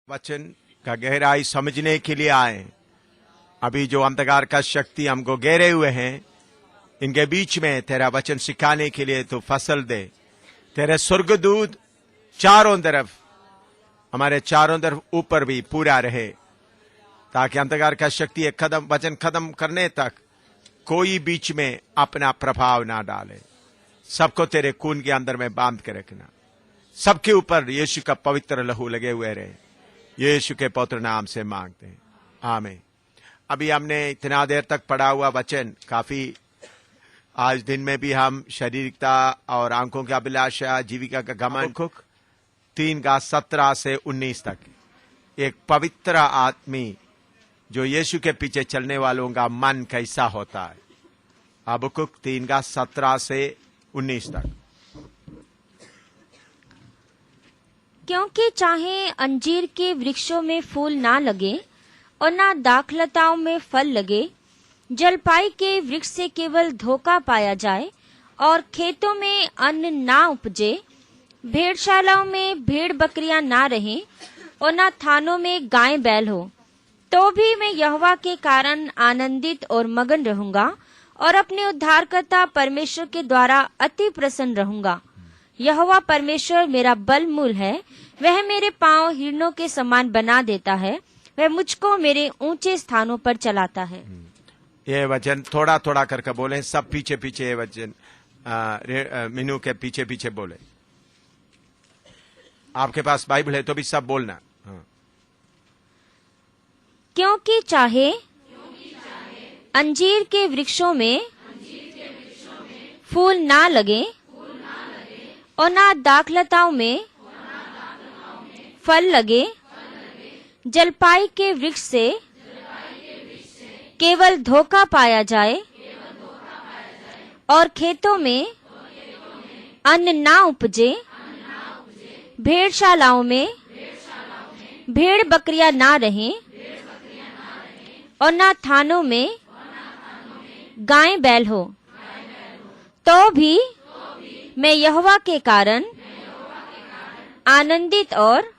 वचन का गहराई समझने के लिए आए। अभी जो अंधकार का शक्ति हमको घेरे हुए हैं, इनके बीच में तेरा वचन सिखाने के लिए तो फसल दे। तेरे स्वर्गदूत चारों तरफ, हमारे चारों तरफ ऊपर भी पूरा रहे, ताकि अंधकार का शक्ति एक कदम वचन खत्म करने तक कोई बीच में अपना प्रभाव ना डाले। सबको तेरे खून के अंदर में बांध के रखना। सबके ऊपर यीशु का पवित्र लहू लगे हुए रहे। यीशु के पवित्र नाम से मांगते हैं, आमीन। अभी हमने इतना देर तक पढ़ा हुआ वचन काफी, आज दिन में भी हम शारीरिकता और आंखों की अभिलाषा, जीविका का घमंड, 3:17 से 19 तक। एक पवित्र आदमी जो यीशु के पीछे चलने वालों का मन कैसा होता है। हबक्कुक 3:17 से 19 तक। क्योंकि चाहे अंजीर के वृक्षों में फूल ना लगे और ना दाखलताओं में फल लगे, जलपाई के वृक्ष से केवल धोखा पाया जाए और खेतों में अन्न ना उपजे, भेड़शालाओं में भेड़ बकरियां ना रहें और ना थानों में गाय बैल हो, तो भी मैं यहोवा के कारण आनंदित और मगन रहूंगा और अपने उद्धारकर्ता परमेश्वर के द्वारा अति प्रसन्न रहूंगा। यहोवा परमेश्वर मेरा बल मूल है, वह मेरे पांव हिरणों के समान बना देता है, वह मुझको मेरे ऊंचे स्थानों पर चलाता है। ये वचन थोड़ा थोड़ा करके बोले, सब पीछे पीछे ये वचन मीनू के पीछे पीछे बोले। आपके पास बाइबल है तो भी सब बोलना। हाँ। क्योंकि चाहे अंजीर के वृक्षों में फूल ना लगे और ना दाखलताओं में फल लगे, जलपाई के वृक्ष से केवल धोखा पाया जाए और खेतों में अन्न ना उपजे, भेड़शालाओं में भेड़ बकरियां ना रहें और ना थानों में गाय बैल हो, तो भी मैं यहोवा के कारण आनंदित और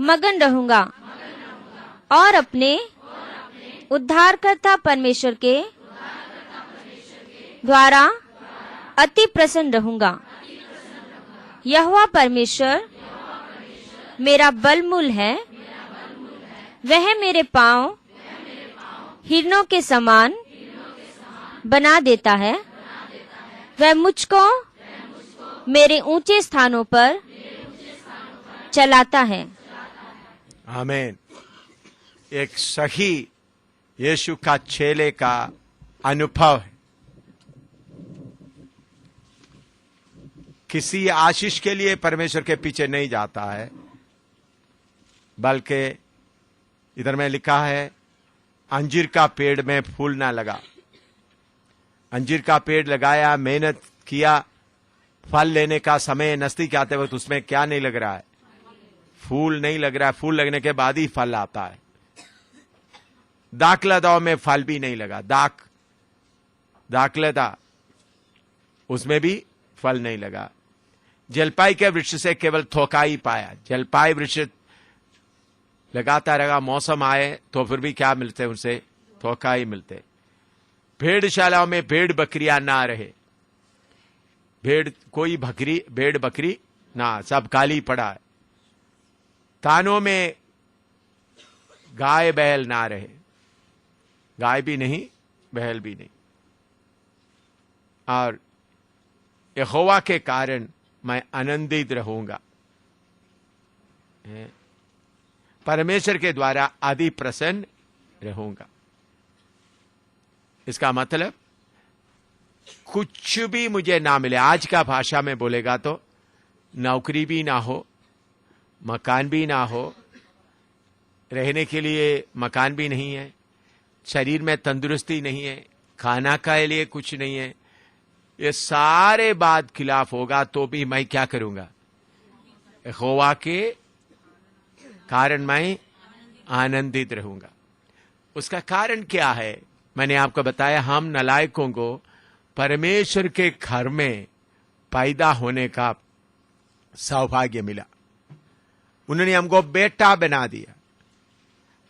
मगन रहूंगा और अपने उद्धारकर्ता परमेश्वर के द्वारा अति प्रसन्न रहूंगा। यहोवा परमेश्वर मेरा बलमूल है, वह मेरे पांव हिरणों के समान बना देता है, वह मुझको मेरे ऊंचे स्थानों पर चलाता है। आमीन। एक सही यीशु का चेले का अनुभव है। किसी आशीष के लिए परमेश्वर के पीछे नहीं जाता है, बल्कि इधर में लिखा है अंजीर का पेड़ में फूल ना लगा। अंजीर का पेड़ लगाया, मेहनत किया, फल लेने का समय नजदीक आते वक्त उसमें क्या नहीं लग रहा है? फूल नहीं लग रहा है। फूल लगने के बाद ही फल आता है। दाखलताओं में फल भी नहीं लगा। दाखलता उसमें भी फल नहीं लगा। जलपाई के वृक्ष से केवल धोखा ही पाया। जलपाई वृक्ष लगाता रहेगा, मौसम आए तो फिर भी क्या मिलते उनसे? धोखा ही मिलते। भेड़शालाओं में भेड़ बकरियां ना रहे, भेड़ बकरी ना, सब खाली पड़ा है। थानों में गाय बैल ना रहे, गाय भी नहीं, बैल भी नहीं। और यहोवा के कारण मैं आनंदित रहूंगा, परमेश्वर के द्वारा अति प्रसन्न रहूंगा। इसका मतलब कुछ भी मुझे ना मिले, आज का भाषा में बोलेगा तो नौकरी भी ना हो, मकान भी ना हो, रहने के लिए मकान भी नहीं है, शरीर में तंदुरुस्ती नहीं है, खाना के लिए कुछ नहीं है, ये सारे बात खिलाफ होगा तो भी मैं क्या करूंगा? यहोवा के कारण मैं आनंदित रहूंगा। उसका कारण क्या है? मैंने आपको बताया, हम नालायकों को परमेश्वर के घर में पैदा होने का सौभाग्य मिला। उन्होंने हमको बेटा बना दिया,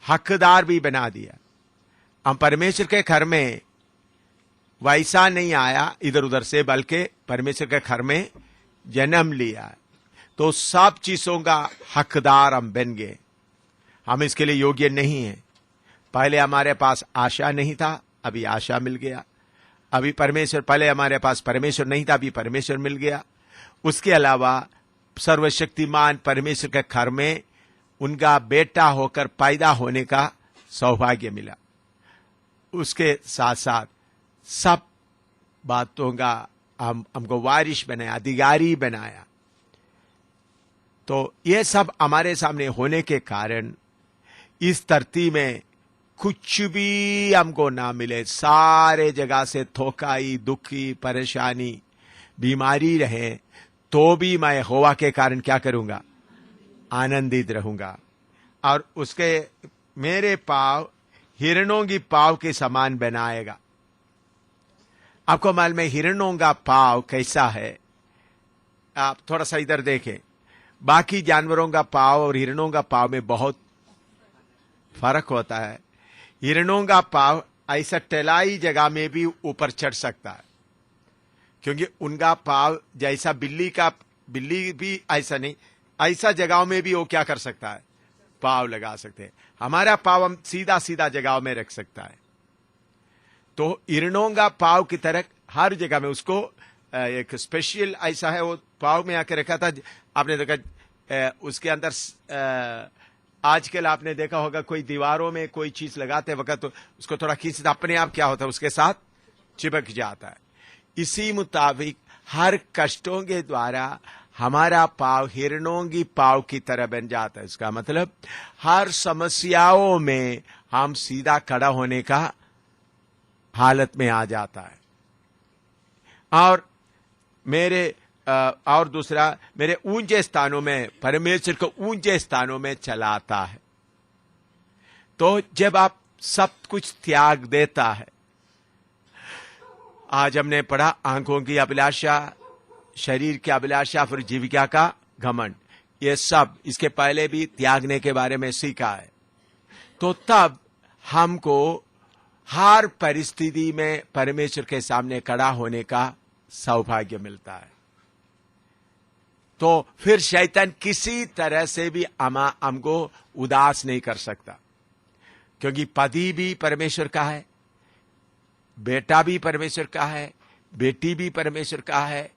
हकदार भी बना दिया। हम परमेश्वर के घर में वैसा नहीं आया इधर उधर से, बल्कि परमेश्वर के घर में जन्म लिया, तो सब चीजों का हकदार हम बन गए। हम इसके लिए योग्य नहीं हैं। पहले हमारे पास आशा नहीं था, अभी आशा मिल गया। अभी परमेश्वर, पहले हमारे पास परमेश्वर नहीं था, अभी परमेश्वर मिल गया। उसके अलावा सर्वशक्तिमान परमेश्वर के घर में उनका बेटा होकर पैदा होने का सौभाग्य मिला। उसके साथ साथ सब बातों का हमको वारिश बनाया, अधिकारी बनाया। तो ये सब हमारे सामने होने के कारण इस धरती में कुछ भी हमको ना मिले, सारे जगह से थोकाई, दुखी, परेशानी, बीमारी रहे, तो भी मैं यहोवा के कारण क्या करूंगा? आनंदित रहूंगा। और उसके मेरे पाव हिरणों की पाव के समान बनाएगा। आपको मालूम है हिरणों का पाव कैसा है? आप थोड़ा सा इधर देखें। बाकी जानवरों का पाव और हिरणों का पाव में बहुत फर्क होता है। हिरणों का पाव ऐसा टलाई जगह में भी ऊपर चढ़ सकता है, क्योंकि उनका पाव जैसा बिल्ली भी ऐसा नहीं, ऐसा जगहों में भी वो क्या कर सकता है? पाव लगा सकते हैं। हमारा पाव हम सीधा सीधा जगहों में रख सकता है। तो हिरणों का पाव की तरह हर जगह में उसको एक स्पेशल ऐसा है, वो पाव में आके रखा था। आपने देखा उसके अंदर आजकल आपने देखा होगा कोई दीवारों में कोई चीज लगाते वक्त तो उसको थोड़ा खींचता, अपने आप क्या होता है उसके साथ चिपक जाता है। इसी मुताबिक हर कष्टों के द्वारा हमारा पाव हिरणों की पाव की तरह बन जाता है। इसका मतलब हर समस्याओं में हम सीधा खड़ा होने का हालत में आ जाता है। और दूसरा, मेरे ऊंचे स्थानों में, परमेश्वर को ऊंचे स्थानों में चलाता है। तो जब आप सब कुछ त्याग देता है, आज हमने पढ़ा आंखों की अभिलाषा, शरीर की अभिलाषा, फिर जीविका का घमंड, ये सब इसके पहले भी त्यागने के बारे में सीखा है। तो तब हमको हर परिस्थिति में परमेश्वर के सामने खड़ा होने का सौभाग्य मिलता है। तो फिर शैतान किसी तरह से भी हमको उदास नहीं कर सकता, क्योंकि पति भी परमेश्वर का है, बेटा भी परमेश्वर का है, बेटी भी परमेश्वर का है,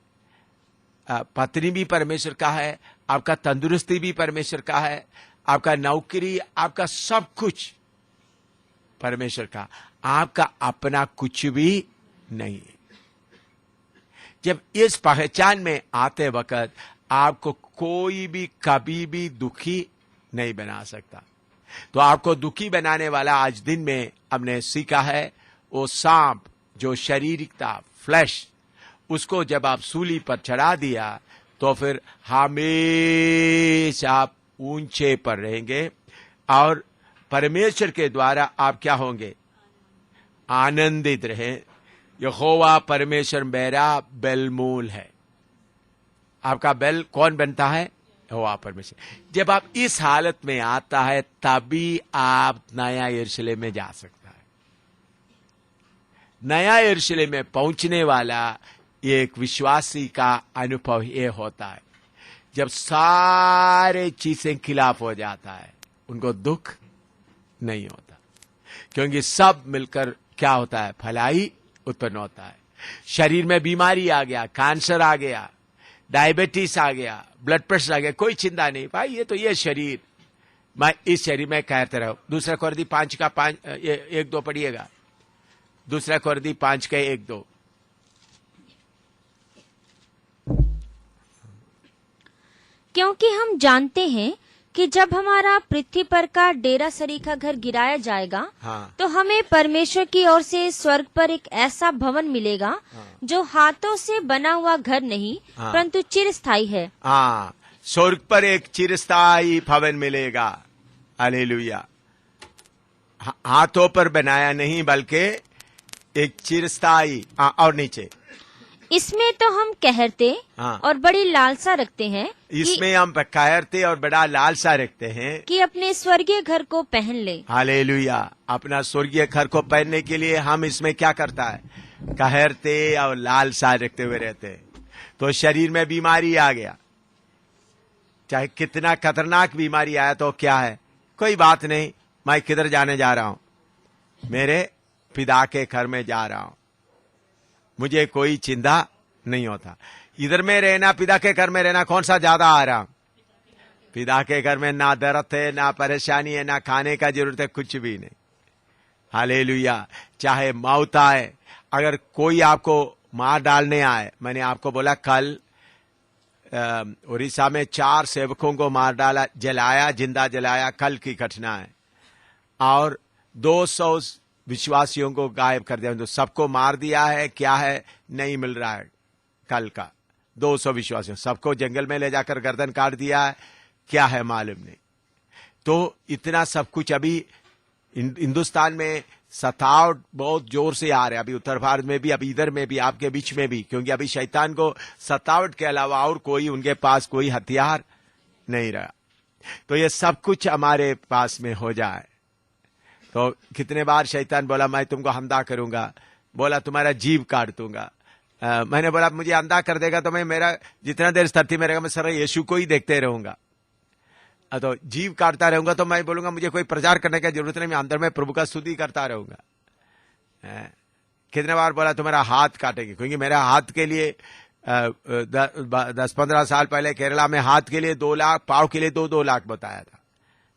पत्नी भी परमेश्वर का है, आपका तंदुरुस्ती भी परमेश्वर का है, आपका नौकरी, आपका सब कुछ परमेश्वर का, आपका अपना कुछ भी नहीं है। जब इस पहचान में आते वक्त आपको कोई भी कभी भी दुखी नहीं बना सकता। तो आपको दुखी बनाने वाला आज दिन में हमने सीखा है, वो सांप जो शारीरिकता, फ्लैश, उसको जब आप सूली पर चढ़ा दिया तो फिर हमेशा आप ऊंचे पर रहेंगे और परमेश्वर के द्वारा आप क्या होंगे? आनंदित रहे। यहोवा परमेश्वर मेरा बेलमूल है। आपका बेल कौन बनता है? यहोवा परमेश्वर। जब आप इस हालत में आता है तभी आप नया यरूशलेम में जा सकता है। नया यरूशलेम में पहुंचने वाला एक विश्वासी का अनुभव ये होता है, जब सारे चीजें खिलाफ हो जाता है, उनको दुख नहीं होता, क्योंकि सब मिलकर क्या होता है? भलाई उत्पन्न होता है। शरीर में बीमारी आ गया, कैंसर आ गया, डायबिटीज आ गया, ब्लड प्रेशर आ गया, कोई चिंता नहीं भाई, ये तो ये शरीर, मैं इस शरीर में कहते रहो। दूसरा कोरिन्थी 5:1-2 पढ़िएगा। दूसरा कोरिन्थी 5:1-2। क्योंकि हम जानते हैं कि जब हमारा पृथ्वी पर का डेरा सरीखा घर गिराया जाएगा, हाँ। तो हमें परमेश्वर की ओर से स्वर्ग पर एक ऐसा भवन मिलेगा, हाँ। जो हाथों से बना हुआ घर नहीं, हाँ। परंतु चिरस्थायी है। हाँ, स्वर्ग पर एक चिरस्थायी भवन मिलेगा। हालेलुया। हाथों पर बनाया नहीं, बल्कि एक चिरस्थायी। और नीचे इसमें तो हम कहरते हाँ। और बड़ी लालसा रखते हैं इसमें हम कहरते और बड़ा लालसा रखते हैं कि अपने स्वर्गीय घर को पहन ले। हालेलुया। अपना स्वर्गीय घर को पहनने के लिए हम इसमें क्या करता है, कहरते और लालसा रखते हुए रहते हैं। तो शरीर में बीमारी आ गया, चाहे कितना खतरनाक बीमारी आया तो क्या है, कोई बात नहीं, मैं किधर जाने जा रहा हूं, मेरे पिता के घर में जा रहा हूं, मुझे कोई चिंता नहीं होता। इधर में रहना, पिता के घर में रहना, कौन सा ज्यादा आराम? पिता के घर में ना दर्द है, ना परेशानी है, ना खाने का जरूरत है, कुछ भी नहीं। हालेलुया। चाहे मौत आए, अगर कोई आपको मार डालने आए, मैंने आपको बोला कल उड़ीसा में 4 सेवकों को मार डाला, जलाया, जिंदा जलाया, कल की घटना है, और 200 विश्वासियों को गायब कर दिया। तो सबको मार दिया है, क्या है नहीं मिल रहा है, कल का 200 विश्वासियों सबको जंगल में ले जाकर गर्दन काट दिया है, क्या है मालूम नहीं। तो इतना सब कुछ अभी हिंदुस्तान में सतावट बहुत जोर से आ रहा है, अभी उत्तर भारत में भी, अभी इधर में भी, आपके बीच में भी, क्योंकि अभी शैतान को सतावट के अलावा और कोई उनके पास कोई हथियार नहीं रहा। तो ये सब कुछ हमारे पास में हो जाए तो कितने बार शैतान बोला मैं तुमको अंधा करूंगा, बोला तुम्हारा जीभ काट दूंगा। मैंने बोला मुझे अंधा कर देगा तो मैं, मेरा जितना देर धरती में रहेगा मैं सर यीशु को ही देखते रहूंगा। तो जीव काटता रहूंगा तो मैं बोलूंगा मुझे कोई प्रचार करने की जरूरत नहीं, मैं अंदर में प्रभु का स्तुति करता रहूंगा। कितने बार बोला तुम्हारा हाथ काटेंगे, क्योंकि मेरा हाथ के लिए 10-15 साल पहले केरला में हाथ के लिए 2 लाख, पाव के लिए 2-2 लाख बताया था।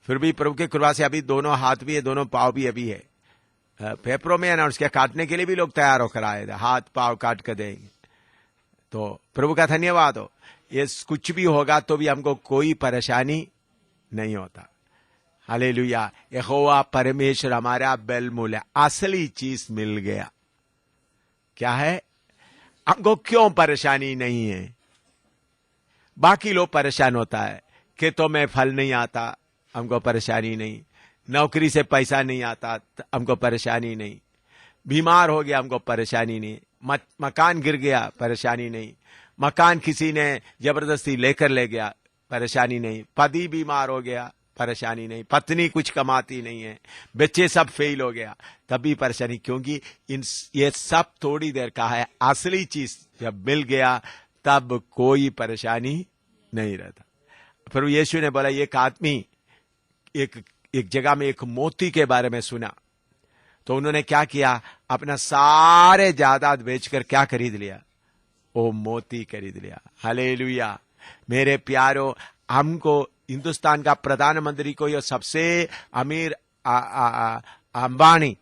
फिर भी प्रभु की कृपा से अभी दोनों हाथ भी है, दोनों पाव भी अभी है। फेफड़ों में है ना, उसके काटने के लिए भी लोग तैयार होकर आए थे, हाथ पाव काट कर देंगे। तो प्रभु का धन्यवाद हो। ये कुछ भी होगा तो भी हमको कोई परेशानी नहीं होता। हालेलुया। यहोवा परमेश्वर हमारा बेलमूल है, असली चीज मिल गया। क्या है? हमको क्यों परेशानी नहीं है? बाकी लोग परेशान होता है, खेतों में फल नहीं आता, हमको परेशानी नहीं, नौकरी से पैसा नहीं आता, हमको परेशानी नहीं, बीमार हो गया, हमको परेशानी नहीं, मकान गिर गया, परेशानी नहीं, मकान किसी ने जबरदस्ती लेकर ले गया, परेशानी नहीं, पति बीमार हो गया, परेशानी नहीं, पत्नी कुछ कमाती नहीं है, बच्चे सब फेल हो गया, तभी परेशानी। क्योंकि ये सब थोड़ी देर का है, असली चीज जब मिल गया तब कोई परेशानी नहीं रहता। फिर यीशु ने बोला, एक आदमी एक जगह में एक मोती के बारे में सुना, तो उन्होंने क्या किया, अपना सारे जायदाद बेचकर क्या खरीद लिया? वो मोती खरीद लिया। हालेलुया। मेरे प्यारो, हमको हिंदुस्तान का प्रधानमंत्री को, ये सबसे अमीर अंबानी,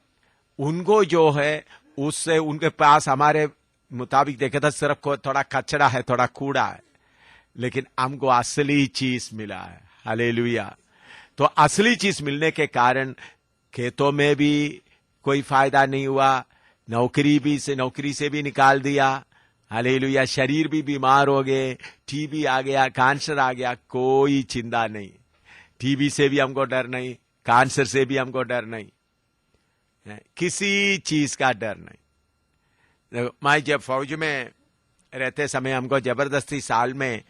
उनको जो है उससे उनके पास हमारे मुताबिक देखे तो सिर्फ थोड़ा कचरा है, थोड़ा कूड़ा है, लेकिन हमको असली चीज मिला है। हालेलुया। तो असली चीज मिलने के कारण खेतों में भी कोई फायदा नहीं हुआ, नौकरी से भी निकाल दिया। हालेलुया। शरीर भी बीमार हो गए, टीबी आ गया, कैंसर आ गया, कोई चिंता नहीं। टीबी से भी हमको डर नहीं, कैंसर से भी हमको डर नहीं, किसी चीज का डर नहीं। मैं जब फौज में रहते समय हमको जबरदस्ती साल में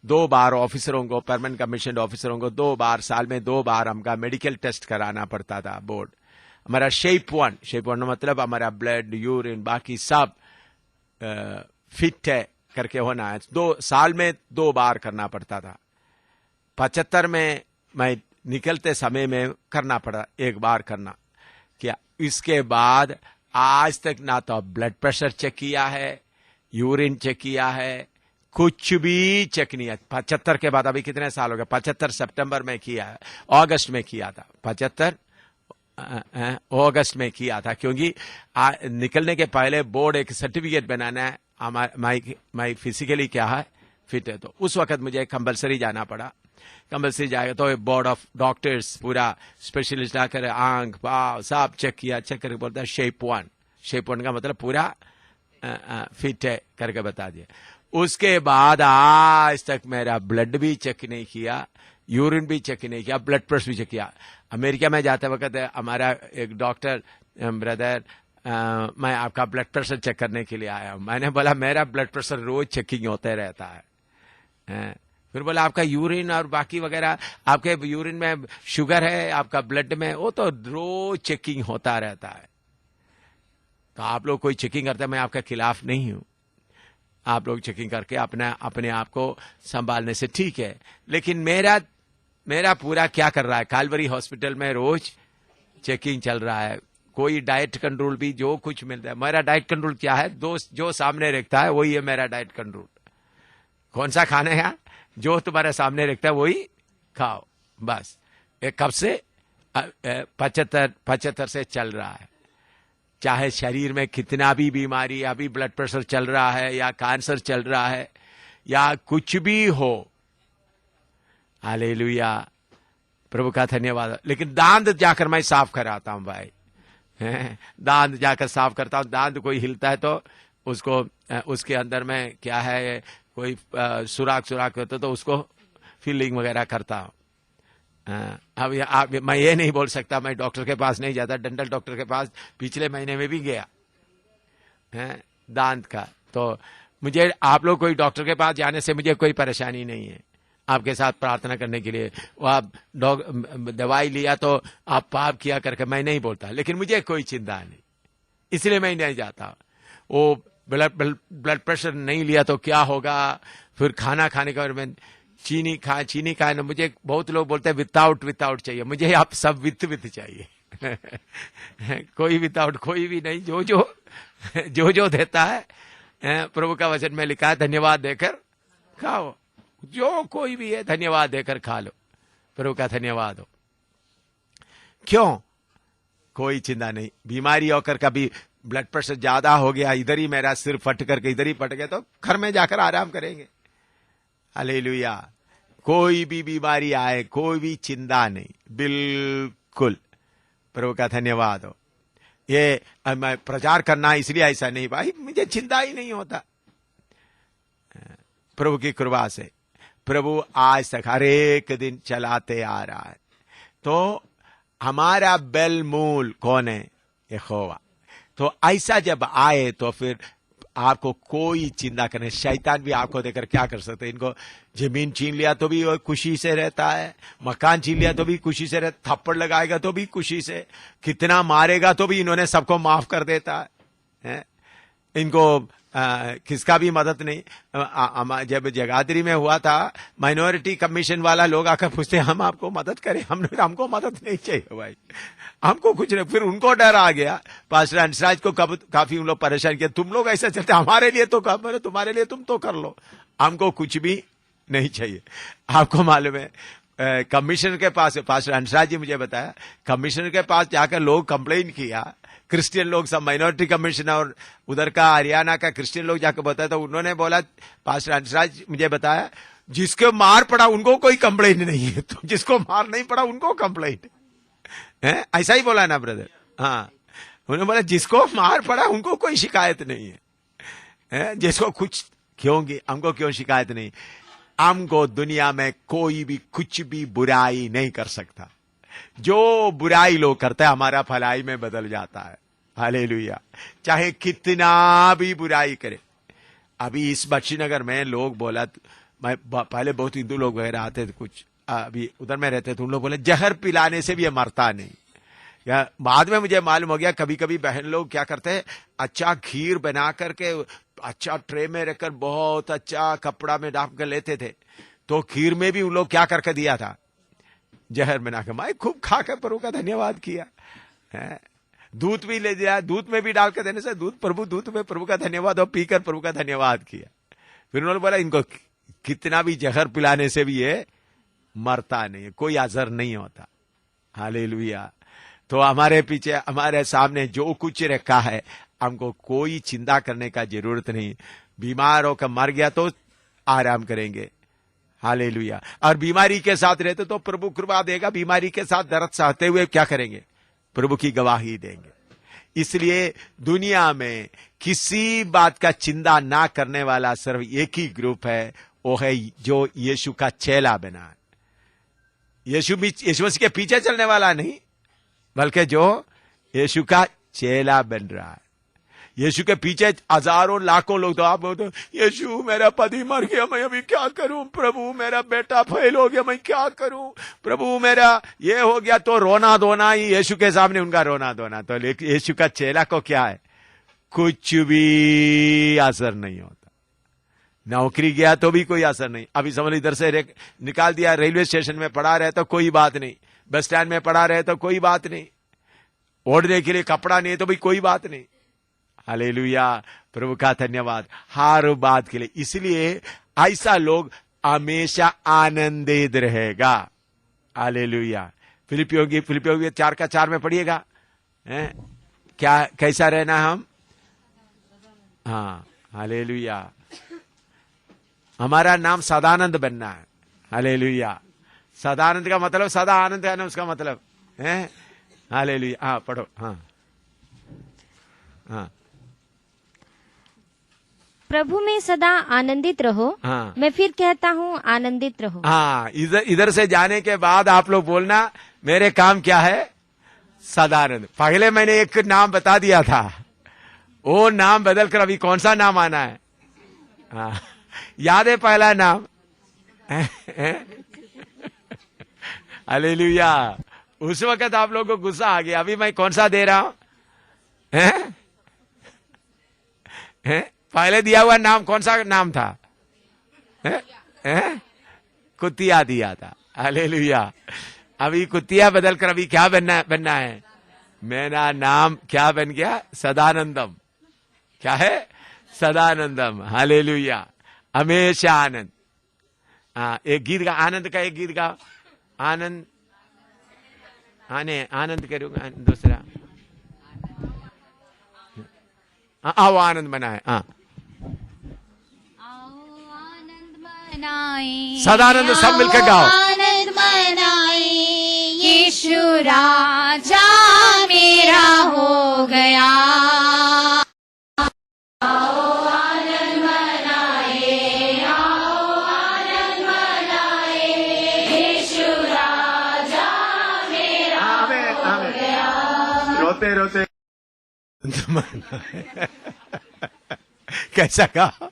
2 बार ऑफिसरों को, परमानेंट कमीशन ऑफिसरों को 2 बार, साल में 2 बार हमका मेडिकल टेस्ट कराना पड़ता था। बोर्ड हमारा शेप वन मतलब हमारा ब्लड, यूरिन, बाकी सब फिट है करके होना है। 2 साल में 2 बार करना पड़ता था। 75 में मैं निकलते समय में करना पड़ा, 1 बार करना। क्या इसके बाद आज तक ना तो ब्लड प्रेशर चेक किया है, यूरिन चेक किया है, कुछ भी चेक नहीं है। 75 के बाद अभी कितने साल हो गए? 75 सितंबर में किया है, अगस्त में किया था। 75 अगस्त में किया था, क्योंकि निकलने के पहले बोर्ड एक सर्टिफिकेट बनाना है, मैं फिजिकली क्या है फिट है। तो उस वक्त मुझे कंपल्सरी जाना पड़ा। कंपल्सरी जाएगा तो बोर्ड ऑफ डॉक्टर्स पूरा स्पेशलिस्ट आकर आंख पाव सब चेक किया, चेक करके बोलता है शेप वन का मतलब पूरा फिट है करके बता दिया। उसके बाद आज तक मेरा ब्लड भी चेक नहीं किया, यूरिन भी चेक नहीं किया, ब्लड प्रेशर भी चेक किया। अमेरिका में जाते वक्त हमारा एक डॉक्टर ब्रदर मैं आपका ब्लड प्रेशर चेक करने के लिए आया हूं। मैंने बोला मेरा ब्लड प्रेशर रोज चेकिंग होते रहता है। फिर बोला आपका यूरिन और बाकी वगैरह, आपके यूरिन में शुगर है, आपका ब्लड में, वो तो रोज चेकिंग होता रहता है। तो आप लोग कोई चेकिंग करते हैं, मैं आपके खिलाफ नहीं हूं। आप लोग चेकिंग करके अपने आप को संभालने से ठीक है, लेकिन मेरा पूरा क्या कर रहा है, कैलवरी हॉस्पिटल में रोज चेकिंग चल रहा है। कोई डाइट कंट्रोल भी जो कुछ मिलता है, मेरा डाइट कंट्रोल क्या है, जो सामने रखता है वही है मेरा डाइट कंट्रोल। कौन सा खाना है यार, जो तुम्हारे सामने रखता है वही खाओ बस। एक कब से 75 से चल रहा है। चाहे शरीर में कितना भी बीमारी, अभी ब्लड प्रेशर चल रहा है या कैंसर चल रहा है या कुछ भी हो, हालेलुया, प्रभु का धन्यवाद। लेकिन दांत जाकर मैं साफ कराता हूं भाई, दांत जाकर साफ करता हूं। दांत कोई हिलता है तो उसको, उसके अंदर में क्या है, कोई सुराख होता तो उसको फिलिंग वगैरह करता हूं। अब मैं ये नहीं बोल सकता, मैं डॉक्टर के पास नहीं जाता। डेंटल डॉक्टर के पास पिछले महीने में भी गया दांत का। तो मुझे, आप लोग कोई डॉक्टर के पास जाने से मुझे कोई परेशानी नहीं है, आपके साथ प्रार्थना करने के लिए। वो आप दवाई लिया तो आप पाप किया करके मैं नहीं बोलता, लेकिन मुझे कोई चिंता नहीं, इसलिए मैं नहीं जाता। वो ब्लड प्रेशर नहीं लिया तो क्या होगा, फिर खाना खाने के बाद में चीनी खाए ना। मुझे बहुत लोग बोलते हैं विदाउट चाहिए, मुझे आप सब विथ चाहिए। कोई विदाउट कोई भी नहीं, जो देता है प्रभु का वचन में लिखा है, धन्यवाद देकर खाओ। जो कोई भी है धन्यवाद देकर खा लो, प्रभु का धन्यवाद हो। क्यों, कोई चिंता नहीं। बीमारी होकर कभी ब्लड प्रेशर ज्यादा हो गया, इधर ही मेरा सिर फट करके इधर ही फट गया, तो घर में जाकर आराम करेंगे। हालेलुया। कोई भी बीमारी आए, कोई भी चिंता नहीं, बिल्कुल, प्रभु का धन्यवाद हो। ये मैं प्रचार करना इसलिए ऐसा नहीं भाई, मुझे चिंता ही नहीं होता। प्रभु की कृपा से प्रभु आज तक हर एक दिन चलाते आ रहा है। तो हमारा बेल मूल कौन है, यहोवा। तो ऐसा जब आए तो फिर आपको कोई चिंता करने, शैतान भी आपको देखकर क्या कर सकते हैं। इनको जमीन छीन लिया तो भी वो खुशी से रहता है, मकान छीन लिया तो भी खुशी से रहता, थप्पड़ लगाएगा तो भी खुशी से, कितना मारेगा तो भी इन्होंने सबको माफ कर देता है। इनको किसका भी मदद नहीं। जब जगाधरी में हुआ था, माइनॉरिटी कमीशन वाला लोग आकर पूछते हम आपको मदद करें, हमको मदद नहीं चाहिए भाई, हमको कुछ नहीं। फिर उनको डर आ गया, पास्टर हंसराज को काफी उन लोग परेशान किया, तुम लोग ऐसा चलते, हमारे लिए तो काम, तुम्हारे लिए तुम तो कर लो, हमको कुछ भी नहीं चाहिए। आपको मालूम है कमिश्नर के पास, पास्टर हंसराज जी मुझे बताया, कमिश्नर के पास जाकर लोग कंप्लेन किया, क्रिश्चियन लोग सब, माइनॉरिटी कमीशन और उधर का हरियाणा का क्रिश्चियन लोग जाकर बताया, तो उन्होंने बोला, पास्टर हंसराज मुझे बताया, जिसको मार पड़ा उनको कोई कंप्लेंट नहीं है, तो जिसको मार नहीं पड़ा उनको कंप्लेंट है। ऐसा ही बोला ना ब्रदर। हाँ, उन्होंने बोला जिसको मार पड़ा उनको कोई शिकायत नहीं है, जिसको कुछ क्योंकि हमको क्यों शिकायत नहीं। हमको दुनिया में कोई भी कुछ भी बुराई नहीं कर सकता। जो बुराई लोग करते हैं हमारा भलाई में बदल जाता है। हालेलुया। चाहे कितना भी बुराई करे। अभी इस बख्शीनगर में लोग बोला, मैं पहले बहुत हिंदू लोग वगैरह आते थे, कुछ अभी उधर में रहते थे, उन लोग बोले जहर पिलाने से भी ये मरता नहीं। या बाद में मुझे मालूम हो गया, कभी कभी बहन लोग क्या करते हैं, अच्छा खीर बना करके अच्छा ट्रे में रखकर बहुत अच्छा कपड़ा में डाल कर लेते थे, तो खीर में भी उन लोग क्या करके दिया था, जहर बनाकर। मैं खूब खाकर प्रभु का धन्यवाद किया। दूध भी ले दिया, दूध में भी डाल कर देने से दूध में प्रभु का धन्यवाद और पीकर प्रभु का धन्यवाद किया। फिर उन्होंने बोला इनको कितना भी जहर पिलाने से भी ये मरता नहीं है, कोई असर नहीं होता। हालेलुया। तो हमारे पीछे हमारे सामने जो कुछ रखा है, हमको कोई चिंता करने का जरूरत नहीं। बीमार होकर मर गया तो आराम करेंगे। हालेलुया। और बीमारी के साथ रहते तो प्रभु कृपा देगा, बीमारी के साथ दर्द सहते हुए क्या करेंगे, प्रभु की गवाही देंगे। इसलिए दुनिया में किसी बात का चिंता ना करने वाला सिर्फ एक ही ग्रुप है, वो है जो यीशु का चेला बना है। यीशु मसीह के पीछे चलने वाला नहीं, बल्कि जो यीशु का चेला बन रहा है। यीशु के पीछे हजारों लाखों लोग, तो आप बोलते यीशु मेरा पति मर गया, मैं अभी क्या करूं प्रभु, मेरा बेटा फेल हो गया, मैं क्या करूं प्रभु, मेरा ये हो गया, तो रोना धोना ही यीशु के सामने उनका रोना धोना। तो यीशु का चेला को क्या है, कुछ भी असर नहीं होता। नौकरी गया तो भी कोई असर नहीं। अभी समझ इधर से निकाल दिया, रेलवे स्टेशन में पड़ा रहे तो कोई बात नहीं, बस स्टैंड में पड़ा रहे तो कोई बात नहीं, ओढ़ने के लिए कपड़ा नहीं तो भी कोई बात नहीं। हालेलुया, प्रभु का धन्यवाद हर बात के लिए। इसलिए ऐसा लोग हमेशा आनंदित रहेगा। हालेलुया। फिलिपियों 4:4 में पढ़िएगा, क्या कैसा रहना हम, हाँ हालेलुया, हमारा नाम सदानंद बनना है। हालेलुया। सदानंद का मतलब सदा आनंद है ना, उसका मतलब है। हालेलुया। हाँ पढ़ो। हाँ हाँ, प्रभु में सदा आनंदित रहो। हाँ। मैं फिर कहता हूँ आनंदित रहो। हाँ, इधर से जाने के बाद आप लोग बोलना मेरे काम क्या है, सदानंद। पहले मैंने एक नाम बता दिया था, वो नाम बदल कर अभी कौन सा नाम आना है। हाँ, याद है पहला नाम, हालेलुया। उस वक्त आप लोगों को गुस्सा आ गया, अभी मैं कौन सा दे रहा हूं, पहले दिया हुआ नाम कौन सा नाम था, कुतिया दिया था। हालेलुया। अभी कुतिया बदल कर अभी क्या बनना है, मेरा नाम क्या बन गया, सदानंदम। क्या है, सदानंदम। हालेलुया, हमेशा आनंद। हाँ, एक गीत का आनंद का, एक गीत का आनंद, आनंद करूंगा दूसरा। आओ आनंद मनाए। हाँ, सदानंद सब मिलकर गाओ। आनंद मनाए, यीशु राजा मेरा हो गया। आओ आनंद मनाए, आओ आनंद मनाए, यीशु राजा मेरा हो गया। रोते रोते कैसा कहा,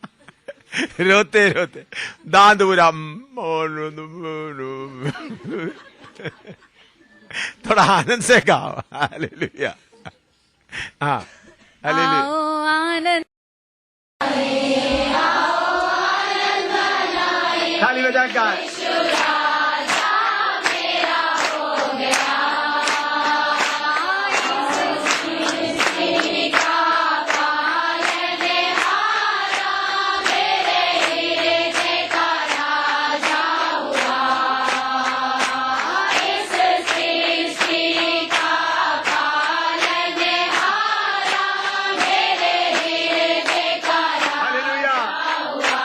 रोते रोते दांत बुरा, थोड़ा आनंद से गाओ। हालेलुया। हाँ, हालेलुया। आओ आनंद, आओ आनंद मनाए, ताली बजा के गाओ। यीशु राजा मेरा हो गया। सृष्टि का पालनहारा, मेरे हृदय का राजा हुआ। इस सृष्टि का पालनहारा, मेरे हृदय का हालेलुया। राजा हुआ।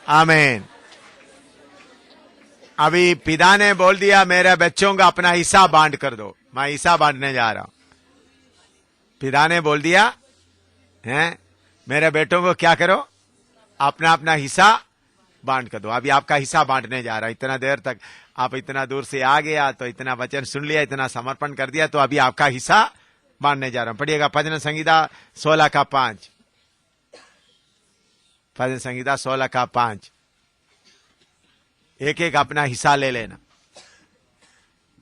आमीन। अभी पिता ने बोल दिया मेरे बच्चों का अपना हिस्सा बांट कर दो, मैं हिस्सा बांटने जा रहा हूं। पिता ने बोल दिया हैं मेरे बेटों को क्या करो, अपना अपना हिस्सा बांट कर दो। अभी आपका हिस्सा बांटने जा रहा है। इतना देर तक आप इतना दूर से आ गया, तो इतना वचन सुन लिया, इतना समर्पण कर दिया, तो अभी आपका हिस्सा बांटने जा रहा हूं। पढ़िएगा भजन संहिता 16 का 5। भजन संहिता 16 का 5। एक एक अपना हिस्सा ले लेना।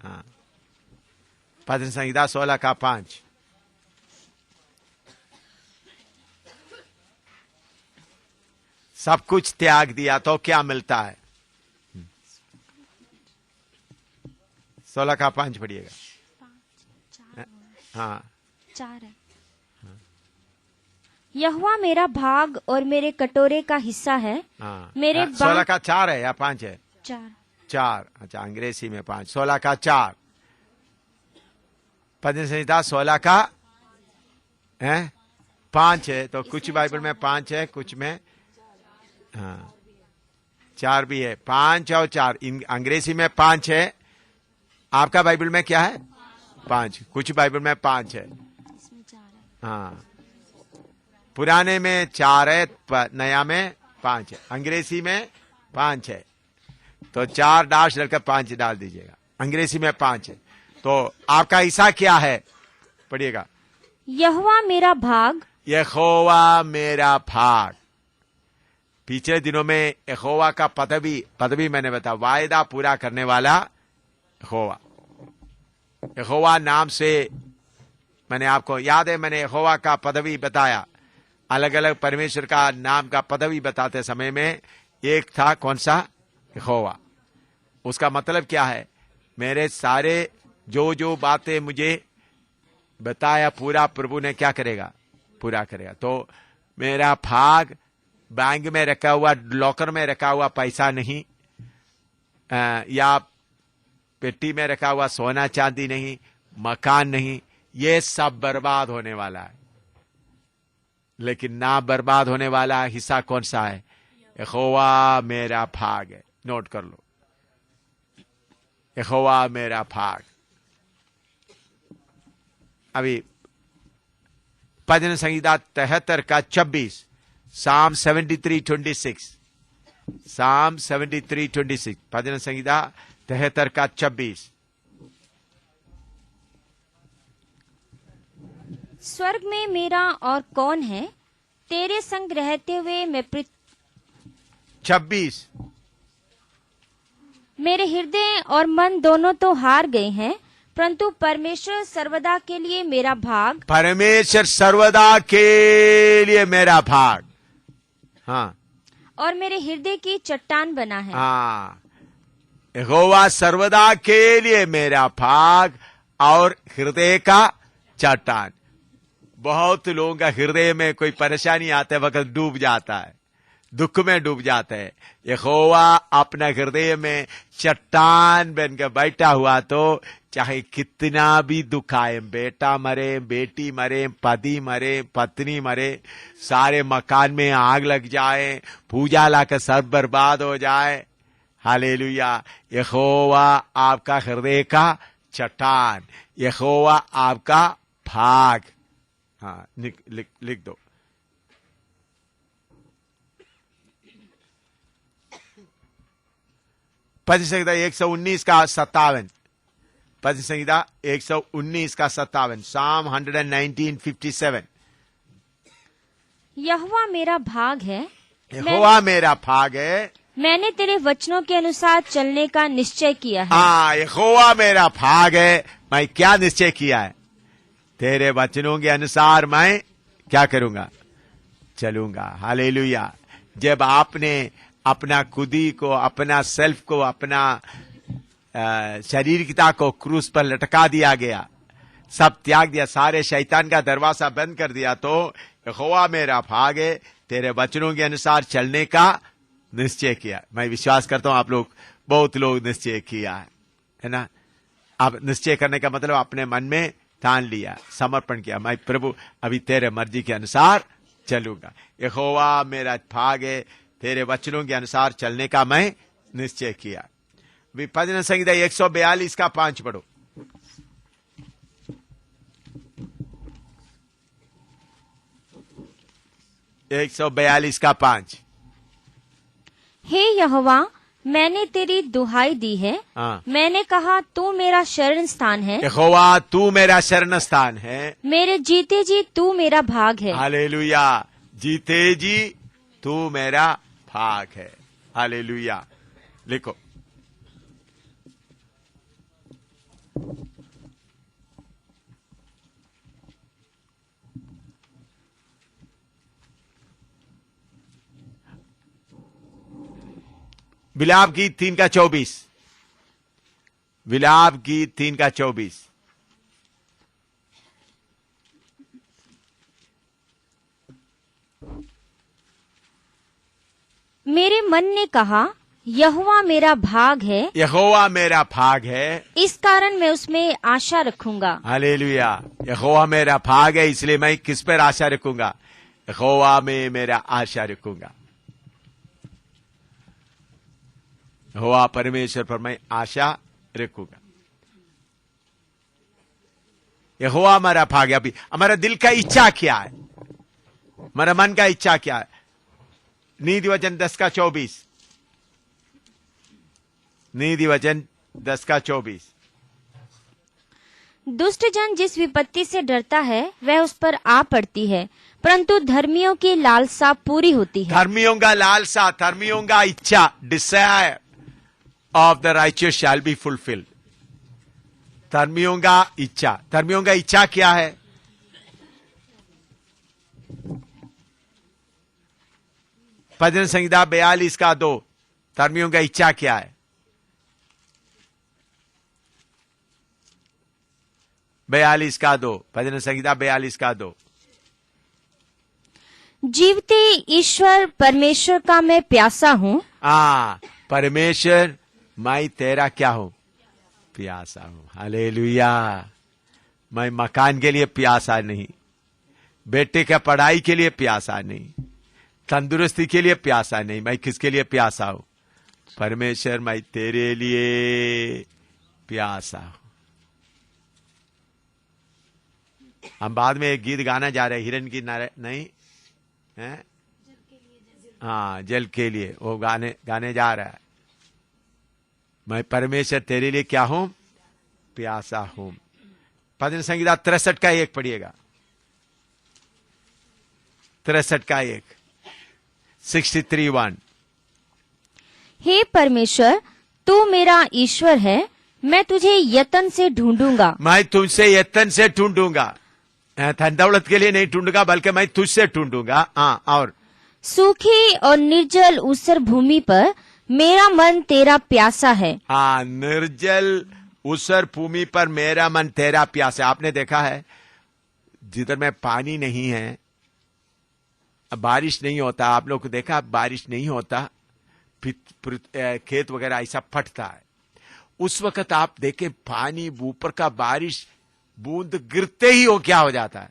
हाँ, भजन संहिता 16 का 5। सब कुछ त्याग दिया तो क्या मिलता है? 16 का 5 पढ़िएगा। हाँ 4 है। यहोवा मेरा भाग और मेरे कटोरे का हिस्सा है। हाँ, मेरे 16 का 4 है या 5 है? 4। अच्छा, अंग्रेजी में 5। 16 का 4। भजन संहिता 16 का 5 है। तो कुछ बाइबल में 5 है, कुछ में 4 भी है। 5 और 4 अंग्रेजी में 5 है। आपका बाइबल में क्या है? 5। कुछ बाइबल में 5 है। हाँ, पुराने में 4 है, नया में 5 है। अंग्रेजी में 5 है, तो 4 डैश डालकर 5 डाल दीजिएगा। अंग्रेजी में 5 है। तो आपका हिस्सा क्या है? पढ़िएगा। यहोवा मेरा भाग। यहोवा मेरा भाग। पिछले दिनों में यहोवा का पदवी मैंने बताया, वायदा पूरा करने वाला यहोवा। यहोवा नाम से मैंने आपको याद है, मैंने यहोवा का पदवी बताया। अलग अलग परमेश्वर का नाम का पदवी बताते समय में एक था कौन सा? यहोवा। उसका मतलब क्या है? मेरे सारे जो बातें मुझे बताया पूरा प्रभु ने क्या करेगा? पूरा करेगा। तो मेरा भाग बैंक में रखा हुआ, लॉकर में रखा हुआ पैसा नहीं, या पेटी में रखा हुआ सोना चांदी नहीं, मकान नहीं, ये सब बर्बाद होने वाला है। लेकिन ना बर्बाद होने वाला हिस्सा कौन सा है? यहोवा मेरा भाग है। नोट कर लो, यहोवा मेरा भाग। अभी भजन संहिता 73 का 26, Psalm 73:26। Psalm 73:26, भजन संहिता 73 का 26। स्वर्ग में मेरा और कौन है? तेरे संग रहते हुए मैं 26। मेरे हृदय और मन दोनों तो हार गए हैं, परंतु परमेश्वर सर्वदा के लिए मेरा भाग। परमेश्वर सर्वदा के लिए मेरा भाग। हाँ, और मेरे हृदय की चट्टान बना है। हाँ, यहोवा सर्वदा के लिए मेरा भाग और हृदय का चट्टान। बहुत लोगों का हृदय में कोई परेशानी आते वक्त डूब जाता है, दुख में डूब जाते हैं। यहोवा अपना हृदय में चट्टान बनकर बैठा हुआ, तो चाहे कितना भी दुख आए, बेटा मरे, बेटी मरे, पति मरे, पत्नी मरे, सारे मकान में आग लग जाए, पूजा लाकर सब बर्बाद हो जाए, हालेलुया, यहोवा आपका हृदय का चट्टान, यहोवा आपका भाग। हाँ, लिख दो। भजन संहिता 119 का 57। भजन संहिता 119 का 57। Psalm 119:57। यहोवा मेरा भाग है। यहोवा मेरा भाग है। मैंने तेरे वचनों के अनुसार चलने का निश्चय किया है। हाँ, यहोवा मेरा भाग है। मैं क्या निश्चय किया है? तेरे वचनों के अनुसार मैं क्या करूंगा? चलूंगा। हालेलुया। जब आपने अपना खुदी को, अपना सेल्फ को, अपना शरीरता को क्रूस पर लटका दिया गया, सब त्याग दिया, सारे शैतान का दरवाजा बंद कर दिया, तो यहोवा मेरा भाग है, तेरे वचनों के अनुसार चलने का निश्चय किया। मैं विश्वास करता हूं आप लोग, बहुत लोग निश्चय किया है ना? अब निश्चय करने का मतलब अपने मन में ठान लिया, समर्पण किया, मैं प्रभु अभी तेरे मर्जी के अनुसार चलूंगा। यहोवा मेरा भाग है, तेरे वचनों के अनुसार चलने का मैं निश्चय किया। भजन संहिता 142 का 5 पढ़ो। एक 142 का 5। हे यहोवा, मैंने तेरी दुहाई दी है। हाँ। मैंने कहा तू मेरा शरण स्थान है। यहोवा तू मेरा शरण स्थान है। मेरे जीते जी तू मेरा भाग है। हालेलुया। जीते जी तू मेरा भाग है। हालेलुया। लिखो। विलाप गीत 3 का 24। विलाप गीत 3 का 24। मेरे मन ने कहा यहोवा मेरा भाग है। यहोवा मेरा भाग है, इस कारण मैं उसमें आशा रखूंगा। हालेलुया। यहोवा मेरा भाग है, इसलिए मैं किस पर आशा रखूंगा? यहोवा में मेरा आशा रखूंगा। यहोवा परमेश्वर पर मैं आशा रखूंगा। यहोवा हमारा भाग है। अभी हमारा दिल का इच्छा क्या है? हमारा मन का इच्छा क्या है? नीति वचन 10 का 24। नीति वचन 10 का 24। दुष्ट जन जिस विपत्ति से डरता है वह उस पर आ पड़ती है, परंतु धर्मियों की लालसा पूरी होती है। धर्मियों का लालसा, धर्मियों का इच्छा, desire of the righteous shall be fulfilled. धर्मियों का इच्छा, धर्मियों का इच्छा क्या है? भजन संहिता 42 का 2। धर्मियों का इच्छा क्या है? 42 का 2। भजन संहिता 42 का 2। जीवते ईश्वर परमेश्वर का मैं प्यासा हूँ। परमेश्वर मैं तेरा क्या हूं? प्यासा हूं। हालेलुया। मैं मकान के लिए प्यासा नहीं, बेटे का पढ़ाई के लिए प्यासा नहीं, तंदुरुस्ती के लिए प्यासा नहीं। मैं किसके लिए प्यासा हूं? परमेश्वर, मैं तेरे लिए प्यासा हूं। हम बाद में एक गीत गाना जा रहे हैं, हिरन की नहीं है, हाँ, जल के लिए वो गाने जा रहा है। मैं परमेश्वर तेरे लिए क्या हूं? प्यासा हूं। भजन संहिता 63 का 1 पढ़िएगा। 63 का 1। 63:1। हे परमेश्वर, तू मेरा ईश्वर है, मैं तुझे यत्न से ढूंढूंगा। मैं तुझसे यत्न से ढूंढूंगा। धन दौलत के लिए नहीं ढूंढूंगा, बल्कि मैं तुझसे ढूंढूंगा। हाँ, और सूखी और निर्जल ऊसर भूमि पर मेरा मन तेरा प्यासा है। हाँ, निर्जल ऊसर भूमि पर मेरा मन तेरा प्यासा है। आपने देखा है जिधर में पानी नहीं है, बारिश नहीं होता, आप लोग को देखा बारिश नहीं होता, खेत वगैरह ऐसा फटता है। उस वक्त आप देखें पानी ऊपर का बारिश बूंद गिरते ही वो क्या हो जाता है?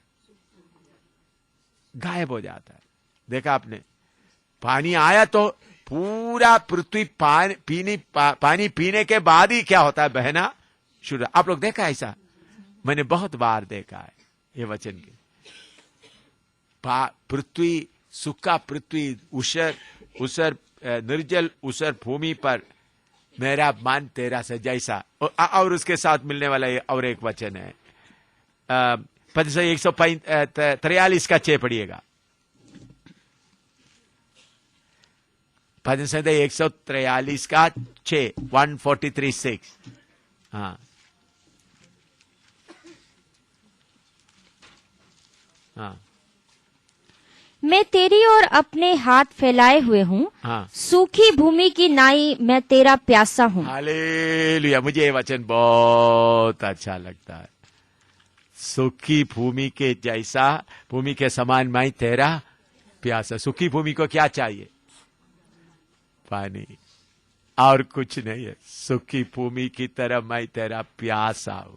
गायब हो जाता है। देखा आपने? पानी आया तो पूरा पृथ्वी पानी पीने के बाद ही क्या होता है? बहना शुरू। आप लोग देखा ऐसा? मैंने बहुत बार देखा है ये वचन के। पृथ्वी, सूखा पृथ्वी, उसर निर्जल उसर भूमि पर मेरा मन तेरा से जैसा। और उसके साथ मिलने वाला ये और एक वचन है, 143 का 6 पढ़िएगा। भजन संहिता 143 का 6। 143:6। हाँ, हाँ। मैं तेरी ओर अपने हाथ फैलाए हुए हूँ। हाँ। सूखी भूमि की नाई मैं तेरा प्यासा हूँ। हालेलुया। मुझे ये वचन बहुत अच्छा लगता है। सूखी भूमि के जैसा, भूमि के समान मैं तेरा प्यासा। सूखी भूमि को क्या चाहिए? पानी, और कुछ नहीं है। सूखी भूमि की तरह मैं तेरा प्यासा हूं।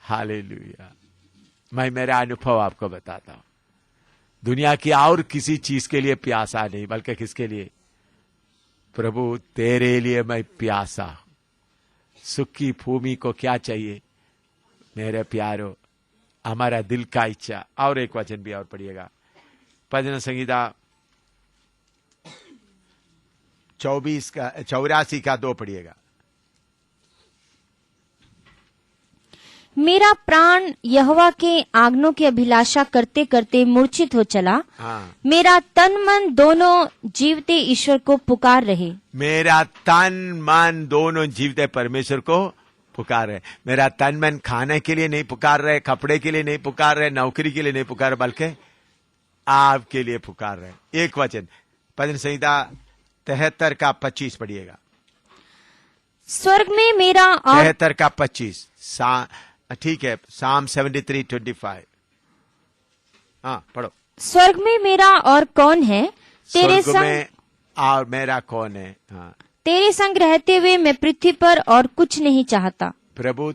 हालेलुया। मैं मेरा अनुभव आपको बताता हूं। दुनिया की और किसी चीज के लिए प्यासा नहीं, बल्कि किसके लिए? प्रभु तेरे लिए मैं प्यासा हूं। सुखी भूमि को क्या चाहिए मेरे प्यारो? हमारा दिल का इच्छा। और एक वचन भी और पढ़िएगा, भजन संहिता 84 का 2 पढ़िएगा। मेरा प्राण यहोवा के आज्ञों की अभिलाषा करते करते मूर्छित हो चला। हाँ, मेरा तन मन दोनों जीवते ईश्वर को पुकार रहे। मेरा तन मन दोनों जीवते परमेश्वर को पुकार रहे। मेरा तन मन खाने के लिए नहीं पुकार रहे, कपड़े के लिए नहीं पुकार रहे, नौकरी के लिए नहीं पुकार रहे, बल्कि आपके लिए पुकार रहे। एक वचन भजन संहिता 73 का 25 पढ़िएगा। स्वर्ग में मेरा और 73 का 25, ठीक है, Psalm 73:25। हाँ पढ़ो। स्वर्ग में मेरा और कौन है, तेरे स्वर्ग संग में और मेरा कौन है? हाँ, तेरे संग रहते हुए मैं पृथ्वी पर और कुछ नहीं चाहता। प्रभु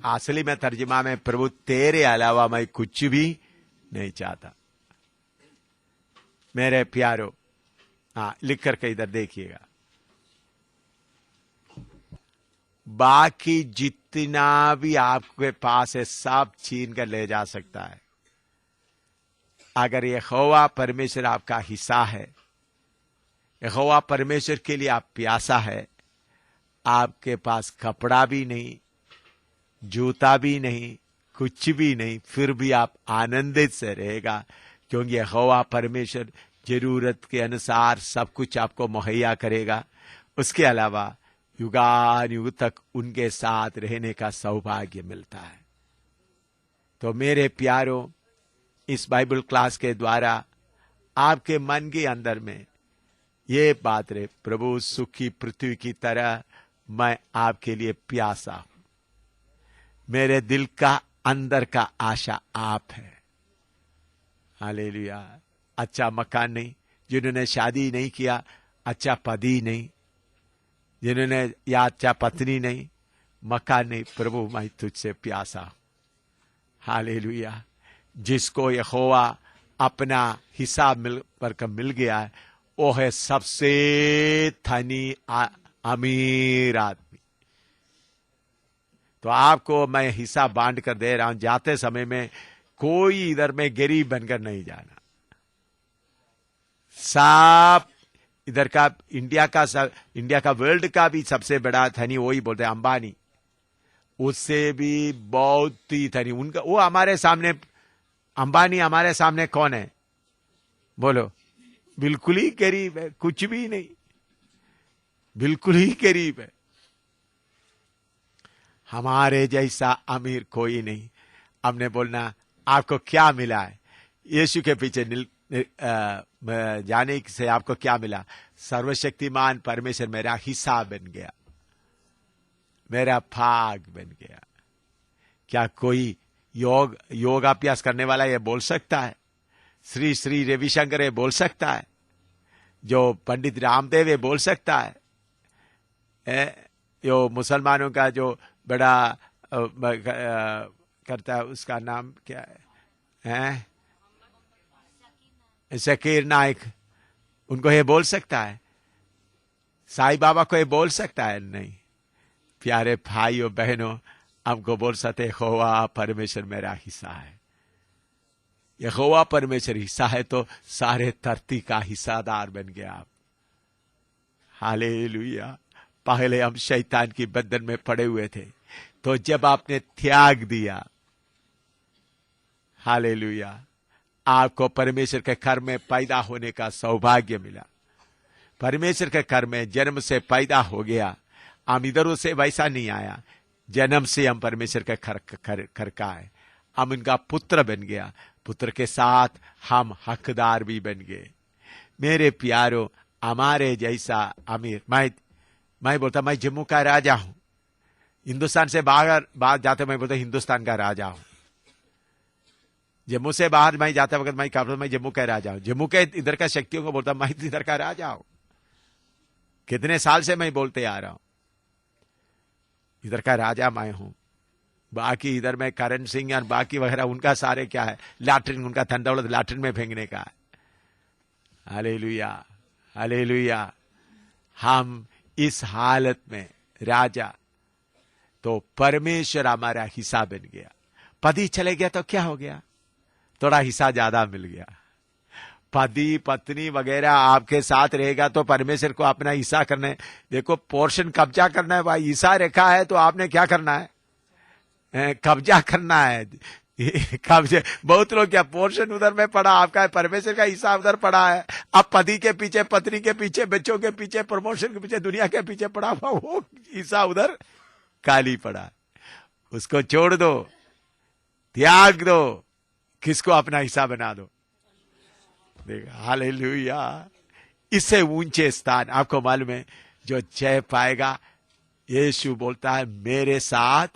असली में तर्जुमा में, प्रभु तेरे अलावा मैं कुछ भी नहीं चाहता। मेरे प्यारो, हाँ लिख करके इधर देखिएगा, बाकी जितना भी आपके पास है सब छीन कर ले जा सकता है। अगर यहोवा परमेश्वर आपका हिस्सा है, यहोवा परमेश्वर के लिए आप प्यासा है, आपके पास कपड़ा भी नहीं, जूता भी नहीं, कुछ भी नहीं, फिर भी आप आनंदित से रहेगा, क्योंकि यहोवा परमेश्वर जरूरत के अनुसार सब कुछ आपको मुहैया करेगा। उसके अलावा युगान युग तक उनके साथ रहने का सौभाग्य मिलता है। तो मेरे प्यारों, इस बाइबल क्लास के द्वारा आपके मन के अंदर में ये बात रहे, प्रभु सुखी पृथ्वी की तरह मैं आपके लिए प्यासा हूं। मेरे दिल का अंदर का आशा आप है। हालेलुया। अच्छा मकान नहीं, जिन्होंने शादी नहीं किया, अच्छा पति नहीं, जिन्होंने या अच्छा पत्नी नहीं, मकान नहीं, प्रभु मैं तुझसे प्यासा हूं। हालेलुया। जिसको यहोवा अपना हिसाब मिल गया है, वो है सबसे धनी अमीर आदमी। तो आपको मैं हिस्सा बांट कर दे रहा हूं, जाते समय में कोई इधर में गरीब बनकर नहीं जाना। सब इधर का इंडिया का वर्ल्ड का भी सबसे बड़ा धनी वही बोलते हैं, अंबानी। उससे भी बहुत ही धनी उनका, वो हमारे सामने अंबानी हमारे सामने कौन है बोलो? बिल्कुल ही गरीब है, कुछ भी नहीं, बिल्कुल ही गरीब है। हमारे जैसा अमीर कोई नहीं। हमने बोलना आपको क्या मिला है? यीशु के पीछे जाने से आपको क्या मिला? सर्वशक्तिमान परमेश्वर मेरा हिस्सा बन गया, मेरा भाग बन गया। क्या कोई योगाभ्यास करने वाला ये बोल सकता है? श्री श्री रविशंकर ये बोल सकता है? जो पंडित रामदेव ये बोल सकता है? जो मुसलमानों का जो बड़ा करता है, उसका नाम क्या है? ज़कीर नाइक, उनको ये बोल सकता है? साईं बाबा को ये बोल सकता है? नहीं। प्यारे भाइयों बहनों, हमको बोल सकते यहोवा परमेश्वर मेरा हिस्सा है। यहोवा परमेश्वर हिस्सा है तो सारे धरती का हिस्सादार बन गया आप। हालेलुया। पहले हम शैतान की बंधन में पड़े हुए थे, तो जब आपने त्याग दिया, हालेलुया, आपको परमेश्वर के घर में पैदा होने का सौभाग्य मिला। परमेश्वर के घर में जन्म से पैदा हो गया। हम इधर से वैसा नहीं आया, जन्म से हम परमेश्वर के घर का है। हम उनका पुत्र बन गया, पुत्र के साथ हम हकदार भी बन गए। मेरे प्यारों, हमारे जैसा अमीर, मैं बोलता मैं जम्मू का राजा हूं। हिंदुस्तान से बाहर जाते मैं बोलता हिंदुस्तान का राजा हूं। जम्मू से बाहर मैं जाते वक्त मैं कहता मैं जम्मू का राजा हूं। जम्मू के इधर का शक्तियों को बोलता मैं इधर का राजा हूं। कितने साल से मैं बोलते आ रहा हूं, इधर का राजा मैं हूं। बाकी इधर में करण सिंह और बाकी वगैरह उनका सारे क्या है, लैट्रिन, उनका धन दौलत लैट्रिन में फेंकने का है। Hallelujah, hallelujah. हम इस हालत में राजा, तो परमेश्वर हमारा हिस्सा बन गया। पति चले गया तो क्या हो गया, थोड़ा हिस्सा ज्यादा मिल गया। पति पत्नी वगैरह आपके साथ रहेगा तो परमेश्वर को अपना हिस्सा करना, देखो पोर्शन कब्जा करना है भाई। हिस्सा रखा है तो आपने क्या करना है, कब्जा करना है। कब्जे, बहुत लोग क्या पोर्शन उधर में पड़ा, आपका परमेश्वर का हिस्सा उधर पड़ा है। अब पति के पीछे, पत्नी के पीछे, बच्चों के पीछे, प्रमोशन के पीछे, दुनिया के पीछे पड़ा हुआ, वो हिस्सा उधर खाली पड़ा। उसको छोड़ दो, त्याग दो, किसको अपना हिस्सा बना दो। देखा, हालेलुया। इससे ऊंचे स्थान आपको मालूम है, जो जय पाएगा, यीशु बोलता है मेरे साथ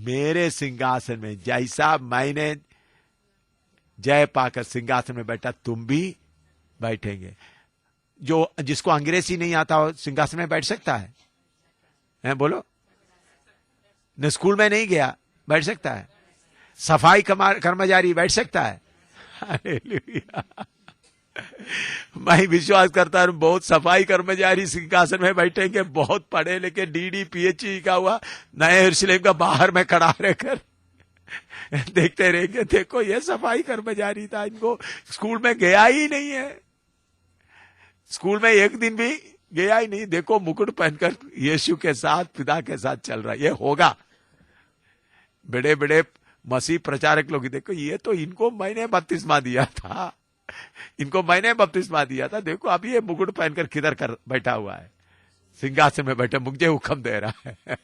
मेरे सिंहासन में, जैसा मैंने जय पाकर सिंहासन में बैठा तुम भी बैठेंगे। जो जिसको अंग्रेजी नहीं आता हो सिंहासन में बैठ सकता है बोलो, न स्कूल में नहीं गया बैठ सकता है, सफाई कर्मचारी बैठ सकता है। हालेलुया। मैं विश्वास करता हूं बहुत सफाई कर्मचारी सिंहासन में बैठेंगे, बहुत पढ़े लिखे डीडी पीएचडी का हुआ नए यरूशलेम का बाहर में खड़ा रहकर देखते रहेंगे, देखो ये सफाई कर्मचारी था, इनको स्कूल में गया ही नहीं है, स्कूल में एक दिन भी गया ही नहीं, देखो मुकुट पहनकर यीशु के साथ पिता के साथ चल रहा है। ये होगा, बड़े बड़े मसीह प्रचारक लोग, देखो ये तो इनको मैंने बपतिस्मा दिया था, इनको मैंने बपतिस्मा दिया था, देखो अभी ये मुकुट पहनकर किधर कर बैठा हुआ है, सिंहासन में बैठा, मुझे हुक्म दे रहा है।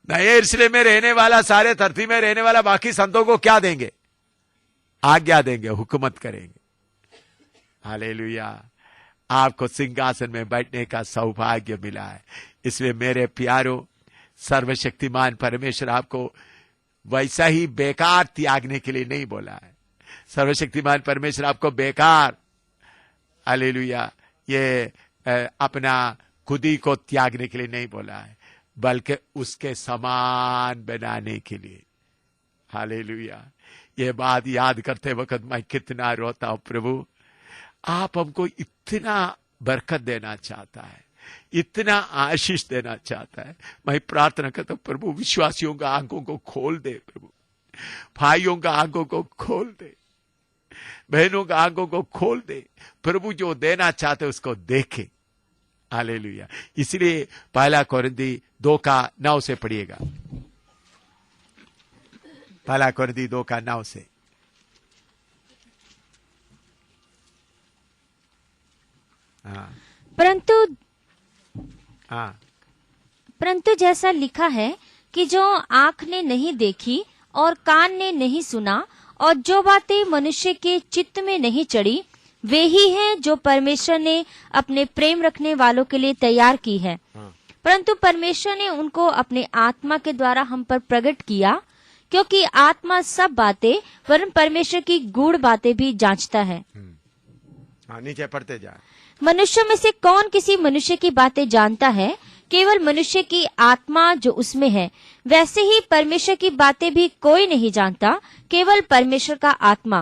नए यरूशलेम में रहने वाला, सारे धरती में रहने वाला बाकी संतों को क्या देंगे, आज्ञा देंगे, हुकूमत करेंगे। हालेलुया। आपको सिंहासन में बैठने का सौभाग्य मिला है। इसलिए मेरे प्यारों, सर्वशक्तिमान परमेश्वर आपको वैसा ही बेकार त्यागने के लिए नहीं बोला है। सर्वशक्तिमान परमेश्वर आपको बेकार, हालेलुया, ये अपना खुद ही को त्यागने के लिए नहीं बोला है, बल्कि उसके समान बनाने के लिए। हालेलुया। ये बात याद करते वक्त मैं कितना रोता हूं, प्रभु आप हमको इतना बरकत देना चाहता है, इतना आशीष देना चाहता है। मैं प्रार्थना करता हूं प्रभु विश्वासियों का आंखों को खोल दे, प्रभु भाइयों का आंखों को खोल दे, बहनों का आंखों को खोल दे, प्रभु जो देना चाहते उसको देखे। हालेलुया। इसलिए पहला कोरिन्थी 2:9 से पढ़िएगा, पहला कोरिन्थी 2:9 से। परंतु जैसा लिखा है कि जो आंख ने नहीं देखी और कान ने नहीं सुना और जो बातें मनुष्य के चित्त में नहीं चढ़ी, वे ही हैं जो परमेश्वर ने अपने प्रेम रखने वालों के लिए तैयार की है। परंतु परमेश्वर ने उनको अपने आत्मा के द्वारा हम पर प्रकट किया, क्योंकि आत्मा सब बातें वरन परमेश्वर की गूढ़ बातें भी जांचता है। नीचे पढ़ते जा। मनुष्य में से कौन किसी मनुष्य की बातें जानता है? केवल मनुष्य की आत्मा जो उसमें है। वैसे ही परमेश्वर की बातें भी कोई नहीं जानता, केवल परमेश्वर का आत्मा।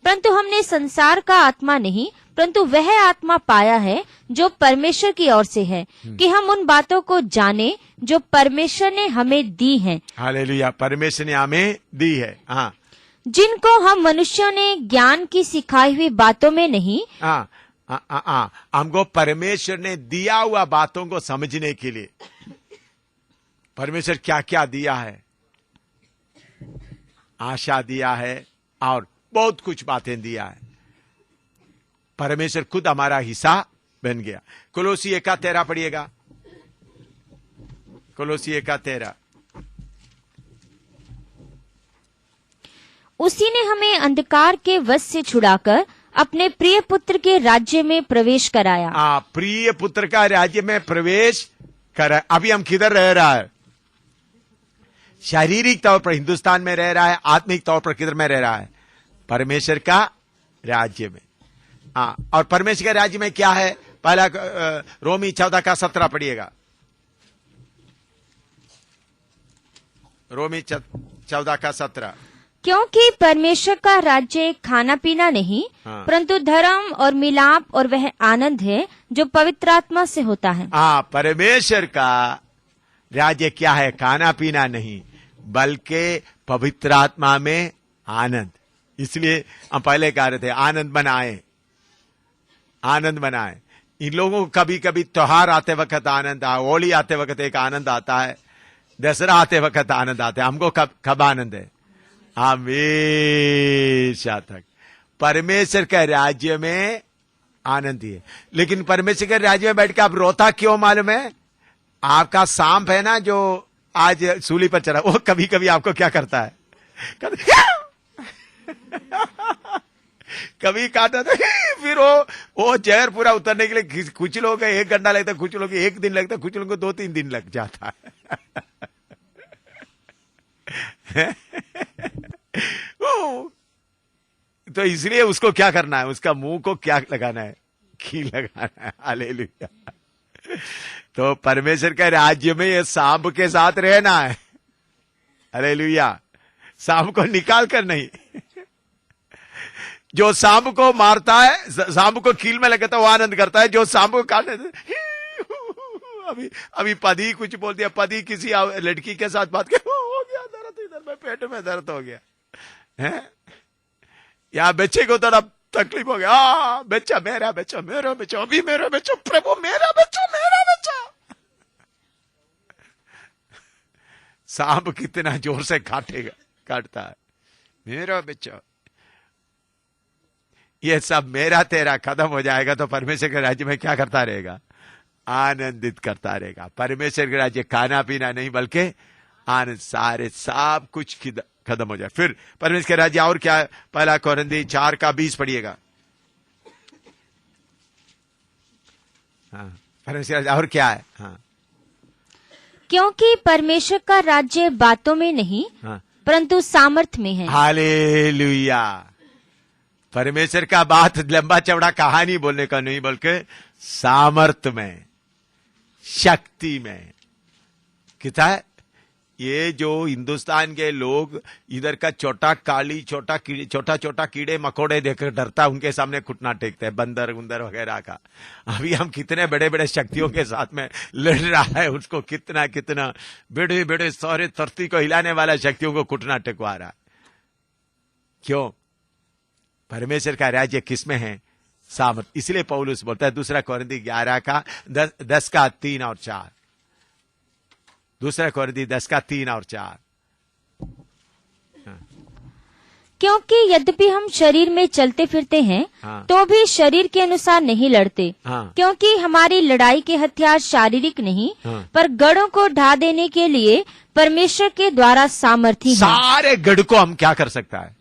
परंतु हमने संसार का आत्मा नहीं, परंतु वह आत्मा पाया है जो परमेश्वर की ओर से है, कि हम उन बातों को जाने जो परमेश्वर ने हमें दी हैं। हालेलुया। परमेश्वर ने हमें दी है, हाँ, जिनको हम मनुष्यों ने ज्ञान की सिखाई हुई बातों में नहीं, हमको परमेश्वर ने दिया हुआ बातों को समझने के लिए। परमेश्वर क्या क्या दिया है, आशा दिया है और बहुत कुछ बातें दिया है। परमेश्वर खुद हमारा हिस्सा बन गया। कोलोसी 1:13 पढ़िएगा, कोलोसी 1:13। उसी ने हमें अंधकार के वश से छुड़ाकर अपने प्रिय पुत्र के राज्य में प्रवेश कराया। प्रिय पुत्र का राज्य में प्रवेश करा। अभी हम किधर रह रहा है? शारीरिक तौर पर हिंदुस्तान में रह रहा है, आत्मिक तौर पर किधर में रह रहा है? परमेश्वर का राज्य में। और परमेश्वर के राज्य में क्या है? पहला रोमी 14:17 पढ़िएगा। रोमी 14:17। क्योंकि परमेश्वर का राज्य खाना पीना नहीं, हाँ। परंतु धर्म और मिलाप और वह आनंद है जो पवित्र आत्मा से होता है। हाँ, परमेश्वर का राज्य क्या है? खाना पीना नहीं, बल्कि पवित्र आत्मा में आनंद। इसलिए हम पहले कह रहे थे आनंद बनाए, आनंद बनाए। इन लोगों को कभी कभी त्योहार आते वक्त आनंद होली आते वक्त एक आनंद आता है, दशहरा आते वक्त आनंद आता है। हमको कब आनंद है? हमेशा तक। परमेश्वर के राज्य में आनंद ही है। लेकिन परमेश्वर के राज्य में बैठ के आप रोता क्यों मालूम है? आपका सांप है ना जो आज सूली पर चढ़ा, वो कभी कभी आपको क्या करता है? कभी काटा था, फिर वो जहर पूरा उतरने के लिए कुछ लोग 1 घंटा लगता है, कुछ लोग 1 दिन लगता है, कुछ लोगों को 2-3 दिन लग जाता है। तो इसलिए उसको क्या करना है? उसका मुंह को क्या लगाना है? घी लगाना है। हालेलुया। तो परमेश्वर के राज्य में ये सांप के साथ रहना है। हालेलुया। सांप को निकाल कर नहीं। जो सांप को मारता है, सांप को कील में लगाता है, वो आनंद करता है। जो सांप को काटने अभी पति कुछ बोल दिया, पति किसी लड़की के साथ बात कर, हो गया दर्द, इधर में पेट में दर्द हो गया है। या बच्चे को थोड़ा तकलीफ हो गया, बच्चा मेरा बच्चा, मेरा बच्चा, अभी मेरा बच्चा, प्रभु मेरा बच्चा, मेरा बच्चा। सांप कितना जोर से काटता है, मेरा बच्चा। ये सब मेरा तेरा खत्म हो जाएगा तो परमेश्वर के राज्य में क्या करता रहेगा? आनंदित करता रहेगा। परमेश्वर के राज्य खाना पीना नहीं, बल्कि आनंद। सारे सब कुछ खत्म हो जाए। फिर परमेश्वर के राज्य और क्या है? 1 कोरिन्थी 4:20 पढ़िएगा। हाँ, परमेश्वर राज्य और क्या है? हाँ, क्योंकि परमेश्वर का राज्य बातों में नहीं, हाँ, परंतु सामर्थ में है। हालेलुया। परमेश्वर का बात लंबा चौड़ा कहानी बोलने का नहीं, बल्कि सामर्थ में, शक्ति में। कितना है? ये जो हिंदुस्तान के लोग इधर का छोटा छोटा कीड़े मकोड़े देखकर डरता, उनके सामने घुटना टेकते हैं, बंदर उंदर वगैरह का। अभी हम कितने बड़े बड़े शक्तियों के साथ में लड़ रहा है, उसको कितना कितना बड़े बड़े सारे धरती को हिलाने वाला शक्तियों को घुटना टेकवा रहा है। क्यों? परमेश्वर का राज्य किसमें है? सामर्थ। इसलिए पौलुस बोलता है 2 कोरिन्थी 11:10-3 और 4। 2 कोरिन्थी 10:3 और 4। क्योंकि यद्यपि हम शरीर में चलते फिरते हैं, हाँ। तो भी शरीर के अनुसार नहीं लड़ते। हाँ। क्योंकि हमारी लड़ाई के हथियार शारीरिक नहीं, हाँ। पर गढ़ों को ढा देने के लिए परमेश्वर के द्वारा सामर्थी है। सारे गढ़ को हम क्या कर सकता है?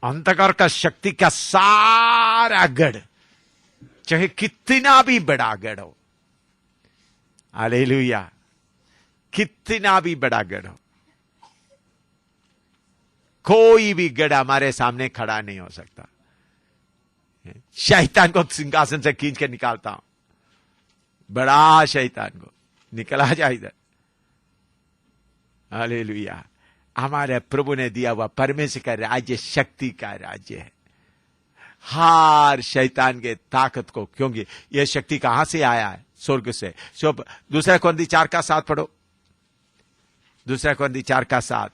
अंधकार का शक्ति का सारा गढ़, चाहे कितना भी बड़ा गढ़ हो, हालेलुया, कितना भी बड़ा गढ़ हो, कोई भी गढ़ हमारे सामने खड़ा नहीं हो सकता। शैतान को सिंहासन से खींच के निकालता हूं, बड़ा शैतान को निकला जाए इधर। हालेलुया। हमारे प्रभु ने दिया हुआ परमेश्वर का राज्य शक्ति का राज्य है। हार शैतान के ताकत को, क्योंकि यह शक्ति कहां से आया है? स्वर्ग से। सो 2 कोरिन्थी 4:7 पढ़ो। 2 कोरिन्थी 4:7।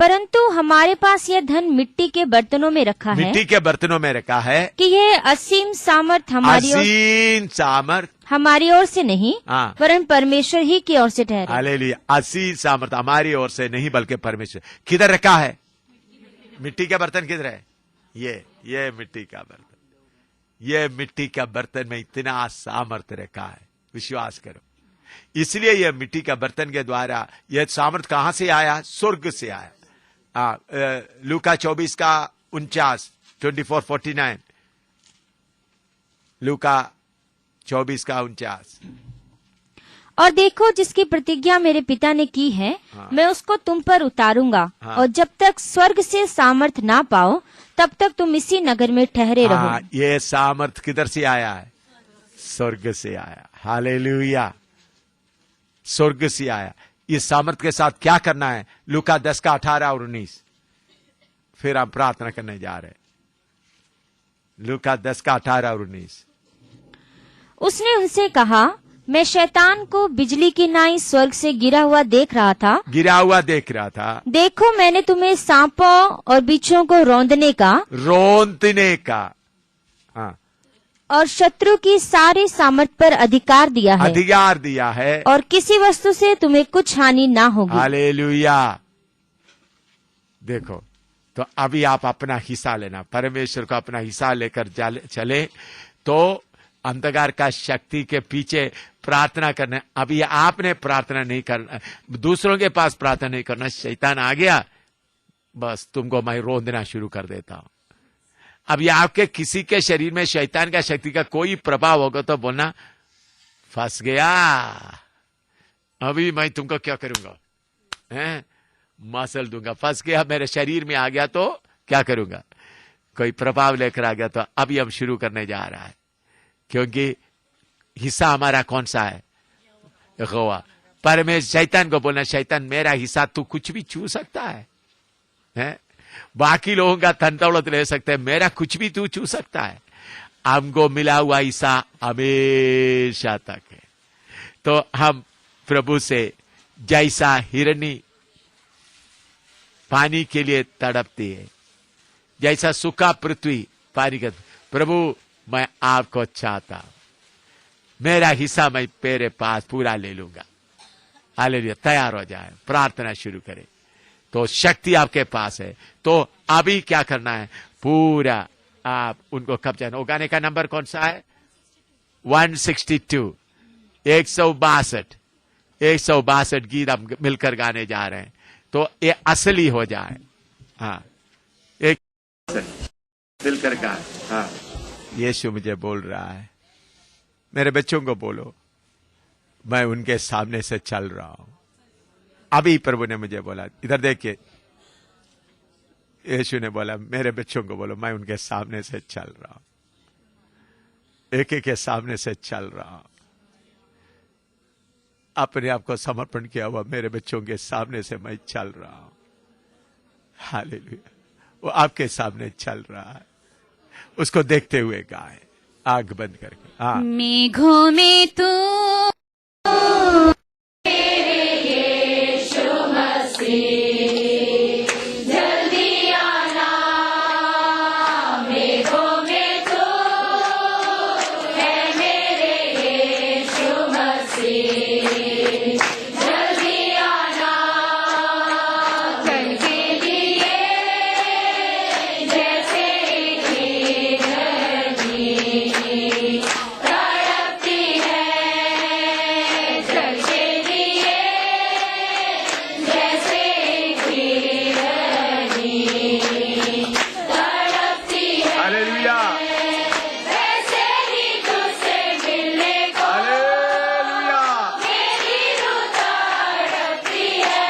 परंतु हमारे पास यह धन मिट्टी के बर्तनों में रखा है, मिट्टी के बर्तनों में रखा है, कि यह असीम सामर्थ असीम सामर्थ हमारी ओर से नहीं, हाँ। वरन परमेश्वर ही की ओर से ठहरे। हालेलुया। असीम सामर्थ हमारी ओर से नहीं, बल्कि परमेश्वर। किधर रखा है? मिट्टी का बर्तन किधर है? ये मिट्टी का बर्तन, ये मिट्टी का बर्तन में इतना सामर्थ रखा है, विश्वास करो। इसलिए यह मिट्टी का बर्तन के द्वारा यह सामर्थ कहां से आया? स्वर्ग से आया। लूका 24:49, 24:49। लूका 24:49। और देखो, जिसकी प्रतिज्ञा मेरे पिता ने की है, हाँ। मैं उसको तुम पर उतारूंगा, हाँ। और जब तक स्वर्ग से सामर्थ ना पाओ, तब तक तुम इसी नगर में ठहरे रहो। ये सामर्थ किधर से आया है? स्वर्ग से आया। हालेलुया। स्वर्ग से आया। इस सामर्थ के साथ क्या करना है, लूका 10 का 18 और 19। फिर हम प्रार्थना करने जा रहे हैं। लूका 10 का 18 और 19। उसने उनसे कहा, मैं शैतान को बिजली की नाई स्वर्ग से गिरा हुआ देख रहा था। देखो, मैंने तुम्हें सांपों और बिच्छों को रौंदने का हाँ, और शत्रु की सारी सामर्थ पर अधिकार दिया है और किसी वस्तु से तुम्हें कुछ हानि ना होगी। हालेलुया। देखो, तो अभी आप अपना हिस्सा लेना, परमेश्वर को अपना हिस्सा लेकर चले तो अंधकार का शक्ति के पीछे प्रार्थना करना। अभी आपने प्रार्थना नहीं करना, दूसरों के पास प्रार्थना नहीं करना। शैतान आ गया, बस तुमको मैं रोंदना शुरू कर देता हूं। अभी आपके किसी के शरीर में शैतान का शक्ति का कोई प्रभाव होगा तो बोलना, फंस गया, अभी मैं तुमको क्या करूंगा, मसल दूंगा। फंस गया, मेरे शरीर में आ गया तो क्या करूंगा, कोई प्रभाव लेकर आ गया तो अभी हम शुरू करने जा रहा है। क्योंकि हिस्सा हमारा कौन सा है, यहोवा। पर मैं शैतान को बोलना, शैतान मेरा हिस्सा तू कुछ भी छू सकता है? बाकी लोगों का धन दौलत ले सकते हैं, मेरा कुछ भी तू छू सकता है। हमको मिला हुआ हिस्सा हमेशा तक है। तो हम प्रभु से जैसा हिरनी पानी के लिए तड़पती है, जैसा सूखा पृथ्वी पानी का, प्रभु मैं आपको चाहता हूं, मेरा हिस्सा मैं तेरे पास पूरा ले लूंगा। हालेलुया। तैयार हो जाए, प्रार्थना शुरू करें। तो शक्ति आपके पास है। तो अभी क्या करना है, पूरा आप उनको कब्जा। वो गाने का नंबर कौन सा है, 162, 162 गीत हम मिलकर गाने जा रहे हैं। तो ये असली हो जाए। हाँ, एक मिलकर गाए। हाँ, यीशु मुझे बोल रहा है, मेरे बच्चों को बोलो मैं उनके सामने से चल रहा हूं। अभी प्रभु ने मुझे बोला, इधर देखिए, यीशु ने बोला मेरे बच्चों को बोलो मैं उनके सामने से चल रहा हूं, एक एक के सामने से चल रहा हूं। अपने आप को समर्पण किया हुआ मेरे बच्चों के सामने से मैं चल रहा हूं। हालेलुया। वो आपके सामने चल रहा है, उसको देखते हुए गाए, आग बंद करके। हाँ, मेघों में तू जल्दी आना, मेघों में तू है मेरे यीशु मसीह, जल्दी आना कल के लिए, जैसे तड़पती है जल के लिए, जैसे तड़पती है, हालेलुया, वैसे ही तुझसे मिलने को हालेलुया, मेरी रूह तड़पती है,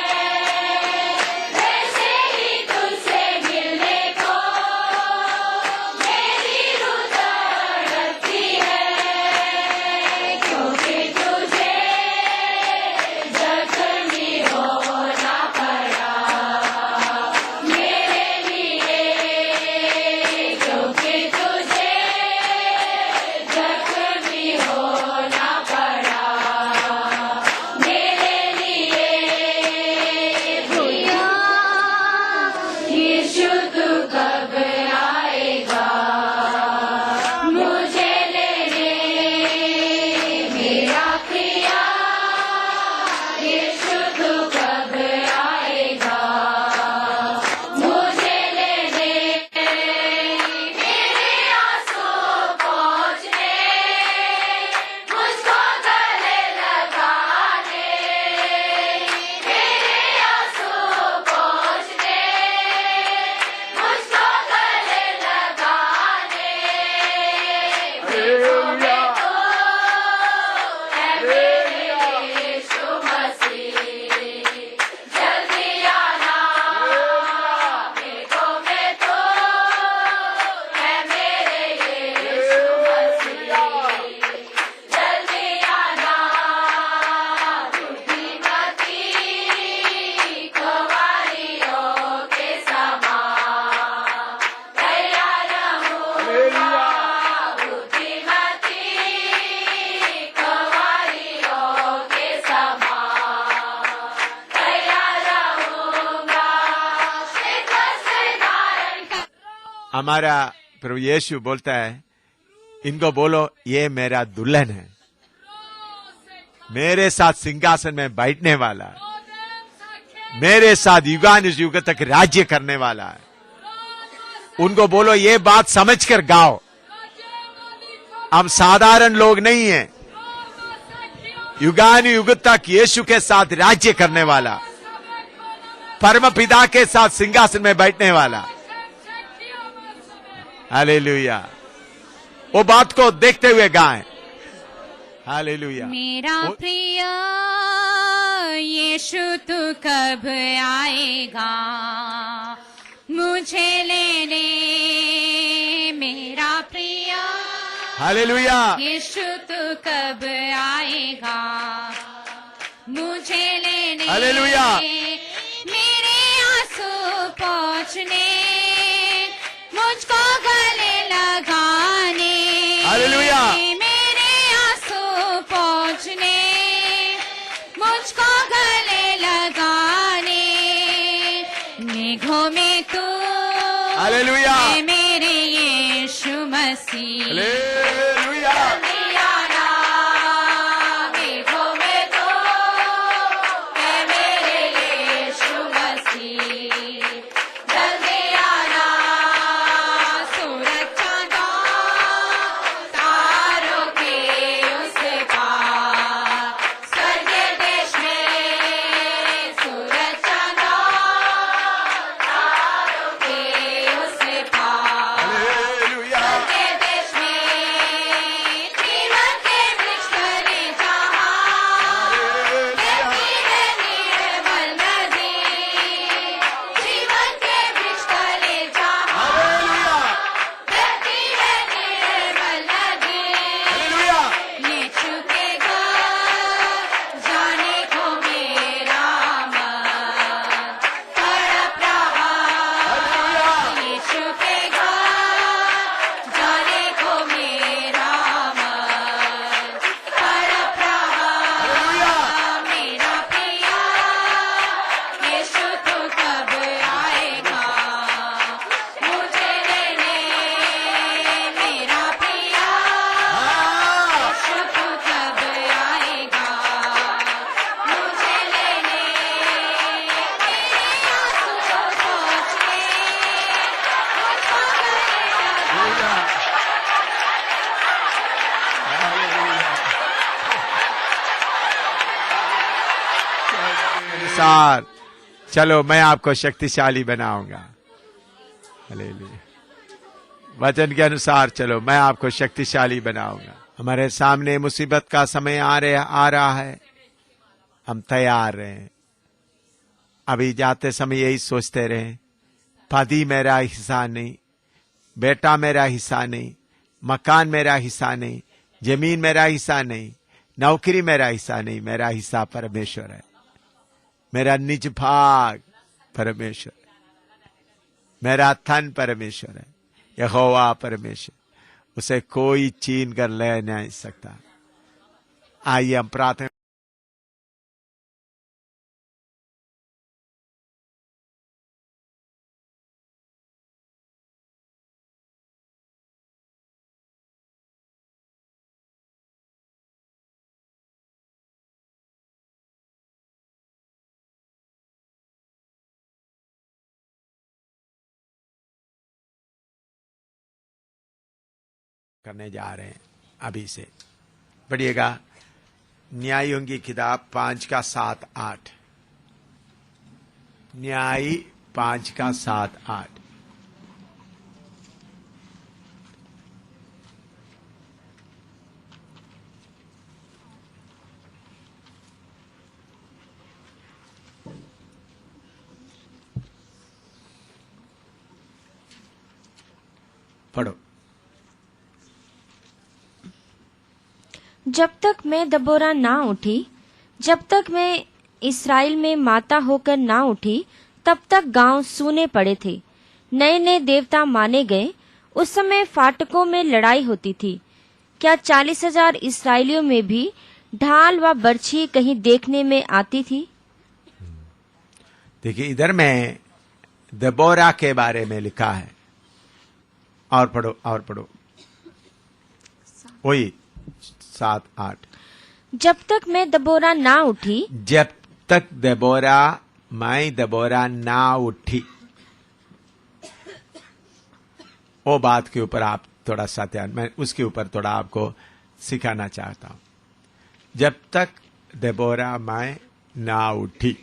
वैसे ही तुझसे मिलने को मेरी रूह तड़पती है, क्योंकि तुझे जख्मी होना पड़ा मेरे लिए, क्योंकि तुझे हमारा प्रभु यीशु बोलता है, इनको बोलो ये मेरा दुल्हन है, मेरे साथ सिंहासन में बैठने वाला है, मेरे साथ युगान युग तक राज्य करने वाला है। उनको बोलो ये बात समझकर गाओ, हम साधारण लोग नहीं हैं, युगान युग तक यीशु के साथ राज्य करने वाला, परम पिता के साथ सिंहासन में बैठने वाला। हालेलुया। वो बात को देखते हुए गाएं। हालेलुया। मेरा प्रिय यीशु तू कब आएगा मुझे लेने, मेरा प्रिय हालेलुया। यीशु तू कब आएगा मुझे लेने, हालेलुया। मेरे आंसू पोंछने, मुझको गले लगाने, हालेलुया। मेरे आंसू पोंछने, मुझको गले लगाने, मेघों में तू हालेलुया। है मेरे यीशु मसीह। हालेलुया। जल्दी आना, मेघों में तू है मेरे यीशु मसीह। जल्दी आना, सूरज चांदा तारों के उस पार, स्वर्ग देश में सूरज चांदा तारों के उस पार, हालेलुया। स्वर्ग देश में जीवन के वृक्ष तले जहाँ बहती है निर्मल नदी, जीवन के वृक्ष तले जहाँ हालेलुया। बहती है निर्मल नदी, हालेलुया। ये छुपेगा जाने को मेरा मन तड़प रहा, ये छुपेगा जाने को मेरा मन तड़प रहा, मेरा प्रिया यीशु तू कब आएगा मुझे लेने, मेरा प्रिया यीशु तू कब आएगा मुझे लेने, मेरे आंसू पोंछने, मुझको गले अनुसार चलो मैं आपको शक्तिशाली बनाऊंगा। हालेलुया। वचन के अनुसार चलो मैं आपको शक्तिशाली बनाऊंगा। हमारे सामने मुसीबत का समय आ रहा है, हम तैयार रहें। अभी जाते समय यही सोचते रहें, पति मेरा हिस्सा नहीं, बेटा मेरा हिस्सा नहीं, मकान मेरा हिस्सा नहीं, जमीन मेरा हिस्सा नहीं, नौकरी मेरा हिस्सा नहीं, मेरा हिस्सा परमेश्वर है। मेरा निज भाग परमेश्वर है, मेरा धन परमेश्वर है, यहोवा परमेश्वर, उसे कोई छीन कर ले नहीं सकता। आइए हम प्रार्थना। करने जा रहे हैं अभी से। पढ़िएगा न्यायों की किताब 5:7-8। न्याय 5:7-8। पढ़ो। जब तक मैं दबोरा ना उठी, जब तक मैं इस्राएल में माता होकर ना उठी, तब तक गांव सूने पड़े थे। नए नए देवता माने गए। उस समय फाटकों में लड़ाई होती थी। क्या 40,000 इस्राएलियों में भी ढाल व बर्छी कहीं देखने में आती थी? देखिए इधर में दबोरा के बारे में लिखा है। और पढ़ो वही 7-8। जब तक मैं दबोरा ना उठी, जब तक मैं दबोरा ना उठी। वो बात के ऊपर आप थोड़ा सा ध्यान, मैं उसके ऊपर थोड़ा आपको सिखाना चाहता हूं। जब तक दबोरा मैं ना उठी।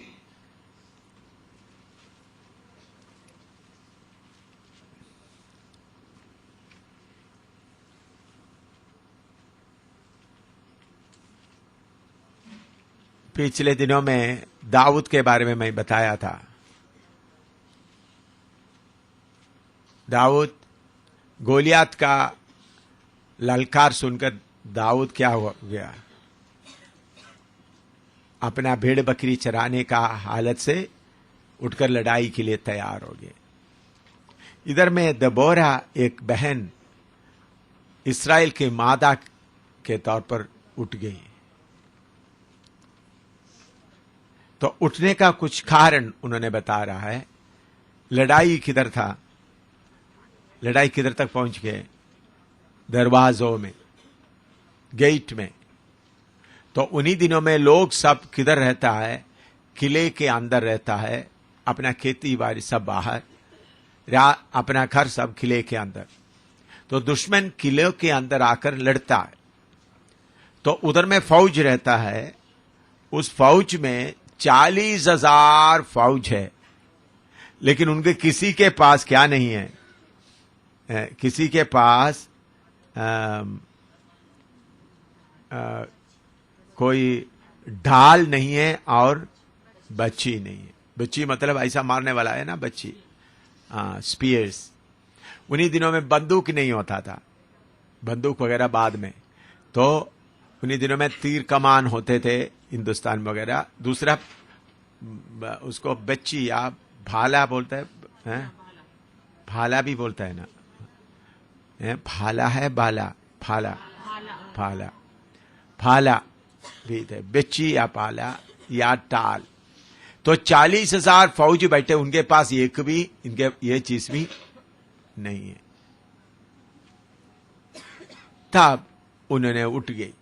पिछले दिनों में दाऊद के बारे में मैं बताया था। दाऊद, गोलियात का ललकार सुनकर दाऊद क्या हो गया, अपना भेड़ बकरी चराने का हालत से उठकर लड़ाई के लिए तैयार हो गए। इधर में दबोरा एक बहन इस्राएल के मादा के तौर पर उठ गई। तो उठने का कुछ कारण उन्होंने बता रहा है। लड़ाई किधर था, लड़ाई किधर तक पहुंच गए, दरवाजों में, गेट में। तो उन्हीं दिनों में लोग सब किधर रहता है, किले के अंदर रहता है, अपना खेती बाड़ी सब बाहर, अपना घर सब किले के अंदर। तो दुश्मन किले के अंदर आकर लड़ता है। तो उधर में फौज रहता है, उस फौज में 40,000 फौज है, लेकिन उनके किसी के पास क्या नहीं है, किसी के पास कोई ढाल नहीं है और बच्ची नहीं है। बच्ची मतलब ऐसा मारने वाला है ना, बच्ची, स्पीयर्स। उन्हीं दिनों में बंदूक नहीं होता था, बंदूक वगैरह बाद में। तो उन्हीं दिनों में तीर कमान होते थे हिंदुस्तान वगैरह। दूसरा उसको बच्ची या भाला बोलता है, भाला भी बोलता है ना, भाला है, बाला, भाला, भाला, भाला भी थे, बच्ची या पाला या टाल। तो 40,000 फौजी बैठे, उनके पास एक भी इनके ये चीज भी नहीं है। तब उन्होंने उठ गई।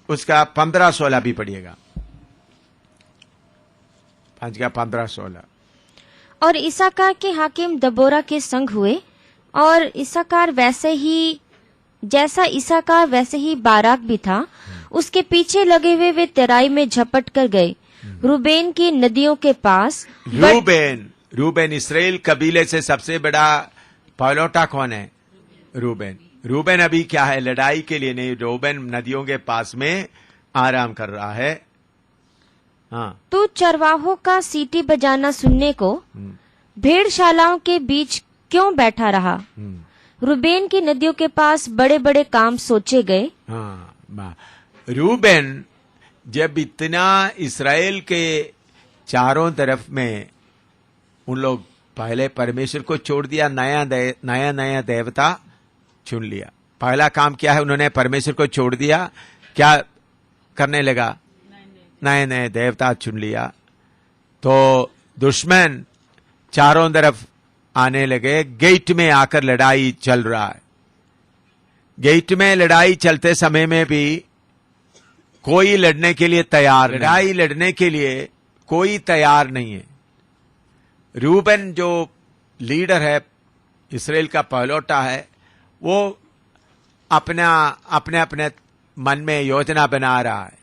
उसका 15-16 भी पढ़िएगा, 5 का 15-16। और इसाकार के हाकिम दबोरा के संग हुए, और इसाकार वैसे ही, जैसा इसाकार वैसे ही बाराक भी था। उसके पीछे लगे हुए वे तराई में झपट कर गए, रूबेन की नदियों के पास। रूबेन इस्राएल कबीले से सबसे बड़ा पहलौठा कौन है? रूबेन। रूबेन अभी क्या है, लड़ाई के लिए नहीं, रूबेन नदियों के पास में आराम कर रहा है। हाँ, तू चरवाहों का सीटी बजाना सुनने को भेड़शालाओं के बीच क्यों बैठा रहा? रूबेन की नदियों के पास बड़े बड़े काम सोचे गए। हाँ, रूबेन जब इतना इस्राएल के चारों तरफ में उन लोग पहले परमेश्वर को छोड़ दिया, नया देवता चुन लिया। पहला काम क्या है, उन्होंने परमेश्वर को छोड़ दिया, क्या करने लगा, नए देवता चुन लिया। तो दुश्मन चारों तरफ आने लगे। गेट में आकर लड़ाई चल रहा है। गेट में लड़ाई चलते समय में भी कोई लड़ने के लिए तैयार, लड़ाई लड़ने के लिए कोई तैयार नहीं है। रूबेन जो लीडर है, इस्राएल का पहलौठा है, वो अपने मन में योजना बना रहा है,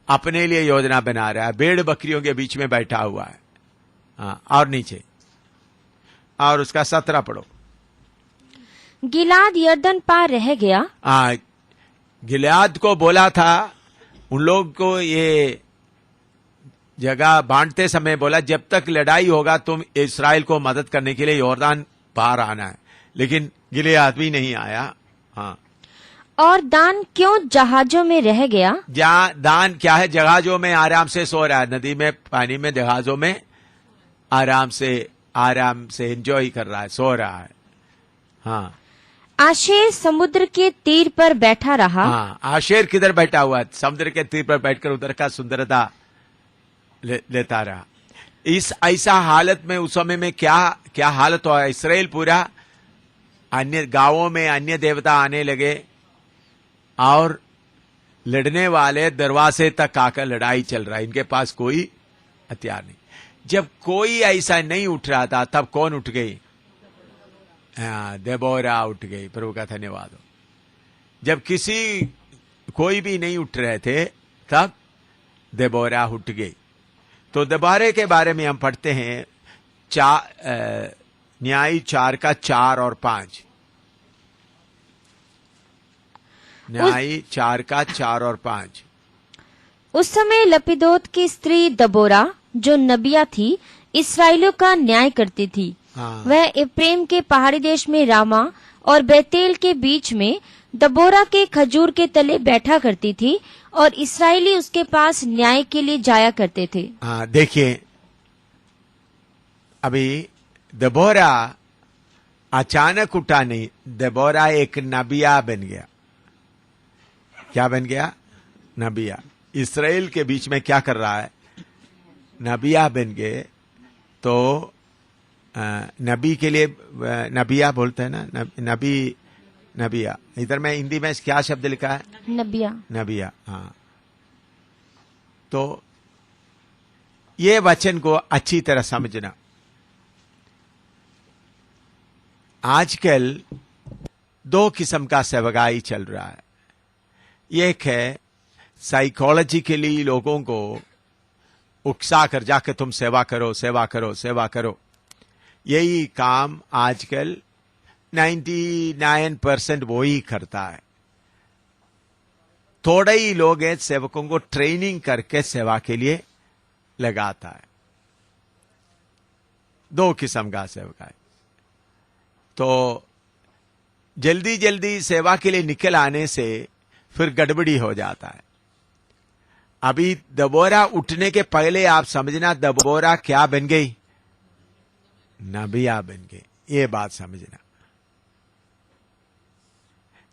अपने लिए योजना बना रहा है। भेड़ बकरियों के बीच में बैठा हुआ है। हाँ, और नीचे, और उसका 17 पढ़ो। गिलाद यर्दन पार रह गया। गिलाद को बोला था, उन लोग को ये जगह बांटते समय बोला, जब तक लड़ाई होगा तुम इस्राएल को मदद करने के लिए यॉर्दान पार आना है। लेकिन गिलाद भी नहीं आया। हाँ, और दान क्यों जहाजों में रह गया? दान क्या है, जहाजों में आराम से सो रहा है, नदी में, पानी में, जहाजों में आराम से एंजॉय कर रहा है, सो रहा है। हाँ, आशेर समुद्र के तीर पर बैठा रहा। हाँ, आशेर किधर बैठा हुआ है? समुद्र के तीर पर बैठकर उधर का सुंदरता लेता रहा। इस ऐसा हालत में उस समय में क्या क्या हालत हुआ, इसराइल पूरा अन्य गांवों में अन्य देवता आने लगे और लड़ने वाले दरवाजे तक आकर लड़ाई चल रहा है, इनके पास कोई हथियार नहीं। जब कोई ऐसा नहीं उठ रहा था तब कौन उठ गई? देबोरा उठ गई। प्रभु का धन्यवाद हो। जब कोई भी नहीं उठ रहे थे तब देबोरा उठ गई। तो देबोरे के बारे में हम पढ़ते हैं न्याय 4 का 4 और 5। न्याय 4 का 4 और 5। उस समय लपिदोत की स्त्री दबोरा जो नबिया थी इस्राएलियों का न्याय करती थी। हाँ। वह एप्रेम के पहाड़ी देश में रामा और बेतेल के बीच में दबोरा के खजूर के तले बैठा करती थी और इस्राएली उसके पास न्याय के लिए जाया करते थे। हाँ, देखिए अभी दबोरा अचानक उठा नहीं, दबोरा एक नबिया बन गया। क्या बन गया? नबिया। इस्राएल के बीच में क्या कर रहा है? नबिया बन गए। तो नबी के लिए नबिया बोलते हैं ना, नबिया। इधर में हिंदी में क्या शब्द लिखा है? नबिया। हाँ, तो ये वचन को अच्छी तरह समझना। आजकल 2 किस्म का सेवकाई चल रहा है। एक है साइकोलॉजिकली लोगों को उकसा कर जाकर तुम सेवा करो, सेवा करो, सेवा करो। यही काम आजकल 99% वो ही करता है। थोड़े ही लोग हैं सेवकों को ट्रेनिंग करके सेवा के लिए लगाता है। 2 किस्म का सेवक है। तो जल्दी जल्दी सेवा के लिए निकल आने से फिर गड़बड़ी हो जाता है। अभी दबोरा उठने के पहले आप समझना, दबोरा क्या बन गई? नबिया बन गई। ये बात समझना,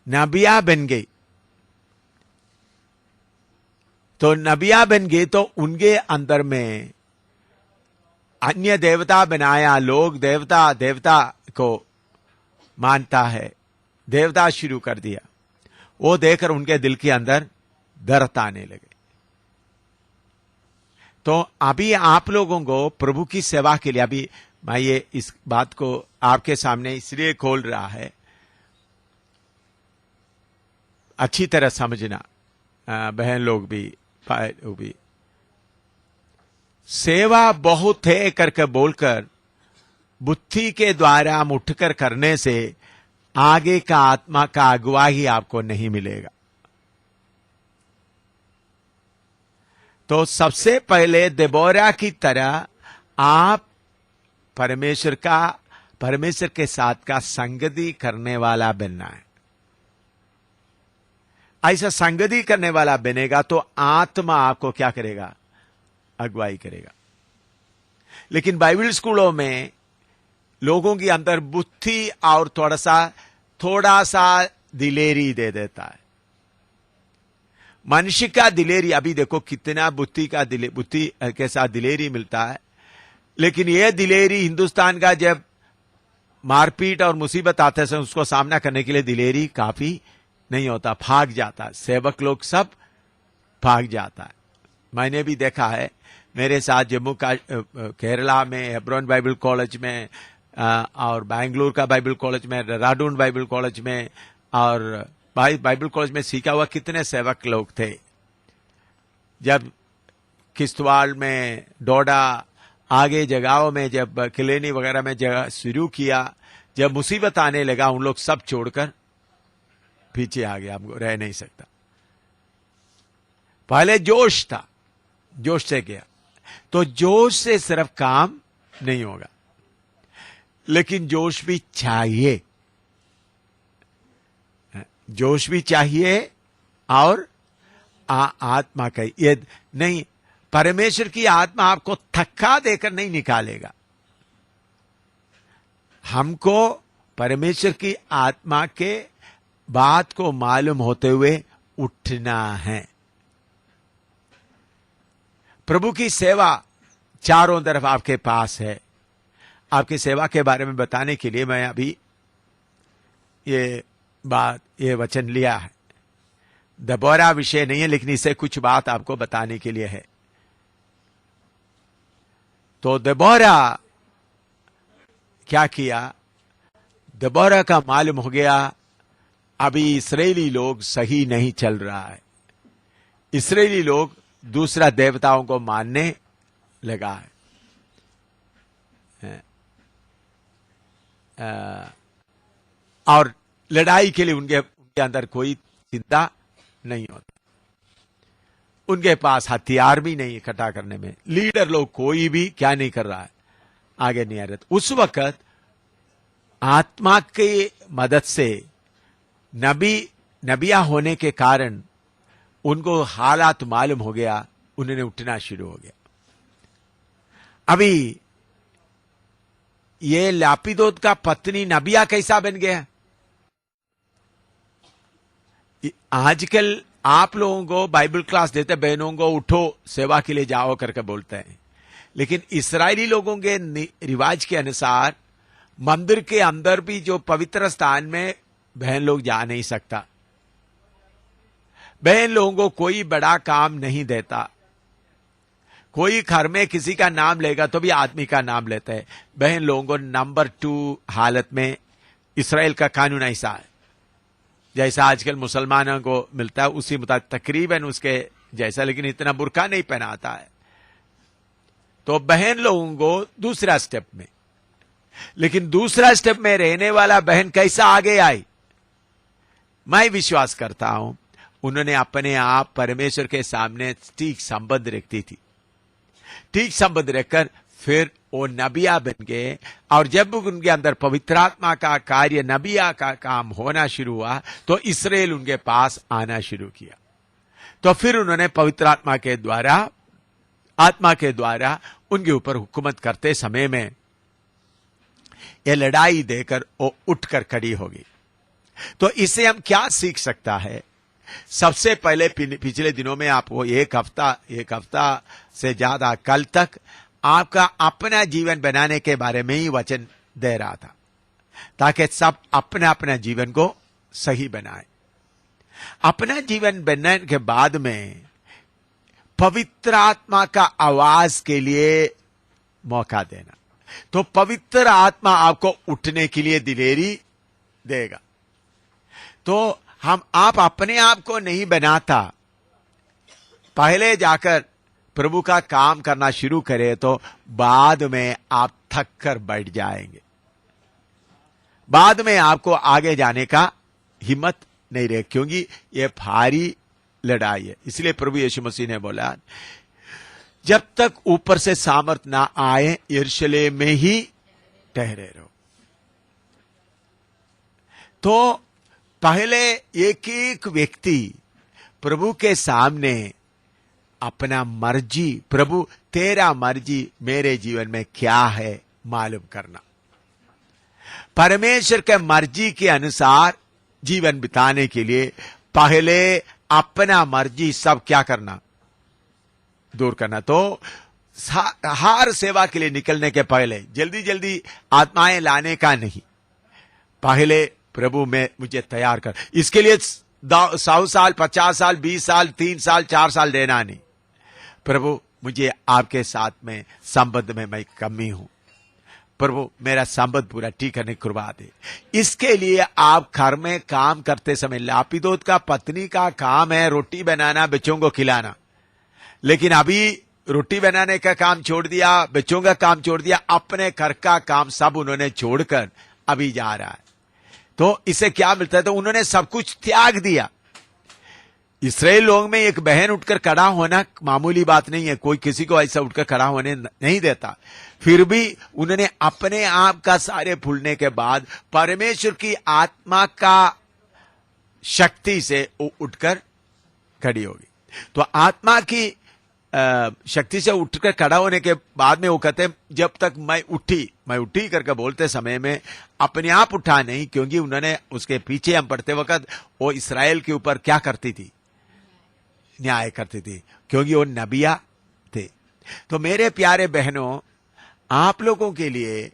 नबिया बन गई। तो नबिया बन गई तो उनके अंदर में अन्य देवता बनाया। लोग देवता को मानता है, देवता शुरू कर दिया। वो देखकर उनके दिल के अंदर दर्द आने लगे। तो अभी आप लोगों को प्रभु की सेवा के लिए, अभी मैं ये इस बात को आपके सामने इसलिए खोल रहा है, अच्छी तरह समझना बहन लोग भी, भाई लोग भी। सेवा बहुत है करके बोलकर बुद्धि के द्वारा हम उठकर करने से आगे का आत्मा का अगुवाही आपको नहीं मिलेगा। तो सबसे पहले देबोरा की तरह आप परमेश्वर के साथ का संगति करने वाला बनना है। ऐसा संगति करने वाला बनेगा तो आत्मा आपको क्या करेगा? अगुवाई करेगा। लेकिन बाइबल स्कूलों में लोगों के अंदर बुद्धि और थोड़ा सा दिलेरी दे देता है। मनुष्य का दिलेरी, अभी देखो कितना बुद्धि के साथ दिलेरी मिलता है। लेकिन यह दिलेरी हिंदुस्तान का जब मारपीट और मुसीबत आते हैं उसको सामना करने के लिए दिलेरी काफी नहीं होता, भाग जाता है। सेवक लोग सब भाग जाता है। मैंने भी देखा है, मेरे साथ जम्मू का केरला में हेब्रोन बाइबल कॉलेज में और बैंगलोर का बाइबल कॉलेज में, राडून बाइबल कॉलेज में और बाइबल कॉलेज में सीखा हुआ कितने सेवक लोग थे। जब किश्तवाड़ में, डोडा, आगे जगहों में, जब किलेनी वगैरह में जगह शुरू किया, जब मुसीबत आने लगा उन लोग सब छोड़कर पीछे आ गया, हमको रह नहीं सकता। पहले जोश था, जोश से गया। तो जोश से सिर्फ काम नहीं होगा, लेकिन जोश भी चाहिए। जोश भी चाहिए और आत्मा का ये नहीं, परमेश्वर की आत्मा आपको थक्का देकर नहीं निकालेगा। हमको परमेश्वर की आत्मा के बात को मालूम होते हुए उठना है। प्रभु की सेवा चारों तरफ आपके पास है। आपकी सेवा के बारे में बताने के लिए मैं अभी ये वचन लिया है। दबोरा विषय नहीं है, लेकिन इससे कुछ बात आपको बताने के लिए है। तो दबोरा क्या किया? दबोरा का मालूम हो गया अभी इस्राएली लोग सही नहीं चल रहा है। इस्राएली लोग दूसरा देवताओं को मानने लगा है। और लड़ाई के लिए उनके अंदर कोई चिंता नहीं होता। उनके पास हथियार भी नहीं इकट्ठा करने में। लीडर लोग कोई भी क्या नहीं कर रहा है, आगे नहीं आ रहा। उस वक्त आत्मा की मदद से नबिया होने के कारण उनको हालात मालूम हो गया, उन्होंने उठना शुरू हो गया। अभी ये लापिदोत का पत्नी नबिया कैसा बन गया? आजकल आप लोगों को बाइबल क्लास देते, बहनों को उठो सेवा के लिए जाओ करके बोलते हैं, लेकिन इस्राएली लोगों के रिवाज के अनुसार मंदिर के अंदर भी जो पवित्र स्थान में बहन लोग जा नहीं सकता। बहन लोगों को कोई बड़ा काम नहीं देता। कोई घर में किसी का नाम लेगा तो भी आदमी का नाम लेता है। बहन लोगों को नंबर 2 हालत में इस्राएल का कानून ऐसा है, जैसा आजकल मुसलमानों को मिलता है उसी मुताबिक तकरीबन उसके जैसा, लेकिन इतना बुर्का नहीं पहनाता है। तो बहन लोगों को दूसरा स्टेप में, लेकिन दूसरा स्टेप में रहने वाला बहन कैसा आगे आई? मैं विश्वास करता हूं उन्होंने अपने आप परमेश्वर के सामने ठीक संबंध रखती थी। ठीक संबंध रखकर फिर वो नबिया बन गए। और जब उनके अंदर पवित्र आत्मा का कार्य, नबिया का काम होना शुरू हुआ तो इस्राएल उनके पास आना शुरू किया। तो फिर उन्होंने पवित्र आत्मा के द्वारा उनके ऊपर हुकूमत करते समय में यह लड़ाई देकर वो उठकर खड़ी होगी। तो इससे हम क्या सीख सकता है? सबसे पहले पिछले दिनों में आपको एक हफ्ता से ज्यादा कल तक आपका अपना जीवन बनाने के बारे में ही वचन दे रहा था, ताकि सब अपना अपना जीवन को सही बनाए। अपना जीवन बनाने के बाद में पवित्र आत्मा का आवाज के लिए मौका देना। तो पवित्र आत्मा आपको उठने के लिए दिलेरी देगा। तो आप अपने आप को नहीं बनाता। पहले जाकर प्रभु का काम करना शुरू करें तो बाद में आप थक कर बैठ जाएंगे। बाद में आपको आगे जाने का हिम्मत नहीं रहे, क्योंकि यह भारी लड़ाई है। इसलिए प्रभु यीशु मसीह ने बोला, जब तक ऊपर से सामर्थ ना आए यरूशलेम में ही ठहरे रहो। तो पहले एक एक व्यक्ति प्रभु के सामने अपना मर्जी, प्रभु तेरा मर्जी मेरे जीवन में क्या है मालूम करना। परमेश्वर के मर्जी के अनुसार जीवन बिताने के लिए पहले अपना मर्जी सब क्या करना, दूर करना। तो हर सेवा के लिए निकलने के पहले जल्दी जल्दी आत्माएं लाने का नहीं, पहले प्रभु में मुझे तैयार कर। इसके लिए 100 साल, 50 साल, 20 साल, 3 साल, 4 साल देना नहीं। प्रभु मुझे आपके साथ में संबंध में मैं कमी हूं, प्रभु मेरा संबंध पूरा ठीक करने की कृपा दे। इसके लिए आप घर में काम करते समय, लापिदोत का पत्नी का काम है रोटी बनाना, बच्चों को खिलाना, लेकिन अभी रोटी बनाने का काम छोड़ दिया, बच्चों का काम छोड़ दिया, अपने घर का काम सब उन्होंने छोड़कर अभी जा रहा है। तो इससे क्या मिलता है? तो उन्होंने सब कुछ त्याग दिया। इस्राएल लोग में एक बहन उठकर खड़ा होना मामूली बात नहीं है, कोई किसी को ऐसा उठकर खड़ा होने नहीं देता। फिर भी उन्होंने अपने आप का सारे भूलने के बाद परमेश्वर की आत्मा का शक्ति से वो उठकर खड़ी होगी। तो आत्मा की शक्ति से उठकर खड़ा होने के बाद में वो कहते हैं, जब तक मैं उठी करके बोलते समय में अपने आप उठा नहीं, क्योंकि उन्होंने उसके पीछे हम पढ़ते वक्त वो इस्राएल के ऊपर क्या करती थी? न्याय करती थी, क्योंकि वो नबिया थे। तो मेरे प्यारे बहनों, आप लोगों के लिए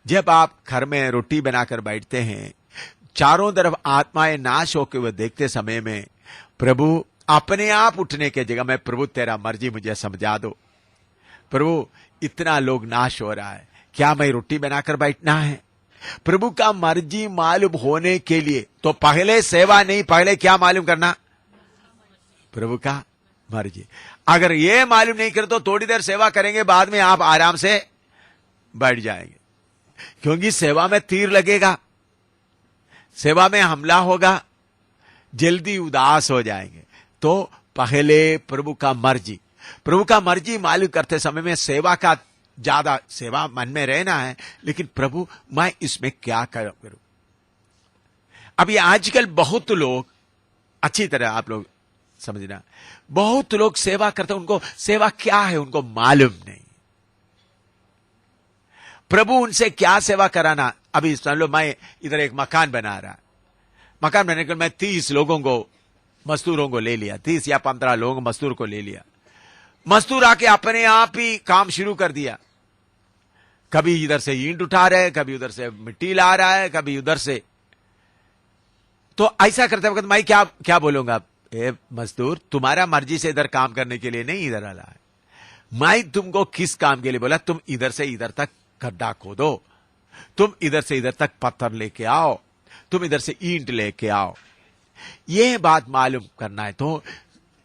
जब आप घर में रोटी बनाकर बैठते हैं, चारों तरफ आत्माएं नाश होकर हुए देखते समय में प्रभु अपने आप उठने के जगह में, प्रभु तेरा मर्जी मुझे समझा दो, प्रभु इतना लोग नाश हो रहा है, क्या मैं रोटी बनाकर बैठना है? प्रभु का मर्जी मालूम होने के लिए तो पहले सेवा नहीं, पहले क्या मालूम करना? प्रभु का मर्जी। अगर ये मालूम नहीं करे तो थोड़ी देर सेवा करेंगे, बाद में आप आराम से बैठ जाएंगे, क्योंकि सेवा में तीर लगेगा, सेवा में हमला होगा, जल्दी उदास हो जाएंगे। तो पहले प्रभु का मर्जी मालूम करते समय में सेवा का ज्यादा, सेवा मन में रहना है, लेकिन प्रभु मैं इसमें क्या करूं? अभी आजकल बहुत लोग, अच्छी तरह आप लोग समझना, बहुत लोग सेवा करते हैं, उनको सेवा क्या है उनको मालूम नहीं। प्रभु उनसे क्या सेवा कराना? अभी समझ लो, मैं इधर एक मकान बना रहा, मकान बनाने के लिए मैं 30 लोगों को, मजदूरों को ले लिया, 30 या 15 लोगों मजदूर को ले लिया। मजदूर आके अपने आप ही काम शुरू कर दिया, कभी इधर से ईंट उठा रहे, कभी उधर से मिट्टी ला रहा है, कभी उधर से। तो ऐसा करते वक्त मैं क्या बोलूंगा? ए मजदूर, तुम्हारा मर्जी से इधर काम करने के लिए नहीं इधर आला है, मैं तुमको किस काम के लिए बोला? तुम इधर से इधर तक गड्ढा खोदो, तुम इधर से इधर तक पत्थर लेके आओ, तुम इधर से ईंट लेके आओ, ये बात मालूम करना है। तो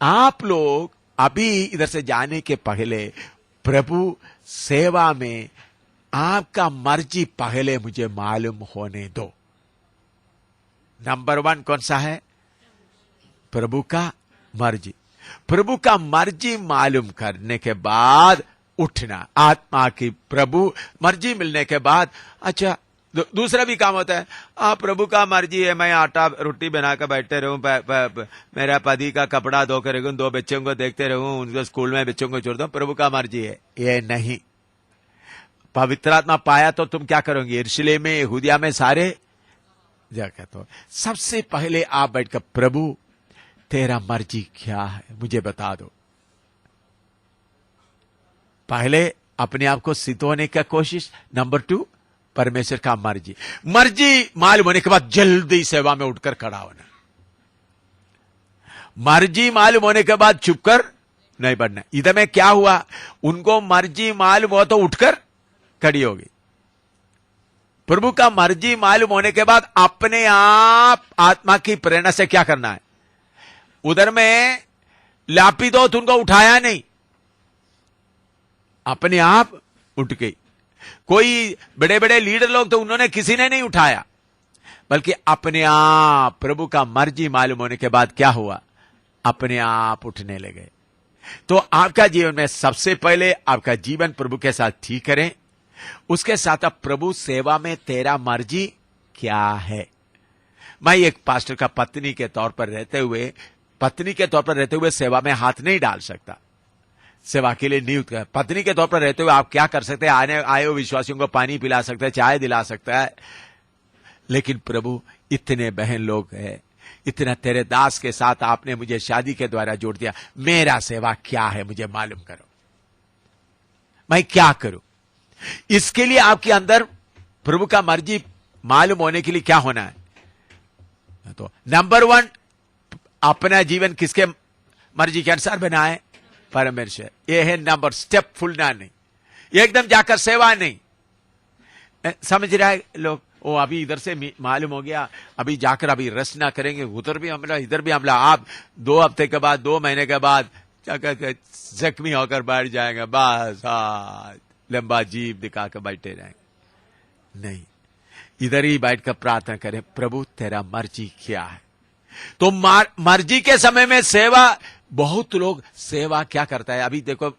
आप लोग अभी इधर से जाने के पहले प्रभु सेवा में आपका मर्जी पहले मुझे मालूम होने दो। नंबर 1 कौन सा है? प्रभु का मर्जी। प्रभु का मर्जी मालूम करने के बाद उठना, आत्मा की प्रभु मर्जी मिलने के बाद। अच्छा, दूसरा भी काम होता है, प्रभु का मर्जी है मैं आटा रोटी बनाकर बैठते रहूं, मेरा पति का कपड़ा धोकर रखूं, 2 बच्चों को देखते रहूं, उनको स्कूल में बच्चों को छोड़ दूं, प्रभु का मर्जी है। ये नहीं, पवित्र आत्मा पाया तो तुम क्या करोगे? यरूशलेम में, यहूदिया में सारे जगह। तो सबसे पहले आप बैठकर प्रभु तेरा मर्जी क्या है मुझे बता दो। पहले अपने आप को सिद्ध होने का कोशिश। नंबर 2 परमेश्वर का मर्जी मालूम होने के बाद जल्दी सेवा में उठकर खड़ा होना। मर्जी मालूम होने के बाद चुप कर नहीं बढ़ना। इधर में क्या हुआ? उनको मर्जी मालूम हो तो उठकर खड़ी होगी। प्रभु का मर्जी मालूम होने के बाद अपने आप आत्मा की प्रेरणा से क्या करना है? उधर में लापीदो तुमको उठाया नहीं, अपने आप उठ गई। कोई बड़े बड़े लीडर लोग तो उन्होंने किसी ने नहीं उठाया, बल्कि अपने आप प्रभु का मर्जी मालूम होने के बाद क्या हुआ? अपने आप उठने लगे। तो आपका जीवन में सबसे पहले आपका जीवन प्रभु के साथ ठीक करें, उसके साथ अब प्रभु सेवा में तेरा मर्जी क्या है। मैं एक पास्टर का पत्नी के तौर पर रहते हुए सेवा में हाथ नहीं डाल सकता, सेवा के लिए नियुक्त है। पत्नी के तौर पर रहते हुए आप क्या कर सकते हैं? आए हुए विश्वासियों को पानी पिला सकते हैं, चाय दिला सकता है, लेकिन प्रभु इतने बहन लोग हैं, इतना तेरे दास के साथ आपने मुझे शादी के द्वारा जोड़ दिया, मेरा सेवा क्या है मुझे मालूम करो, मैं क्या करूं। इसके लिए आपके अंदर प्रभु का मर्जी मालूम होने के लिए क्या होना है? तो नंबर 1 अपना जीवन किसके मर्जी के अनुसार बनाए? परमेश्वर। ये है नंबर, स्टेप फुलना नहीं, एकदम जाकर सेवा नहीं। समझ रहा है लोग? ओ अभी इधर से मालूम हो गया, अभी जाकर अभी रचना करेंगे, उधर भी हमला इधर भी हमला। आप 2 हफ्ते के बाद 2 महीने के बाद जख्मी होकर बैठ जाएंगे, बस लंबा जीव दिखाकर बैठे रहेंगे। नहीं, इधर ही बैठकर प्रार्थना करें, प्रभु तेरा मर्जी क्या है। तो मर्जी के समय में सेवा, बहुत लोग सेवा क्या करता है? अभी देखो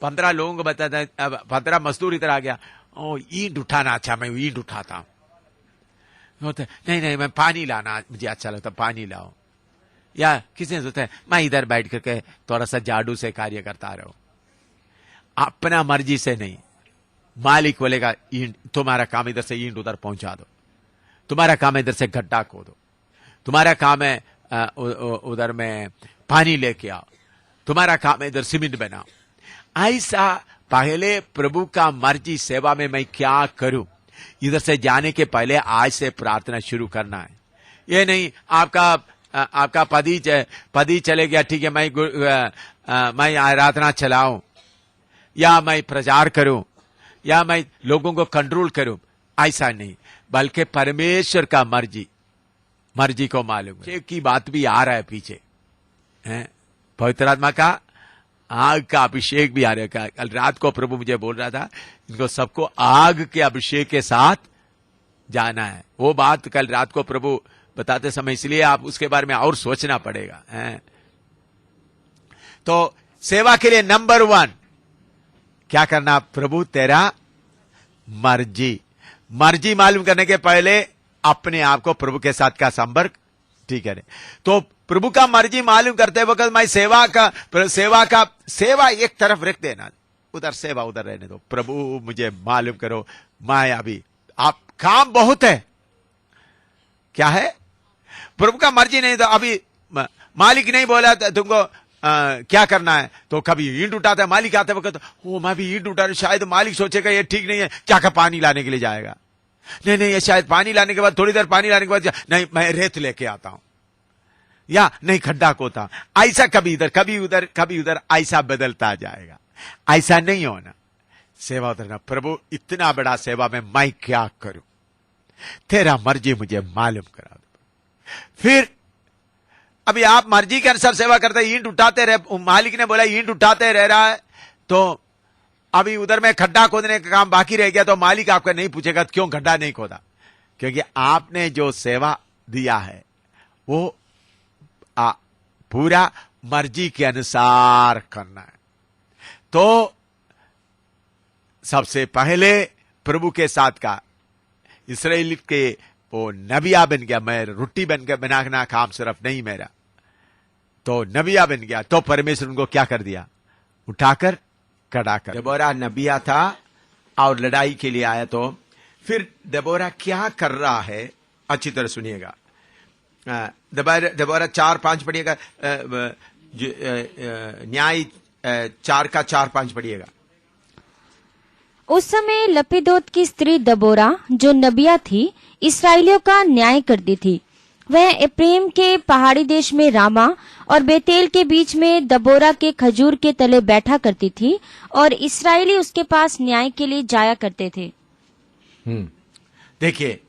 15 लोगों को बताता है, 15 मजदूर इधर आ गया, ओ ईंट उठाना, अच्छा मैं ईंट उठाता हूं, नहीं मैं पानी लाना मुझे अच्छा लगता, पानी लाओ। या किसी ने सोचता है मैं इधर बैठ करके थोड़ा सा झाड़ू से कार्य करता रहो। अपना मर्जी से नहीं, मालिक बोलेगा ईंट, तुम्हारा काम इधर से ईंट उधर पहुंचा दो, तुम्हारा काम इधर से गड्ढा खोदो, तुम्हारा काम है उधर में पानी लेके आओ, तुम्हारा काम है इधर सीमेंट बनाओ। ऐसा पहले प्रभु का मर्जी सेवा में मैं क्या करूं, इधर से जाने के पहले आज से प्रार्थना शुरू करना है। ये नहीं आपका पति चले गया, ठीक है मैं आराधना चलाऊं या मैं प्रचार करूं या मैं लोगों को कंट्रोल करूं, ऐसा नहीं, बल्कि परमेश्वर का मर्जी को मालूम है की बात भी आ रहा है पीछे, पवित्र आत्मा का आग का अभिषेक भी आ रहा है। कल रात को प्रभु मुझे बोल रहा था इनको सबको आग के अभिषेक के साथ जाना है। वो बात कल रात को प्रभु बताते समय, इसलिए आप उसके बारे में और सोचना पड़ेगा। तो सेवा के लिए नंबर 1 क्या करना, प्रभु तेरा मर्जी मालूम करने के पहले अपने आप को प्रभु के साथ का संपर्क ठीक है। तो प्रभु का मर्जी मालूम करते वक्त मैं सेवा एक तरफ रख देना, उधर सेवा उधर रहने दो। प्रभु मुझे मालूम करो, मैं अभी आप काम बहुत है, क्या है प्रभु का मर्जी नहीं, तो अभी मालिक नहीं बोला तुमको क्या करना है, तो कभी ईंट उठाता है मालिक आते वक्त, वो मैं भी ईंट उठा, शायद मालिक सोचेगा ये ठीक नहीं है, क्या पानी लाने के लिए जाएगा, नहीं ये शायद पानी लाने के बाद थोड़ी देर पानी लाने के बाद नहीं मैं रेत लेके आता हूं, या नहीं खड्डा खोता, ऐसा कभी इधर कभी उधर ऐसा बदलता जाएगा। ऐसा नहीं होना, सेवा उतरना, प्रभु इतना बड़ा सेवा में मैं क्या करूं, तेरा मर्जी मुझे मालूम करा दो। फिर अभी आप मर्जी के अनुसार सेवा करते, ईंट उठाते रहे, मालिक ने बोला ईंट उठाते रह रहा है, तो अभी उधर में खड्डा खोदने का काम बाकी रह गया, तो मालिक आपका नहीं पूछेगा क्यों खड्डा नहीं खोदा, क्योंकि आपने जो सेवा दिया है वो पूरा मर्जी के अनुसार करना है। तो सबसे पहले प्रभु के साथ का इस्राएल के वो नबिया बन गया, मैं रोटी बन के बनाना काम सिर्फ नहीं मेरा, तो नबिया बन गया, तो परमेश्वर उनको क्या कर दिया, उठाकर खड़ा कर। देबोरा नबिया था और लड़ाई के लिए आया, तो फिर देबोरा क्या कर रहा है अच्छी तरह सुनिएगा। देबोरा 4-5 पढ़िएगा, न्याय 4 का 4-5 पढ़िएगा। उस समय लपीदोत की स्त्री दबोरा जो नबिया थी इस्राएलियों का न्याय करती थी। वह एप्रेम के पहाड़ी देश में रामा और बेतेल के बीच में दबोरा के खजूर के तले बैठा करती थी और इस्राएली उसके पास न्याय के लिए जाया करते थे। देखिए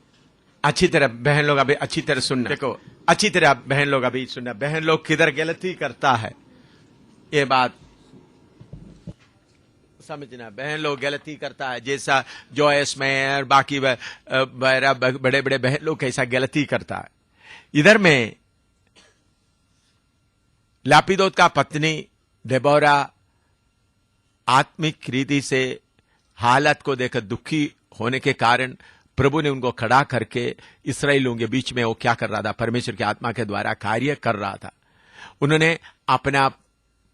अच्छी तरह बहन लोग अभी अच्छी तरह सुनना, देखो अच्छी तरह बहन लोग अभी सुनना, बहन लोग किधर गलती करता है ये बात समझना। बहन लोग गलती करता है, जैसा जॉयस में और बाकी बड़े बड़े बहन लोग कैसा गलती करता है। इधर में लापीदोत का पत्नी देबोरा आत्मिक रीति से हालत को देखकर दुखी होने के कारण प्रभु ने उनको खड़ा करके इस्राएलियों के बीच में वो क्या कर रहा था, परमेश्वर की आत्मा के द्वारा कार्य कर रहा था। उन्होंने अपना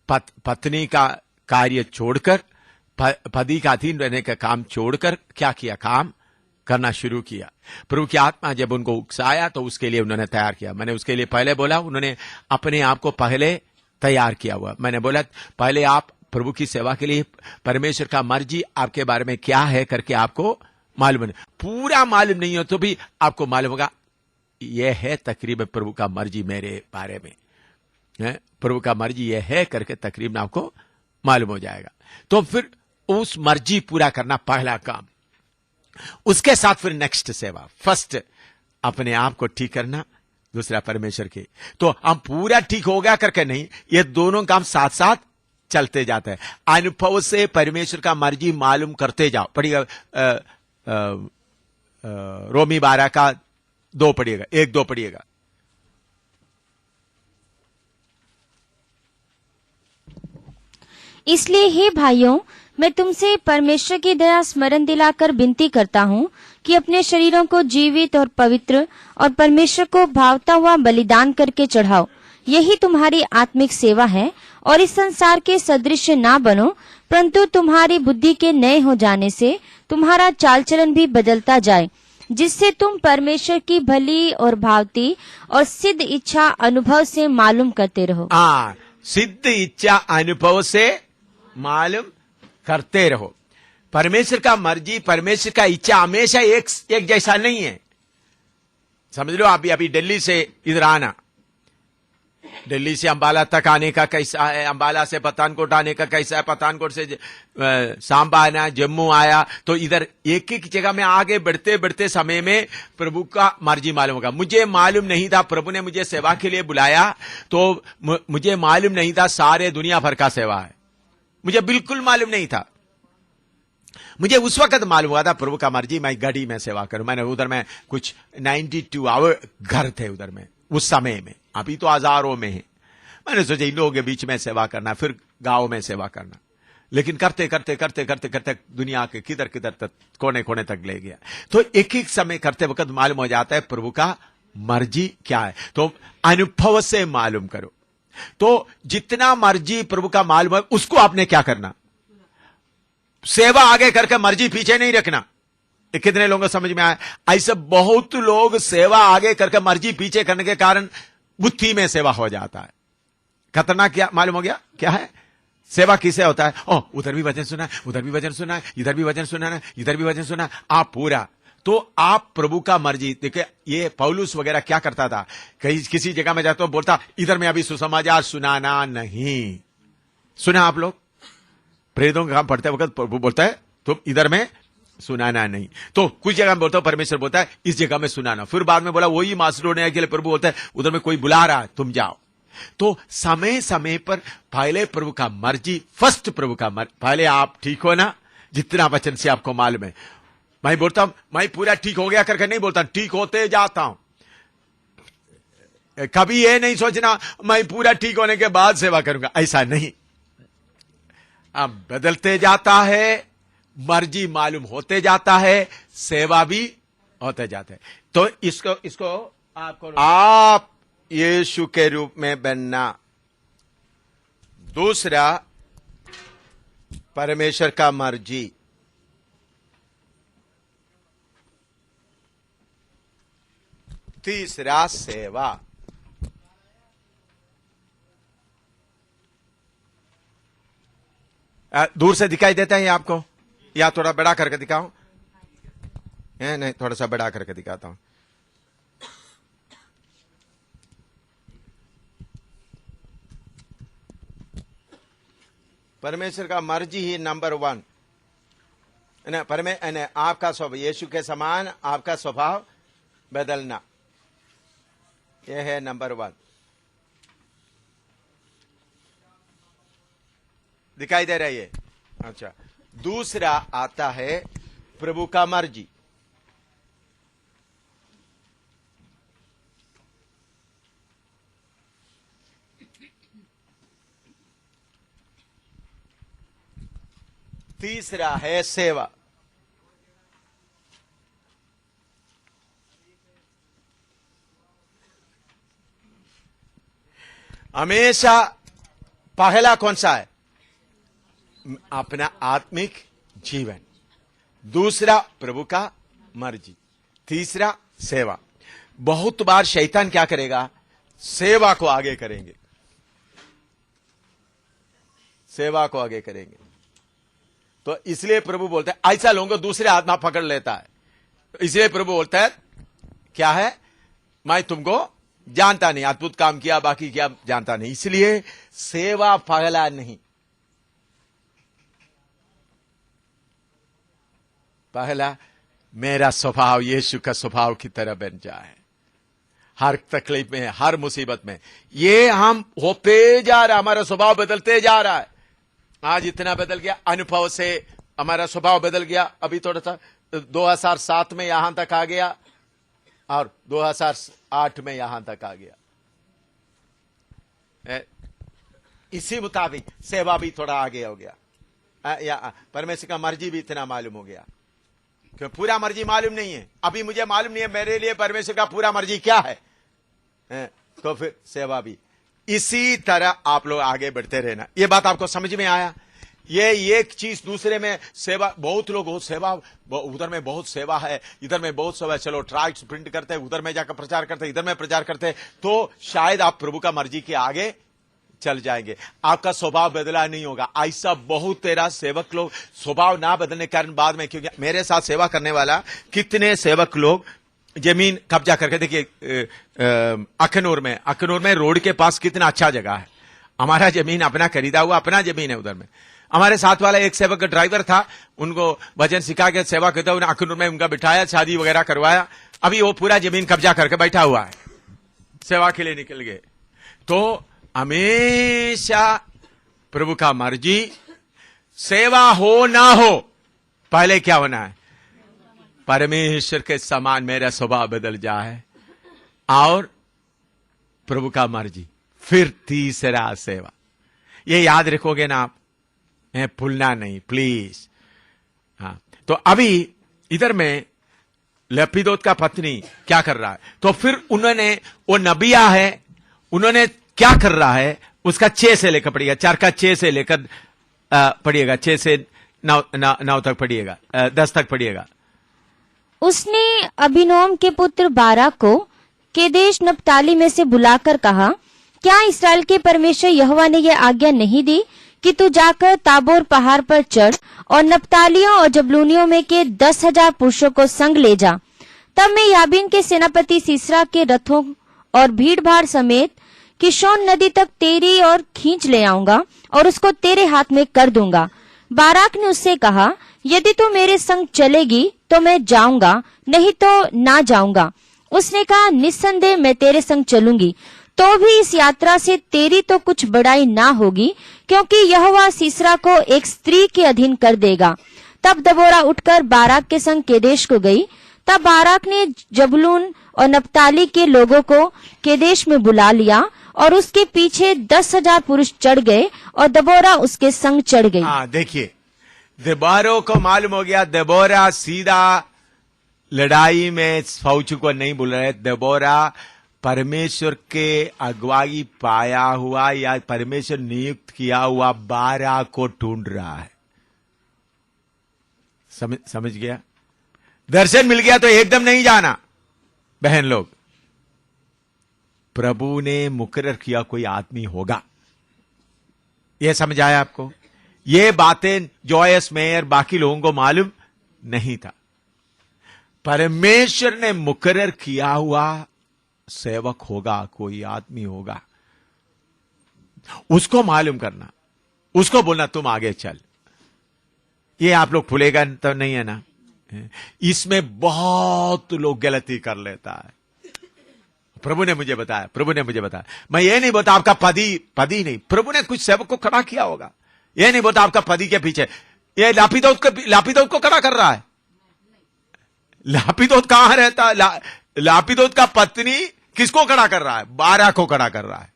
पत्नी का कार्य छोड़कर, पति का अधीन रहने का काम छोड़कर क्या किया, काम करना शुरू किया। प्रभु की आत्मा जब उनको उकसाया तो उसके लिए उन्होंने तैयार किया। मैंने उसके लिए पहले बोला उन्होंने अपने आप को पहले तैयार किया हुआ। मैंने बोला पहले आप प्रभु की सेवा के लिए परमेश्वर का मर्जी आपके बारे में क्या है करके आपको मालूम नहीं, पूरा मालूम नहीं हो तो भी आपको मालूम होगा यह है तकरीबन प्रभु का मर्जी मेरे बारे में है, प्रभु का मर्जी यह है करके तकरीबन आपको मालूम हो जाएगा। तो फिर उस मर्जी पूरा करना पहला काम, उसके साथ फिर नेक्स्ट सेवा, फर्स्ट अपने आप को ठीक करना, दूसरा परमेश्वर के। तो हम पूरा ठीक हो गया करके नहीं, ये दोनों काम साथ साथ चलते जाते हैं। अनुभव से परमेश्वर का मर्जी मालूम करते जाओ। पढ़िएगा रोमी 12 का 2 पढ़िएगा, 1-2 पढ़िएगा। इसलिए हे भाइयों, मैं तुमसे परमेश्वर की दया स्मरण दिलाकर विनती करता हूँ कि अपने शरीरों को जीवित और पवित्र और परमेश्वर को भावता हुआ बलिदान करके चढ़ाओ, यही तुम्हारी आत्मिक सेवा है। और इस संसार के सदृश ना बनो, परंतु तुम्हारी बुद्धि के नए हो जाने से तुम्हारा चाल चलन भी बदलता जाए, जिससे तुम परमेश्वर की भली और भावती और सिद्ध इच्छा अनुभव से मालूम करते रहो। सिद्ध इच्छा अनुभव से मालूम करते रहो। परमेश्वर का मर्जी, परमेश्वर का इच्छा हमेशा एक जैसा नहीं है। समझ लो, अभी दिल्ली से इधर आना, दिल्ली से अंबाला तक आने का कैसा है, अंबाला से पठानकोट आने का कैसा है, पठानकोट से सांबा आना, जम्मू आया, तो इधर एक एक जगह में आगे बढ़ते बढ़ते समय में प्रभु का मर्जी मालूम होगा। मुझे मालूम नहीं था, प्रभु ने मुझे सेवा के लिए बुलाया तो मुझे मालूम नहीं था सारे दुनिया भर का सेवा है, मुझे बिल्कुल मालूम नहीं था। मुझे उस वक्त मालूम हुआ था प्रभु का मर्जी मैं गढ़ी में सेवा करूं। मैंने उधर में कुछ 92 आवर घर थे उधर में उस समय में, अभी तो हजारों में है। मैंने सोचा इन लोगों के बीच में सेवा करना, फिर गांव में सेवा करना, लेकिन करते करते करते करते करते दुनिया के किधर किधर तक कोने कोने तक ले गया। तो एक एक समय करते वक्त मालूम हो जाता है प्रभु का मर्जी क्या है। तो अनुभव से मालूम करो। तो जितना मर्जी प्रभु का मालूम है उसको आपने क्या करना, सेवा आगे करके मर्जी पीछे नहीं रखना। ये कितने लोगों को समझ में आया? ऐसे बहुत लोग सेवा आगे करके मर्जी पीछे करने के कारण बुद्धि में सेवा हो जाता है। खतरनाक क्या मालूम हो गया? क्या है सेवा? किसे होता है? ओ उधर भी वचन सुना है, उधर भी वचन सुना है, इधर भी वचन सुना है, इधर भी वचन सुना है, आप पूरा। तो आप प्रभु का मर्जी देखिए। ये पौलुस वगैरह क्या करता था, कहीं किसी जगह में जाता बोलता इधर में अभी सुसमाचार सुनाना नहीं। सुना आप लोग प्रेरितों का काम पढ़ते वक्त प्रभु बोलता है तुम इधर में सुनाना नहीं। तो कुछ जगह में बोलता है, परमेश्वर बोलता है इस जगह में सुनाना। फिर बाद में बोला वही मासिडोनिया के लिए प्रभु बोलता है उधर में कोई बुला रहा है तुम जाओ। तो समय समय पर पहले प्रभु का मर्जी, फर्स्ट प्रभु का मर्जी। पहले आप ठीक हो ना, जितना वचन से आपको मालूम है। मैं बोलता हूं मैं पूरा ठीक हो गया करके नहीं बोलता, ठीक होते जाता हूं। कभी ये नहीं सोचना मैं पूरा ठीक होने के बाद सेवा करूंगा, ऐसा नहीं। अब बदलते जाता है, मर्जी मालूम होते जाता है, सेवा भी होते जाते हैं। तो इसको आपको आप यीशु के रूप में बनना। दूसरा परमेश्वर का मर्जी। तीसरा सेवा। दूर से दिखाई देता है आपको या थोड़ा बड़ा करके दिखाऊं? नहीं, थोड़ा सा बड़ा करके दिखाता हूं। परमेश्वर का मर्जी ही नंबर 1। आपका स्वभाव यीशु के समान, आपका स्वभाव बदलना, यह है नंबर 1। दिखाई दे रही है? अच्छा। दूसरा आता है प्रभु का मर्जी। तीसरा है सेवा। हमेशा पहला कौन सा है? अपना आत्मिक जीवन। दूसरा प्रभु का मर्जी। तीसरा सेवा। बहुत बार शैतान क्या करेगा? सेवा को आगे करेंगे, सेवा को आगे करेंगे। तो इसलिए प्रभु बोलता है ऐसा लोगों को दूसरे आत्मा पकड़ लेता है। इसलिए प्रभु बोलता है क्या है? मैं तुमको जानता नहीं, अद्भुत काम किया बाकी क्या जानता नहीं। इसलिए सेवा पहला नहीं, पहला मेरा स्वभाव यीशु का स्वभाव की तरह बन जाए। हर तकलीफ में, हर मुसीबत में ये हम होते जा रहा, हमारा स्वभाव बदलते जा रहा है। आज इतना बदल गया, अनुभव से हमारा स्वभाव बदल गया। अभी थोड़ा सा 2007 में यहां तक आ गया और 2008 में यहां तक आ गया। इसी मुताबिक सेवा भी थोड़ा आगे हो गया, या परमेश्वर का मर्जी भी इतना मालूम हो गया। क्यों? पूरा मर्जी मालूम नहीं है। अभी मुझे मालूम नहीं है मेरे लिए परमेश्वर का पूरा मर्जी क्या है, तो फिर सेवा भी इसी तरह आप लोग आगे बढ़ते रहना। ये बात आपको समझ में आया? ये एक चीज दूसरे में सेवा। बहुत लोग हो सेवा, उधर में बहुत सेवा है, इधर में बहुत सेवा है, चलो ट्राइट्स प्रिंट करते हैं, उधर में जाकर प्रचार करते हैं, इधर में प्रचार करते हैं। तो शायद आप प्रभु का मर्जी के आगे चल जाएंगे। आपका स्वभाव बदला नहीं होगा। ऐसा बहुत तेरा सेवक लोग स्वभाव ना बदलने के कारण बाद में, क्योंकि मेरे साथ सेवा करने वाला कितने सेवक लोग जमीन कब्जा करके, देखिए अखनूर में रोड के पास कितना अच्छा जगह है, हमारा जमीन अपना खरीदा हुआ अपना जमीन है उधर में। हमारे साथ वाला एक सेवक का ड्राइवर था, उनको भजन सिखा के सेवा करता उन्हें अखनूर में उनका बिठाया, शादी वगैरह करवाया। अभी वो पूरा जमीन कब्जा करके बैठा हुआ है, सेवा के लिए निकल गए। तो हमेशा प्रभु का मर्जी, सेवा हो ना हो, पहले क्या होना है, परमेश्वर के समान मेरा स्वभाव बदल जाए और प्रभु का मर्जी, फिर तीसरा सेवा। ये याद रखोगे ना आप, भूलना नहीं प्लीज। हाँ, तो अभी इधर में लपीदोत का पत्नी क्या कर रहा है, तो फिर उन्होंने, वो नबिया है, उन्होंने क्या कर रहा है, उसका 6 से लेकर पढ़िएगा, 4 का 6 से लेकर पढ़िएगा, 6 से 9 तक पढ़िएगा, 10 तक पढ़िएगा। उसने अबीनोम के पुत्र बाराक को केदेश नप्ताली में से बुलाकर कहा, क्या इस्राएल के परमेश्वर यहोवा ने यह आज्ञा नहीं दी कि तू जाकर ताबोर पहाड़ पर चढ़ और नप्तालियों और जबलूनियों में के 10,000 पुरुषों को संग ले जा। तब मैं याबीन के सेनापति सीसरा के रथों और भीड़ भाड़ समेत किशोन नदी तक तेरी और खींच ले आऊंगा और उसको तेरे हाथ में कर दूंगा। बाराक ने उससे कहा, यदि तू मेरे संग चलेगी तो मैं जाऊंगा, नहीं तो ना जाऊंगा। उसने कहा, निस्संदेह मैं तेरे संग चलूंगी, तो भी इस यात्रा से तेरी तो कुछ बड़ाई ना होगी, क्योंकि यहोवा सीसरा को एक स्त्री के अधीन कर देगा। तब दबोरा उठकर बाराक के संग केदेश को गई। तब बाराक ने जबूलून और नप्ताली के लोगों को केदेश में बुला लिया और उसके पीछे 10,000 पुरुष चढ़ गए और दबोरा उसके संग चढ़ गई। हाँ, देखिए दबोरा को मालूम हो गया, दबोरा सीधा लड़ाई में फौज को नहीं बुला रहे, दबोरा परमेश्वर के अगुवाई पाया हुआ या परमेश्वर नियुक्त किया हुआ बाराक को ढूंढ रहा है। समझ गया? दर्शन मिल गया तो एकदम नहीं जाना बहन लोग, प्रभु ने मुकर्रर किया कोई आदमी होगा। यह समझ आया आपको? ये बातें जॉयस मेयर बाकी लोगों को मालूम नहीं था। परमेश्वर ने मुकर्रर किया हुआ सेवक होगा, कोई आदमी होगा, उसको मालूम करना, उसको बोलना तुम आगे चल। ये आप लोग भूलेगा तो नहीं है ना? इसमें बहुत लोग गलती कर लेता है। प्रभु ने मुझे बताया, मैं ये नहीं बोलता आपका पदी नहीं, प्रभु ने कुछ सेवक को खड़ा किया होगा। ये नहीं बोलता आपका पदी के पीछे, ये लापीदोत को खड़ा कर रहा है। लापीदोत कहां रहता है? लापीदोत का पत्नी किसको खड़ा कर रहा है? बाराक को खड़ा कर रहा है,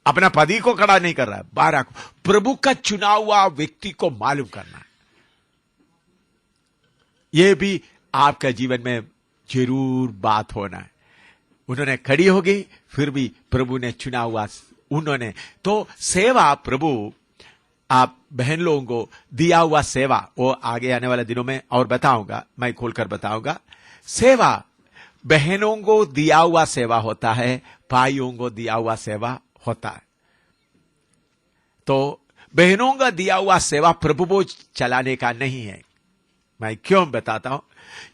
अपना पति को खड़ा नहीं कर रहा है, बाराक को। प्रभु का चुना हुआ व्यक्ति को मालूम करना है। यह भी आपका जीवन में जरूर बात होना है। उन्होंने खड़ी हो गई, फिर भी प्रभु ने चुना हुआ उन्होंने। तो सेवा प्रभु आप बहन लोगों को दिया हुआ सेवा, वो आगे आने वाले दिनों में और बताऊंगा, मैं खोलकर बताऊंगा। सेवा बहनों को दिया हुआ सेवा होता है, भाइयों को दिया हुआ सेवा होता है। तो बहनों का दिया हुआ सेवा प्रभु को चलाने का नहीं है। मैं क्यों बताता हूं?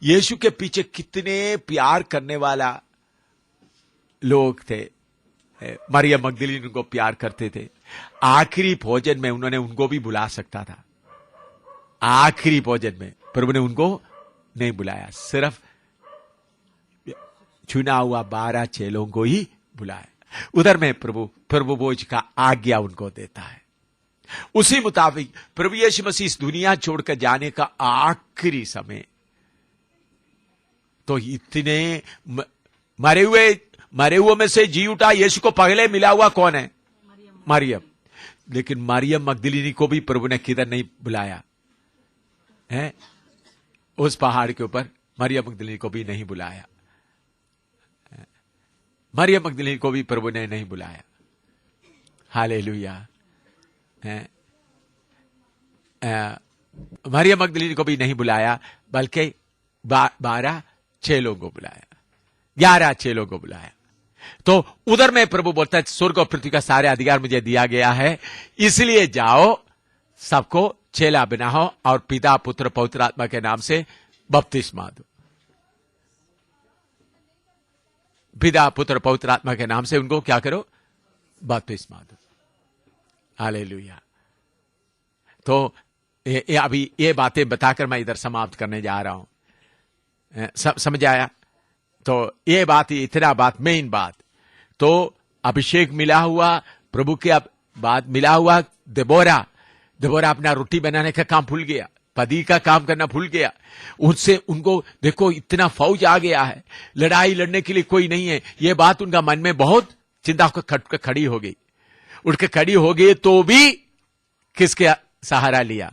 यीशु के पीछे कितने प्यार करने वाला लोग थे। मरियम मगदलीनी उनको प्यार करते थे। आखिरी भोजन में उन्होंने उनको भी बुला सकता था। आखिरी भोजन में प्रभु ने उनको नहीं बुलाया, सिर्फ चुना हुआ 12 चेलों को ही बुलाया। उधर में प्रभु भोज का आज्ञा उनको देता है। उसी मुताबिक प्रभु यीशु मसीह इस दुनिया छोड़कर जाने का आखिरी समय, तो इतने मरे हुए में से जी उठा यीशु को पहले मिला हुआ कौन है? मरियम। लेकिन मरियम मगदलीनी को भी प्रभु ने किधर नहीं बुलाया है? उस पहाड़ के ऊपर मरियम मगदलीनी को भी नहीं बुलाया। मरियम मगदलीनी को भी प्रभु ने नहीं बुलाया। हालेलुया। मरियम मगदलीनी को भी नहीं बुलाया, बल्कि 12 चेलों को बुलाया, 11 चेलों को बुलाया। तो उधर में प्रभु बोलता है स्वर्ग और पृथ्वी का सारे अधिकार मुझे दिया गया है, इसलिए जाओ सबको चेला बनाओ और पिता पुत्र पवित्र आत्मा के नाम से बपतिस्मा दो। पिता पुत्र पवित्र आत्मा के नाम से उनको क्या करो, बपतिस्मा दो। हालेलुया। तो अभी ये बातें बताकर मैं इधर समाप्त करने जा रहा हूं। समझ आया? तो ये बात, इतना बात, मेन बात। तो अभिषेक मिला हुआ प्रभु के बाद मिला हुआ देबोरा अपना रोटी बनाने का काम भूल गया, पदी का काम करना भूल गया। उनसे उनको देखो इतना फौज आ गया है, लड़ाई लड़ने के लिए कोई नहीं है, ये बात उनका मन में बहुत चिंता होकर खड़ी हो गई। उठ के खड़ी हो गई तो भी किसके सहारा लिया?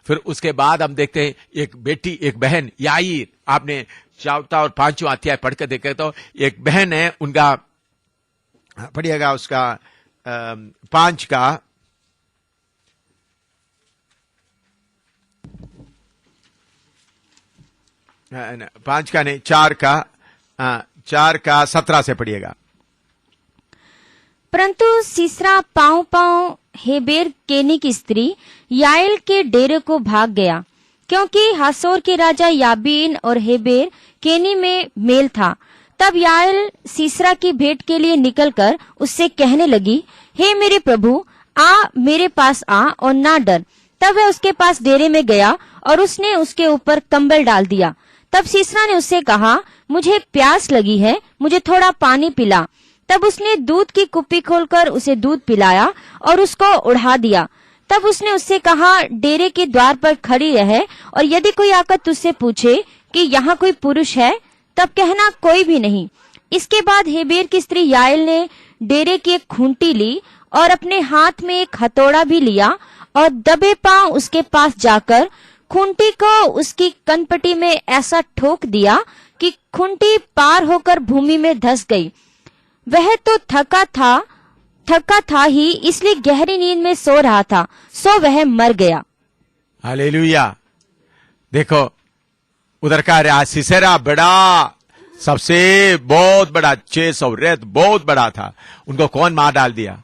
फिर उसके बाद हम देखते हैं एक बेटी, एक बहन याईर, आपने 4 और 5वां अध्याय पढ़ के देखे तो एक बहन है, उनका पढ़िएगा उसका 5 का 5 का नहीं 4 का 17 से पढ़िएगा। परंतु सीसरा पांव हेबेर केनी की स्त्री याएल के डेरे को भाग गया, क्योंकि हासोर के राजा याबीन और हेबेर केनी में मेल था। तब याएल सीसरा की भेंट के लिए निकलकर उससे कहने लगी, हे मेरे प्रभु, आ मेरे पास आ और ना डर। तब वह उसके पास डेरे में गया और उसने उसके ऊपर कंबल डाल दिया। तब सीसरा ने उससे कहा, मुझे प्यास लगी है, मुझे थोड़ा पानी पिला। तब उसने दूध की कुप्पी खोलकर उसे दूध पिलाया और उसको उड़ा दिया। तब उसने उससे कहा, डेरे के द्वार पर खड़ी रहे, और यदि कोई आकर तुझसे पूछे कि यहाँ कोई पुरुष है, तब कहना कोई भी नहीं। इसके बाद हेबेर की स्त्री याएल ने डेरे की एक खूंटी ली और अपने हाथ में एक हथौड़ा भी लिया और दबे पांव उसके पास जाकर खूंटी को उसकी कनपटी में ऐसा ठोक दिया कि खूंटी पार होकर भूमि में धंस गई। वह तो थका था ही, इसलिए गहरी नींद में सो रहा था, सो वह मर गया। हालेलुया। देखो उधर का सीसेरा बड़ा, सबसे बहुत बड़ा 600 रेत बहुत बड़ा था, उनको कौन मार डाल दिया?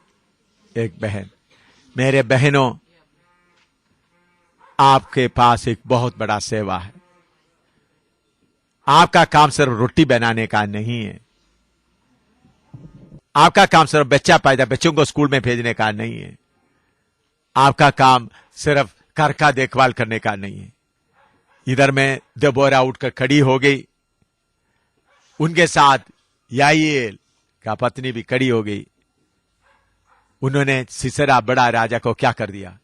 एक बहन। मेरे बहनों, आपके पास एक बहुत बड़ा सेवा है। आपका काम सिर्फ रोटी बनाने का नहीं है, आपका काम सिर्फ बच्चों को स्कूल में भेजने का नहीं है, आपका काम सिर्फ घर का देखभाल करने का नहीं है। इधर में देबोरा उठकर खड़ी हो गई, उनके साथ याएल का पत्नी भी खड़ी हो गई। उन्होंने सीसरा बड़ा राजा को क्या कर दिया?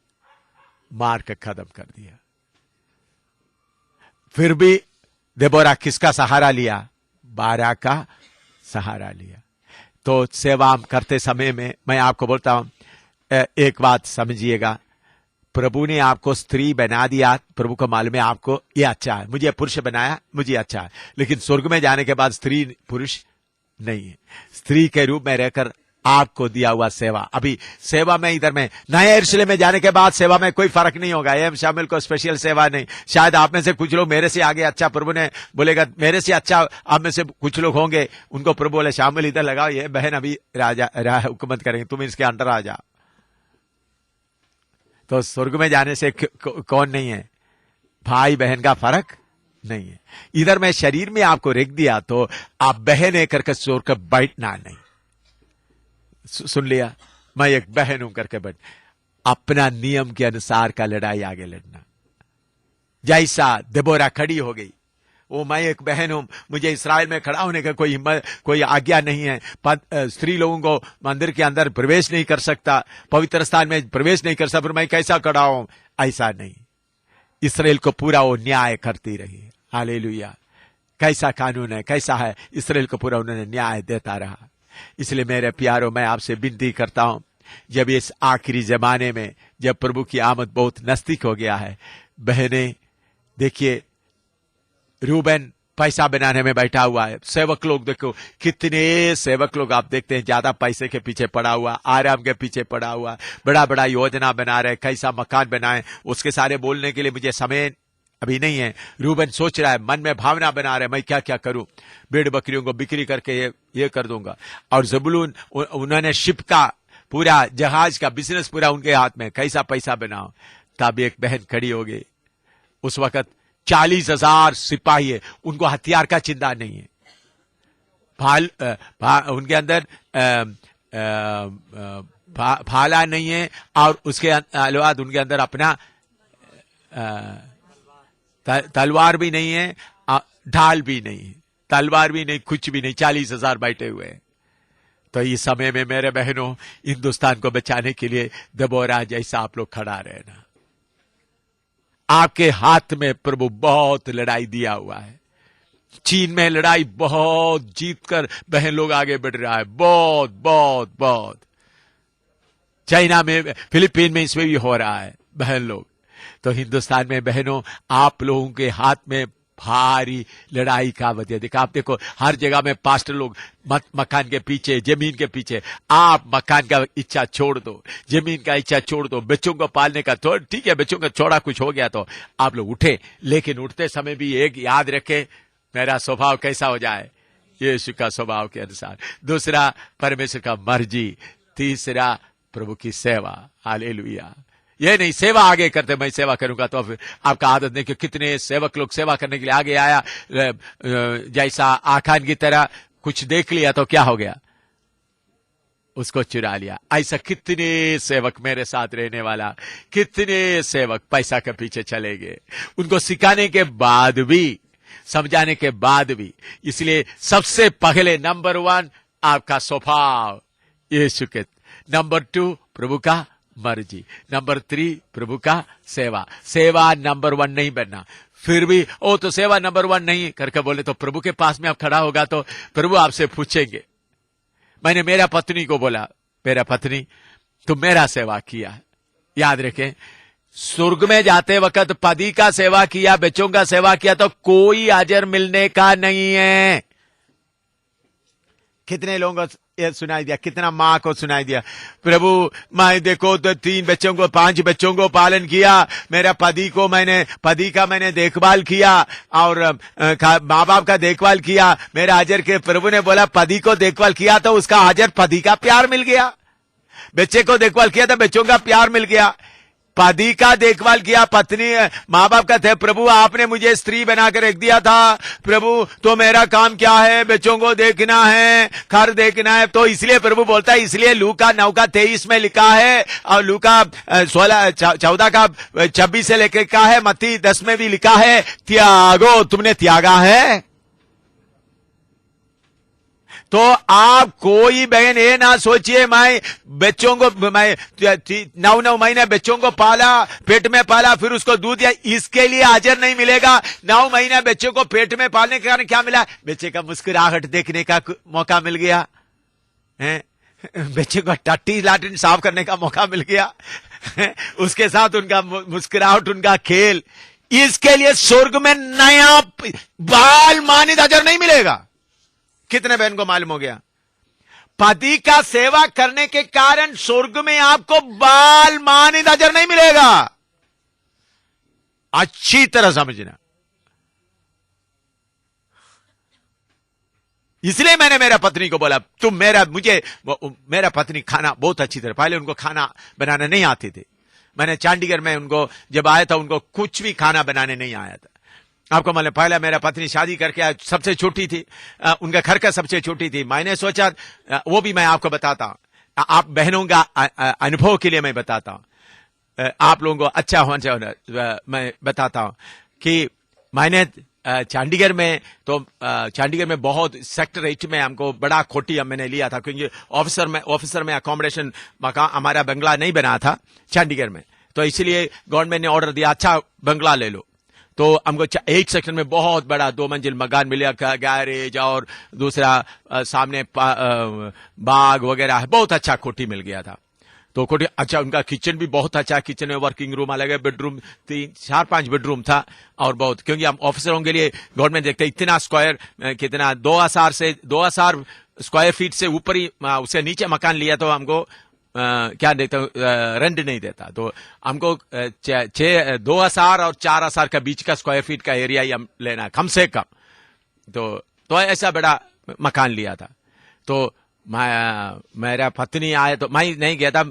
मार कर खत्म कर दिया। फिर भी देबोरा किसका सहारा लिया? बारा का सहारा लिया। तो सेवा करते समय में मैं आपको बोलता हूं, एक बात समझिएगा, प्रभु ने आपको स्त्री बना दिया, प्रभु को मालूम है आपको ये अच्छा है, मुझे पुरुष बनाया, मुझे अच्छा है, लेकिन स्वर्ग में जाने के बाद स्त्री पुरुष नहीं है। स्त्री के रूप में रहकर आपको दिया हुआ सेवा, अभी सेवा में इधर में नए यरूशलेम में जाने के बाद सेवा में कोई फर्क नहीं होगा। एम शामिल को स्पेशल सेवा नहीं। शायद आप में से कुछ लोग मेरे से आगे अच्छा, प्रभु ने बोलेगा मेरे से अच्छा आप में से कुछ लोग होंगे, उनको प्रभु बोले शामिल इधर लगाओ, ये बहन अभी राजा हुकूमत करेंगे, तुम इसके अंडर आ जाओ। तो स्वर्ग में जाने से कौन नहीं है? भाई बहन का फर्क नहीं है। इधर में शरीर में आपको रेख दिया तो आप बहन है करके स्वर्ग का बैठना नहीं। सुन लिया, मैं एक बहन हूं करके बैठ, अपना नियम के अनुसार का लड़ाई आगे लड़ना। जैसा देबोरा खड़ी हो गई, वो मैं एक बहन हूं, मुझे इस्राएल में खड़ा होने का कोई हिम्मत, कोई आज्ञा नहीं है, स्त्री लोगों को मंदिर के अंदर प्रवेश नहीं कर सकता, पवित्र स्थान में प्रवेश नहीं कर सकता, फिर मैं कैसा खड़ा हूं? ऐसा नहीं। इस्राएल को पूरा वो न्याय करती रही। हालेलुया। कैसा कानून है, कैसा है, इस्राएल को पूरा उन्होंने न्याय देता रहा। इसलिए मेरे प्यारों, मैं आपसे विनती करता हूं, जब इस आखिरी जमाने में, जब प्रभु की आमद बहुत नजदीक हो गया है, बहनें देखिए, रूबेन पैसा बनाने में बैठा हुआ है, सेवक लोग देखो कितने सेवक लोग आप देखते हैं ज्यादा पैसे के पीछे पड़ा हुआ, आराम के पीछे पड़ा हुआ, बड़ा बड़ा योजना बना रहे, कैसा मकान बनाए, उसके सारे बोलने के लिए मुझे समय अभी नहीं है। रूबन सोच रहा है, मन में भावना बना रहा है, मैं क्या क्या करूं, भेड़ बकरियों को बिक्री करके ये कर दूंगा। और जबूलून उन्होंने शिप का पूरा जहाज का बिजनेस पूरा उनके हाथ में, कैसा पैसा बनाओ। तब एक बहन खड़ी हो गई। उस वक्त 40,000 सिपाही है, उनको हथियार का चिंता नहीं है। उनके अंदर भाला नहीं है, और उसके अलावा उनके अंदर अपना तलवार भी नहीं है, ढाल भी नहीं है, तलवार भी नहीं, कुछ भी नहीं। 40,000 बैठे हुए हैं। तो इस समय में मेरे बहनों, हिंदुस्तान को बचाने के लिए दबोरा जैसा आप लोग खड़ा रहना। आपके हाथ में प्रभु बहुत लड़ाई दिया हुआ है। चीन में लड़ाई बहुत जीतकर बहन लोग आगे बढ़ रहा है, बहुत बहुत बहुत। चाइना में, फिलीपीन में इसमें भी हो रहा है बहन लोग। तो हिंदुस्तान में बहनों, आप लोगों के हाथ में भारी लड़ाई का वजह देखा। आप देखो हर जगह में पास्टर लोग मकान के पीछे, जमीन के पीछे। आप मकान का इच्छा छोड़ दो, जमीन का इच्छा छोड़ दो, बच्चों को पालने का तो ठीक है, बच्चों का छोड़ा कुछ हो गया तो आप लोग उठे, लेकिन उठते समय भी एक याद रखे, मेरा स्वभाव कैसा हो जाए, यीशु का स्वभाव के अनुसार। दूसरा, परमेश्वर का मर्जी। तीसरा, प्रभु की सेवा। हालेलुया। ये नहीं सेवा आगे करते, मैं सेवा करूंगा तो फिर आपका आदत नहीं कि कितने सेवक लोग सेवा करने के लिए आगे आया, जैसा आखान की तरह कुछ देख लिया तो क्या हो गया, उसको चुरा लिया। ऐसा कितने सेवक मेरे साथ रहने वाला, कितने सेवक पैसा के पीछे चले गए, उनको सिखाने के बाद भी, समझाने के बाद भी। इसलिए सबसे पहले नंबर 1 आपका स्वभाव यीशु के, नंबर 2 प्रभु का मर्जी, नंबर 3 प्रभु का सेवा। सेवा नंबर 1 नहीं बनना। फिर भी ओ तो सेवा नंबर 1 नहीं करके बोले तो प्रभु के पास में आप खड़ा होगा तो प्रभु आपसे पूछेंगे। मैंने मेरा पत्नी को बोला, मेरा पत्नी तुम मेरा सेवा किया। याद रखें, स्वर्ग में जाते वक्त पति का सेवा किया, बच्चों का सेवा किया तो कोई अजर मिलने का नहीं है। कितने लोगों को ये सुनाई दिया, कितना माँ को सुनाई दिया, प्रभु मैं देखो तो 3 बच्चों को 5 बच्चों को पालन किया, मेरा पति का मैंने देखभाल किया और माँ बाप का देखभाल किया, मेरा अजर के प्रभु ने बोला पति को देखभाल किया तो उसका अजर पति का प्यार मिल गया, बच्चे को देखभाल किया तो बच्चों का प्यार मिल गया, पति का देखभाल किया, पत्नी माँ बाप का थे, प्रभु आपने मुझे स्त्री बनाकर रख दिया था, प्रभु तो मेरा काम क्या है, बच्चों को देखना है, घर देखना है। तो इसलिए प्रभु बोलता है, इसलिए लूका 9:23 में लिखा है और लूका 14:26 से लेकर लिखा है, मत्ती 10 में भी लिखा है, त्यागो, तुमने त्यागा है। तो आप कोई बहन ये ना सोचिए मैं बच्चों को, मैं 9 महीने बच्चों को पाला, पेट में पाला, फिर उसको दूध दिया, इसके लिए अजर नहीं मिलेगा। 9 महीने बच्चे को पेट में पालने के कारण क्या मिला, बच्चे का मुस्कुराहट देखने का मौका मिल गया है, बच्चे को टट्टी लाटिन साफ करने का मौका मिल गया, उसके साथ उनका मुस्कुराहट, उनका खेल। इसके लिए स्वर्ग में नया बाल मानित अजर नहीं मिलेगा। कितने बहन को मालूम हो गया, पति का सेवा करने के कारण स्वर्ग में आपको बाल मानित अजर नहीं मिलेगा। अच्छी तरह समझना। इसलिए मैंने मेरा पत्नी को बोला, तुम मेरा पत्नी खाना बहुत अच्छी तरह, पहले उनको खाना बनाना नहीं आती थी। मैंने चंडीगढ़ में उनको जब आया था, उनको कुछ भी खाना बनाने नहीं आया था। आपको मालूम, पहले मेरा पत्नी शादी करके सबसे छोटी थी, उनका घर का सबसे छोटी थी। मैंने सोचा, वो भी मैं आपको बताता हूं, आप बहनों का अनुभव के लिए मैं बताता हूं, आप लोगों को अच्छा होना चाहिए। मैं बताता हूं कि मैंने चंडीगढ़ में बहुत सेक्टर 8 में हमको बड़ा खोटी मैंने लिया था, क्योंकि ऑफिसर में अकोमोडेशन मकान हमारा बंगला नहीं बना था चंडीगढ़ में, तो इसलिए गवर्नमेंट ने ऑर्डर दिया, अच्छा बंगला ले लो। तो हमको 8 सेक्शन में बहुत बड़ा 2 मंजिल मकान मिला, गैरेज और दूसरा सामने बाग वगैरह है, बहुत अच्छा कोठी मिल गया था। तो कोठी अच्छा, उनका किचन भी बहुत अच्छा, किचन में वर्किंग रूम अलग है, बेडरूम 3-4-5 बेडरूम था, और बहुत, क्योंकि हम ऑफिसरों के लिए गवर्नमेंट देखते इतना स्क्वायर, कितना 2000 स्क्वायर फीट से ऊपर ही, उससे नीचे मकान लिया तो हमको क्या देता हूँ, रेंट नहीं देता। तो हमको 2,000 और 4,000 का बीच का स्क्वायर फीट का एरिया ही हम लेना है कम से कम। तो ऐसा बड़ा मकान लिया था। तो मेरा पत्नी आया तो मैं नहीं गया था,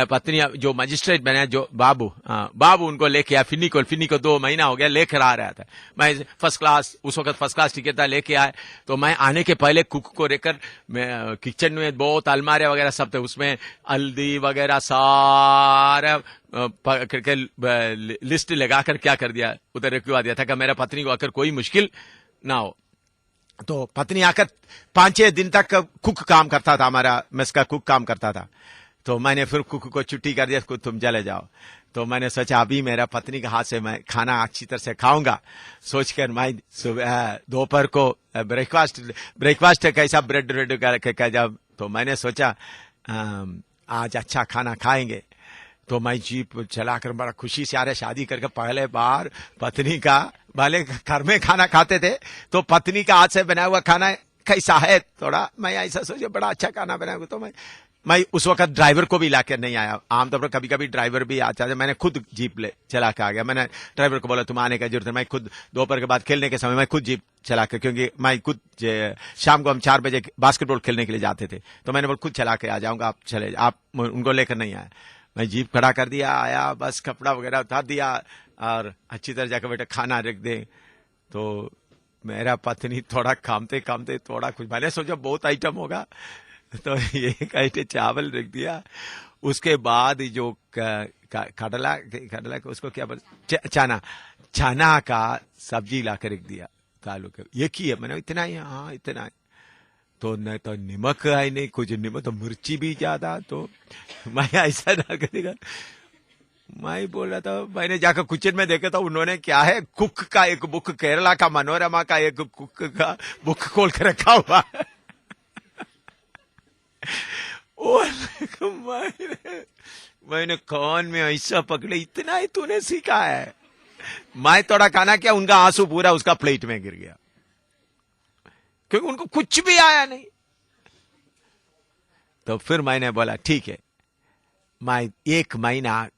पत्नी जो मजिस्ट्रेट बने जो बाबू उनको लेके आया, फिन्नी को 2 महीना हो गया लेकर आ रहा था। मैं फर्स्ट क्लास, उस वक्त फर्स्ट क्लास टिकट था, लेके आए। तो मैं आने के पहले कुक को लेकर किचन में बहुत अलमारियां वगैरह सब थे, उसमें हल्दी वगैरह सारा करके लिस्ट लगाकर क्या कर दिया, उधर रखवा दिया था कि मेरा पत्नी को आकर कोई मुश्किल ना हो। तो पत्नी आकर 5-6 दिन तक कुक काम करता था, हमारा मेस का कुक काम करता था। तो मैंने फिर कुक को छुट्टी कर दिया, तुम चले जाओ। तो मैंने सोचा अभी मेरा पत्नी के हाथ से मैं खाना अच्छी तरह से खाऊंगा, सोचकर मैं सुबह दोपहर को ब्रेकफास्ट कैसा ब्रेड करके जब, तो मैंने सोचा आज अच्छा खाना खाएंगे। तो मैं जीप चलाकर बड़ा खुशी से आ रहे, शादी करके पहले बार पत्नी का, भले घर में खाना खाते थे तो पत्नी का हाथ से बना हुआ खाना कैसा है, थोड़ा मैं ऐसा सोचा बड़ा अच्छा खाना बनाऊंगा। तो मैं उस वक्त ड्राइवर को भी लाकर नहीं आया। आमतौर पर कभी कभी ड्राइवर भी आता है, मैंने खुद जीप चला के आ गया। मैंने ड्राइवर को बोला तुम आने का जरूरत है, मैं खुद दोपहर के बाद खेलने के समय मैं खुद जीप चला कर, क्योंकि मैं खुद शाम को हम 4 बजे बास्केटबॉल खेलने के लिए जाते थे। तो मैंने बोला खुद चला के आ जाऊंगा, आप चले, आप उनको लेकर नहीं आए। मैं जीप खड़ा कर दिया, आया, बस कपड़ा वगैरह उतार दिया और अच्छी तरह जाकर बेटा खाना रख दे। तो मेरा पत्नी थोड़ा कामते थोड़ा कुछ, मैंने सोचा बहुत आइटम होगा, तो एक आइटम चावल रख दिया। उसके बाद जो कड़ला उसको क्या बोलते, चना का सब्जी ला कर रख दिया आलू के, ये की है मैंने, इतना ही, हाँ इतना ही। तो न तो नमक है नहीं कुछ, नमक तो मिर्ची भी ज्यादा। तो मैं ऐसा ना करेगा, मैं बोल रहा था, मैंने जाकर किचन में देखा था उन्होंने क्या है, कुक का एक बुक, केरला का मनोरमा का एक कुक का बुक खोल कर रखा हुआ है। और मैंने कान में ऐसा पकड़े, इतना ही तूने सीखा है। मैं थोड़ा खाना क्या, उनका आंसू पूरा उसका प्लेट में गिर गया, क्योंकि उनको कुछ भी आया नहीं। तो फिर मैंने बोला ठीक है, मैं 1 महीना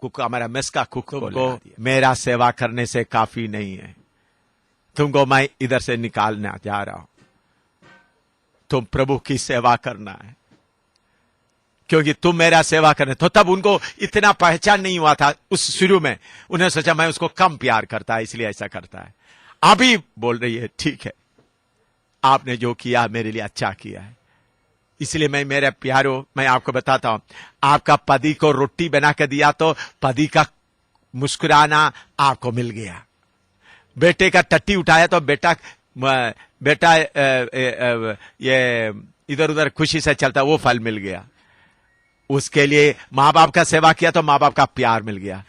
कुक, हमारा मेस का कुक को मेरा सेवा करने से काफी नहीं है, तुमको मैं इधर से निकालना जा रहा हूं, तुम प्रभु की सेवा करना है, क्योंकि तुम मेरा सेवा करने। तो तब उनको इतना पहचान नहीं हुआ था उस शुरू में, उन्हें सोचा मैं उसको कम प्यार करता है इसलिए ऐसा करता है। अभी बोल रही है ठीक है, आपने जो किया मेरे लिए अच्छा किया है, इसलिए मैं, मेरे प्यारो, मैं आपको बताता हूं, आपका पति को रोटी बना के दिया तो पति का मुस्कुराना आपको मिल गया, बेटे का टट्टी उठाया तो बेटा ये इधर उधर खुशी से चलता, वो फल मिल गया। उसके लिए माँ बाप का सेवा किया तो माँ बाप का प्यार मिल गया,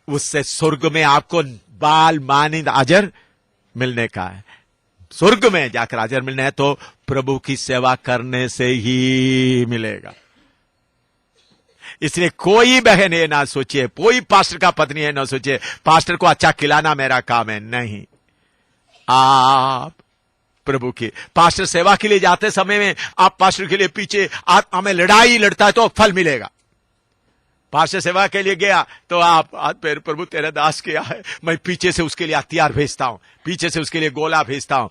उससे स्वर्ग में आपको बाल मानिंद अजर मिलने का है। स्वर्ग में जाकर अजर मिलना है तो प्रभु की सेवा करने से ही मिलेगा। इसलिए कोई बहन ये ना सोचिए, कोई पास्टर का पत्नी है ना सोचिए पास्टर को अच्छा खिलाना मेरा काम है, नहीं। आप प्रभु की पास्टर सेवा के लिए जाते समय में आप पास्टर के लिए पीछे आत्मा में लड़ाई लड़ता है तो फल मिलेगा। पास्टर सेवा के लिए गया तो आप आज प्रभु तेरा दास किया है, मैं पीछे से उसके लिए हथियार भेजता हूं, पीछे से उसके लिए गोला भेजता हूं।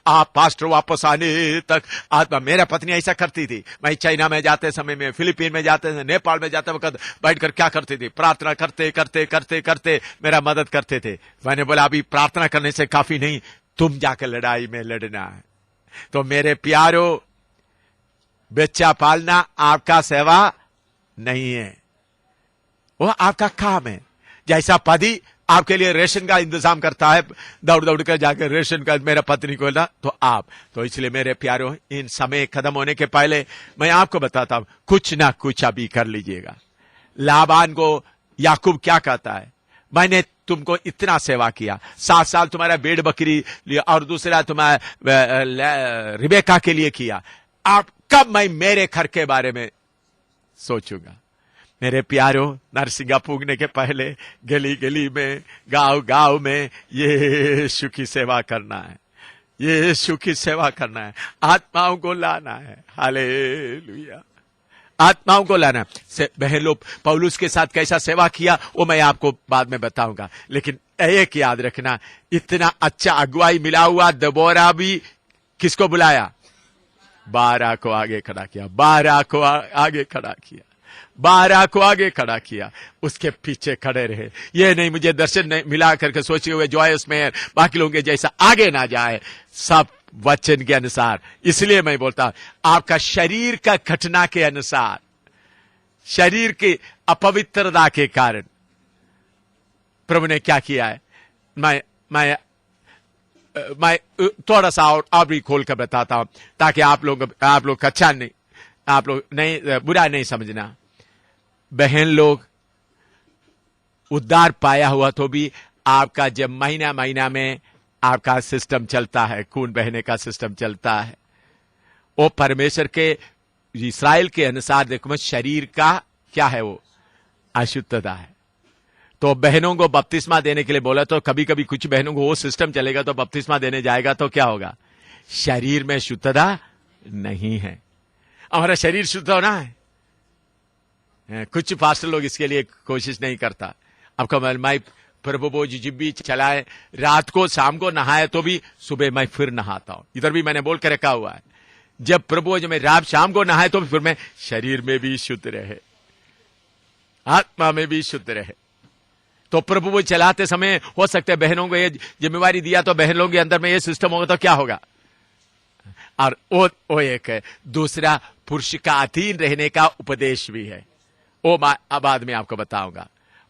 आप पास्टर वापस आने तक आत्मा, मेरा पत्नी ऐसा करती थी। मैं चाइना में जाते समय में, फिलीपीन में जाते थे, नेपाल में जाते वक्त बैठकर क्या करती थी, प्रार्थना करते करते करते करते मेरा मदद करते थे। मैंने बोला अभी प्रार्थना करने से काफी नहीं, तुम जाकर लड़ाई में लड़ना है। तो मेरे प्यारो, बच्चा पालना आपका सेवा नहीं है, वो आपका काम है। जैसा पति आपके लिए रेशन का इंतजाम करता है, दौड़ दौड़ कर जाकर रेशन का मेरा पत्नी को ना, तो आप, तो इसलिए मेरे प्यारो, इन समय खत्म होने के पहले मैं आपको बताता हूं, कुछ ना कुछ अभी कर लीजिएगा। लाबान को याकूब क्या कहता है, मैंने तुमको इतना सेवा किया, 7 साल तुम्हारा भेड़ बकरी लिया और दूसरा तुम्हारा रिबेका के लिए किया, आप कब मैं मेरे घर के बारे में सोचूंगा। मेरे प्यारो, नरसिंगा पूगने के पहले गली गली में, गांव गांव में यीशु की सेवा करना है, यीशु की सेवा करना है, आत्माओं को लाना है। हालेलुया, आत्माओं को लाना। बहन लोग पौलुस के साथ कैसा सेवा किया वो मैं आपको बाद में बताऊंगा, लेकिन एक याद रखना, इतना अच्छा अगुवाई मिला हुआ दबोरा भी किसको बुलाया? 12 को आगे खड़ा किया, 12 को आगे खड़ा किया, 12 को आगे खड़ा किया, उसके पीछे खड़े रहे। ये नहीं मुझे दर्शन नहीं मिला करके सोचे हुए जॉयस में बाकी लोगों के जैसा आगे ना जाए, सब वचन के अनुसार। इसलिए मैं बोलता हूं आपका शरीर का घटना के अनुसार, शरीर की अपवित्रता के कारण प्रभु ने क्या किया है, मैं थोड़ा सा और भी खोल कर बताता हूं ताकि आप लोग अच्छा नहीं, आप लोग नहीं बुरा नहीं समझना। बहन लोग उद्धार पाया हुआ तो भी आपका जब महीना महीना में आपका सिस्टम चलता है, खून बहने का सिस्टम चलता है, वो परमेश्वर के इस्राएल के अनुसार देखो शरीर का क्या है, वो अशुद्धता है। तो बहनों को बपतिस्मा देने के लिए बोला, तो कभी कभी कुछ बहनों को वो सिस्टम चलेगा तो बपतिस्मा देने जाएगा तो क्या होगा, शरीर में शुद्धता नहीं है। हमारा शरीर शुद्ध होना है। कुछ पास्टर लोग इसके लिए कोशिश नहीं करता। आपका मैं प्रभु वो जब भी चलाए, रात को शाम को नहाए तो भी सुबह मैं फिर नहाता हूं। इधर भी मैंने बोल के रखा हुआ है, जब प्रभु जब मैं रात शाम को नहाए तो फिर मैं शरीर में भी शुद्ध रहे, आत्मा में भी शुद्ध रहे। तो प्रभु वो चलाते समय हो सकता है बहनों को ये जिम्मेवारी दिया तो बहन लोगों के अंदर में ये सिस्टम होगा तो क्या होगा। और वो एक है। दूसरा पुरुष का अधीन रहने का उपदेश भी है, वो बाद में आपको बताऊंगा।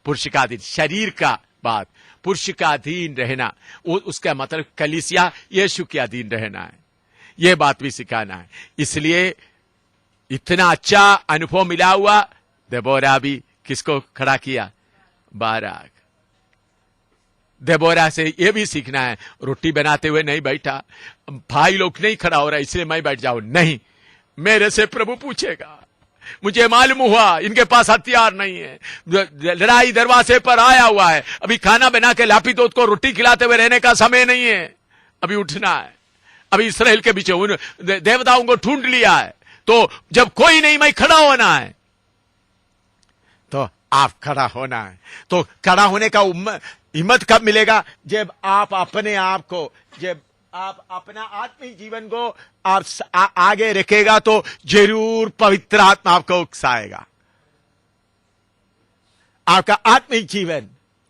पुरुष का अधीन, शरीर का बात, पुरुष का अधीन रहना, वो उसका मतलब कलीसिया यीशु के अधीन रहना है, ये बात भी सिखाना है। इसलिए इतना अच्छा अनुभव मिला हुआ देबोरा भी किसको खड़ा किया, बाराक। देबोरा से ये भी सीखना है, रोटी बनाते हुए नहीं बैठा, भाई लोग नहीं खड़ा हो रहा इसलिए मैं बैठ जाऊं, नहीं, मेरे से प्रभु पूछेगा। मुझे मालूम हुआ इनके पास हथियार नहीं है, लड़ाई दरवाजे पर आया हुआ है, अभी खाना बना के लापितोत को रोटी खिलाते हुए रहने का समय नहीं है, अभी उठना है। अभी इसराइल के पीछे उन देवताओं को ढूंढ लिया है, तो जब कोई नहीं मैं खड़ा होना है, तो आप खड़ा होना है। तो खड़ा होने का हिम्मत कब मिलेगा, जब आप अपने आप को, जब आप अपना आत्मिक जीवन को आप आगे रखेगा तो जरूर पवित्र आत्मा आपको उकसाएगा। आपका आत्मिक जीवन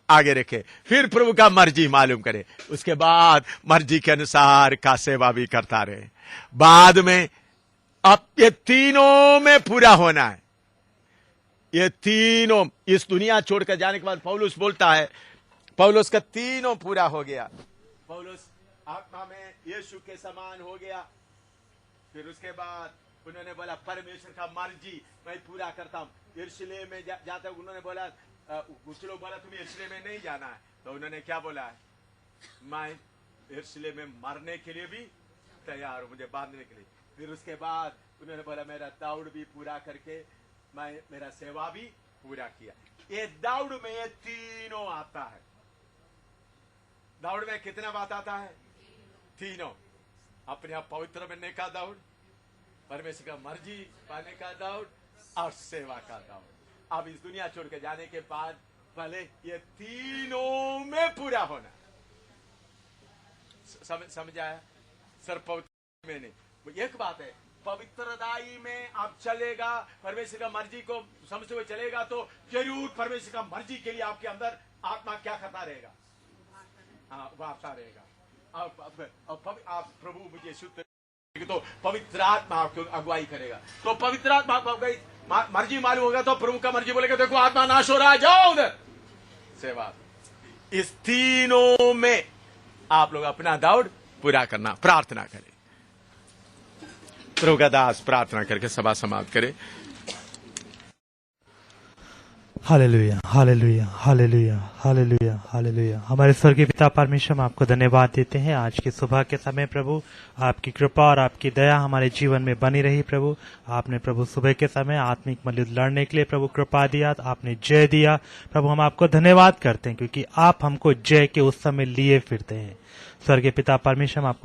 आगे रखे, फिर प्रभु का मर्जी मालूम करे, उसके बाद मर्जी के अनुसार का सेवा भी करता रहे। बाद में अब ये तीनों में पूरा होना है, ये तीनों इस दुनिया छोड़कर जाने के बाद पौलुस बोलता है, पौलुस का तीनों पूरा हो गया। पौलुस आत्मा में यीशु के समान हो गया। फिर उसके बाद उन्होंने बोला परमेश्वर का मर्जी मैं पूरा करता हूं। यरूशलेम में जाते उन्होंने बोला, कुछ लोग बोला तुम्हें यरूशलेम में नहीं जाना है, तो उन्होंने क्या बोला है, मैं यरूशलेम में मरने के लिए भी तैयार हूं, मुझे बांधने के लिए। फिर उसके बाद उन्होंने बोला मेरा दौड़ भी पूरा करके मैं मेरा सेवा भी पूरा किया। ये दौड़ में ये तीनों आता है। दौड़ में कितना बात आता है, तीनों। अपने आप पवित्र बनने का दौड़, परमेश्वर का मर्जी पाने का दौड़ और सेवा का दौड़। अब इस दुनिया छोड़ के जाने के बाद पहले ये तीनों में पूरा होना। समझ आया सर, पवित्र में नहीं। एक बात है, पवित्रदाई में आप चलेगा, परमेश्वर का मर्जी को समझते हुए चलेगा तो जरूर परमेश्वर का मर्जी के लिए आपके अंदर आत्मा क्या करता रहेगा, वापता रहेगा। आप प्रभु मुझे शुद्ध, तो पवित्र आत्मा आपको अगुवाई करेगा। तो पवित्र आत्मा आपको अगुवाई मर्जी मालूम होगा तो प्रभु का मर्जी बोलेगा देखो आत्मा नाश हो रहा है, जाओ उधर सेवा। इस तीनों में आप लोग अपना दौड़ पूरा करना, प्रार्थना करें। प्रभु का दास प्रार्थना करके सभा समाप्त करे। Hallelujah, hallelujah, hallelujah, hallelujah, hallelujah. हमारे स्वर्गीय पिता परमेश्वर, हम आपको धन्यवाद देते हैं आज के सुबह के समय। प्रभु आपकी कृपा और आपकी दया हमारे जीवन में बनी रही। प्रभु आपने प्रभु सुबह के समय आत्मिक मल्लयुद्ध लड़ने के लिए प्रभु कृपा दिया, आपने जय दिया। प्रभु हम आपको धन्यवाद करते हैं क्योंकि आप हमको जय के उस समय लिए फिरते हैं। स्वर्गीय पिता परमेश्वर, हम आपको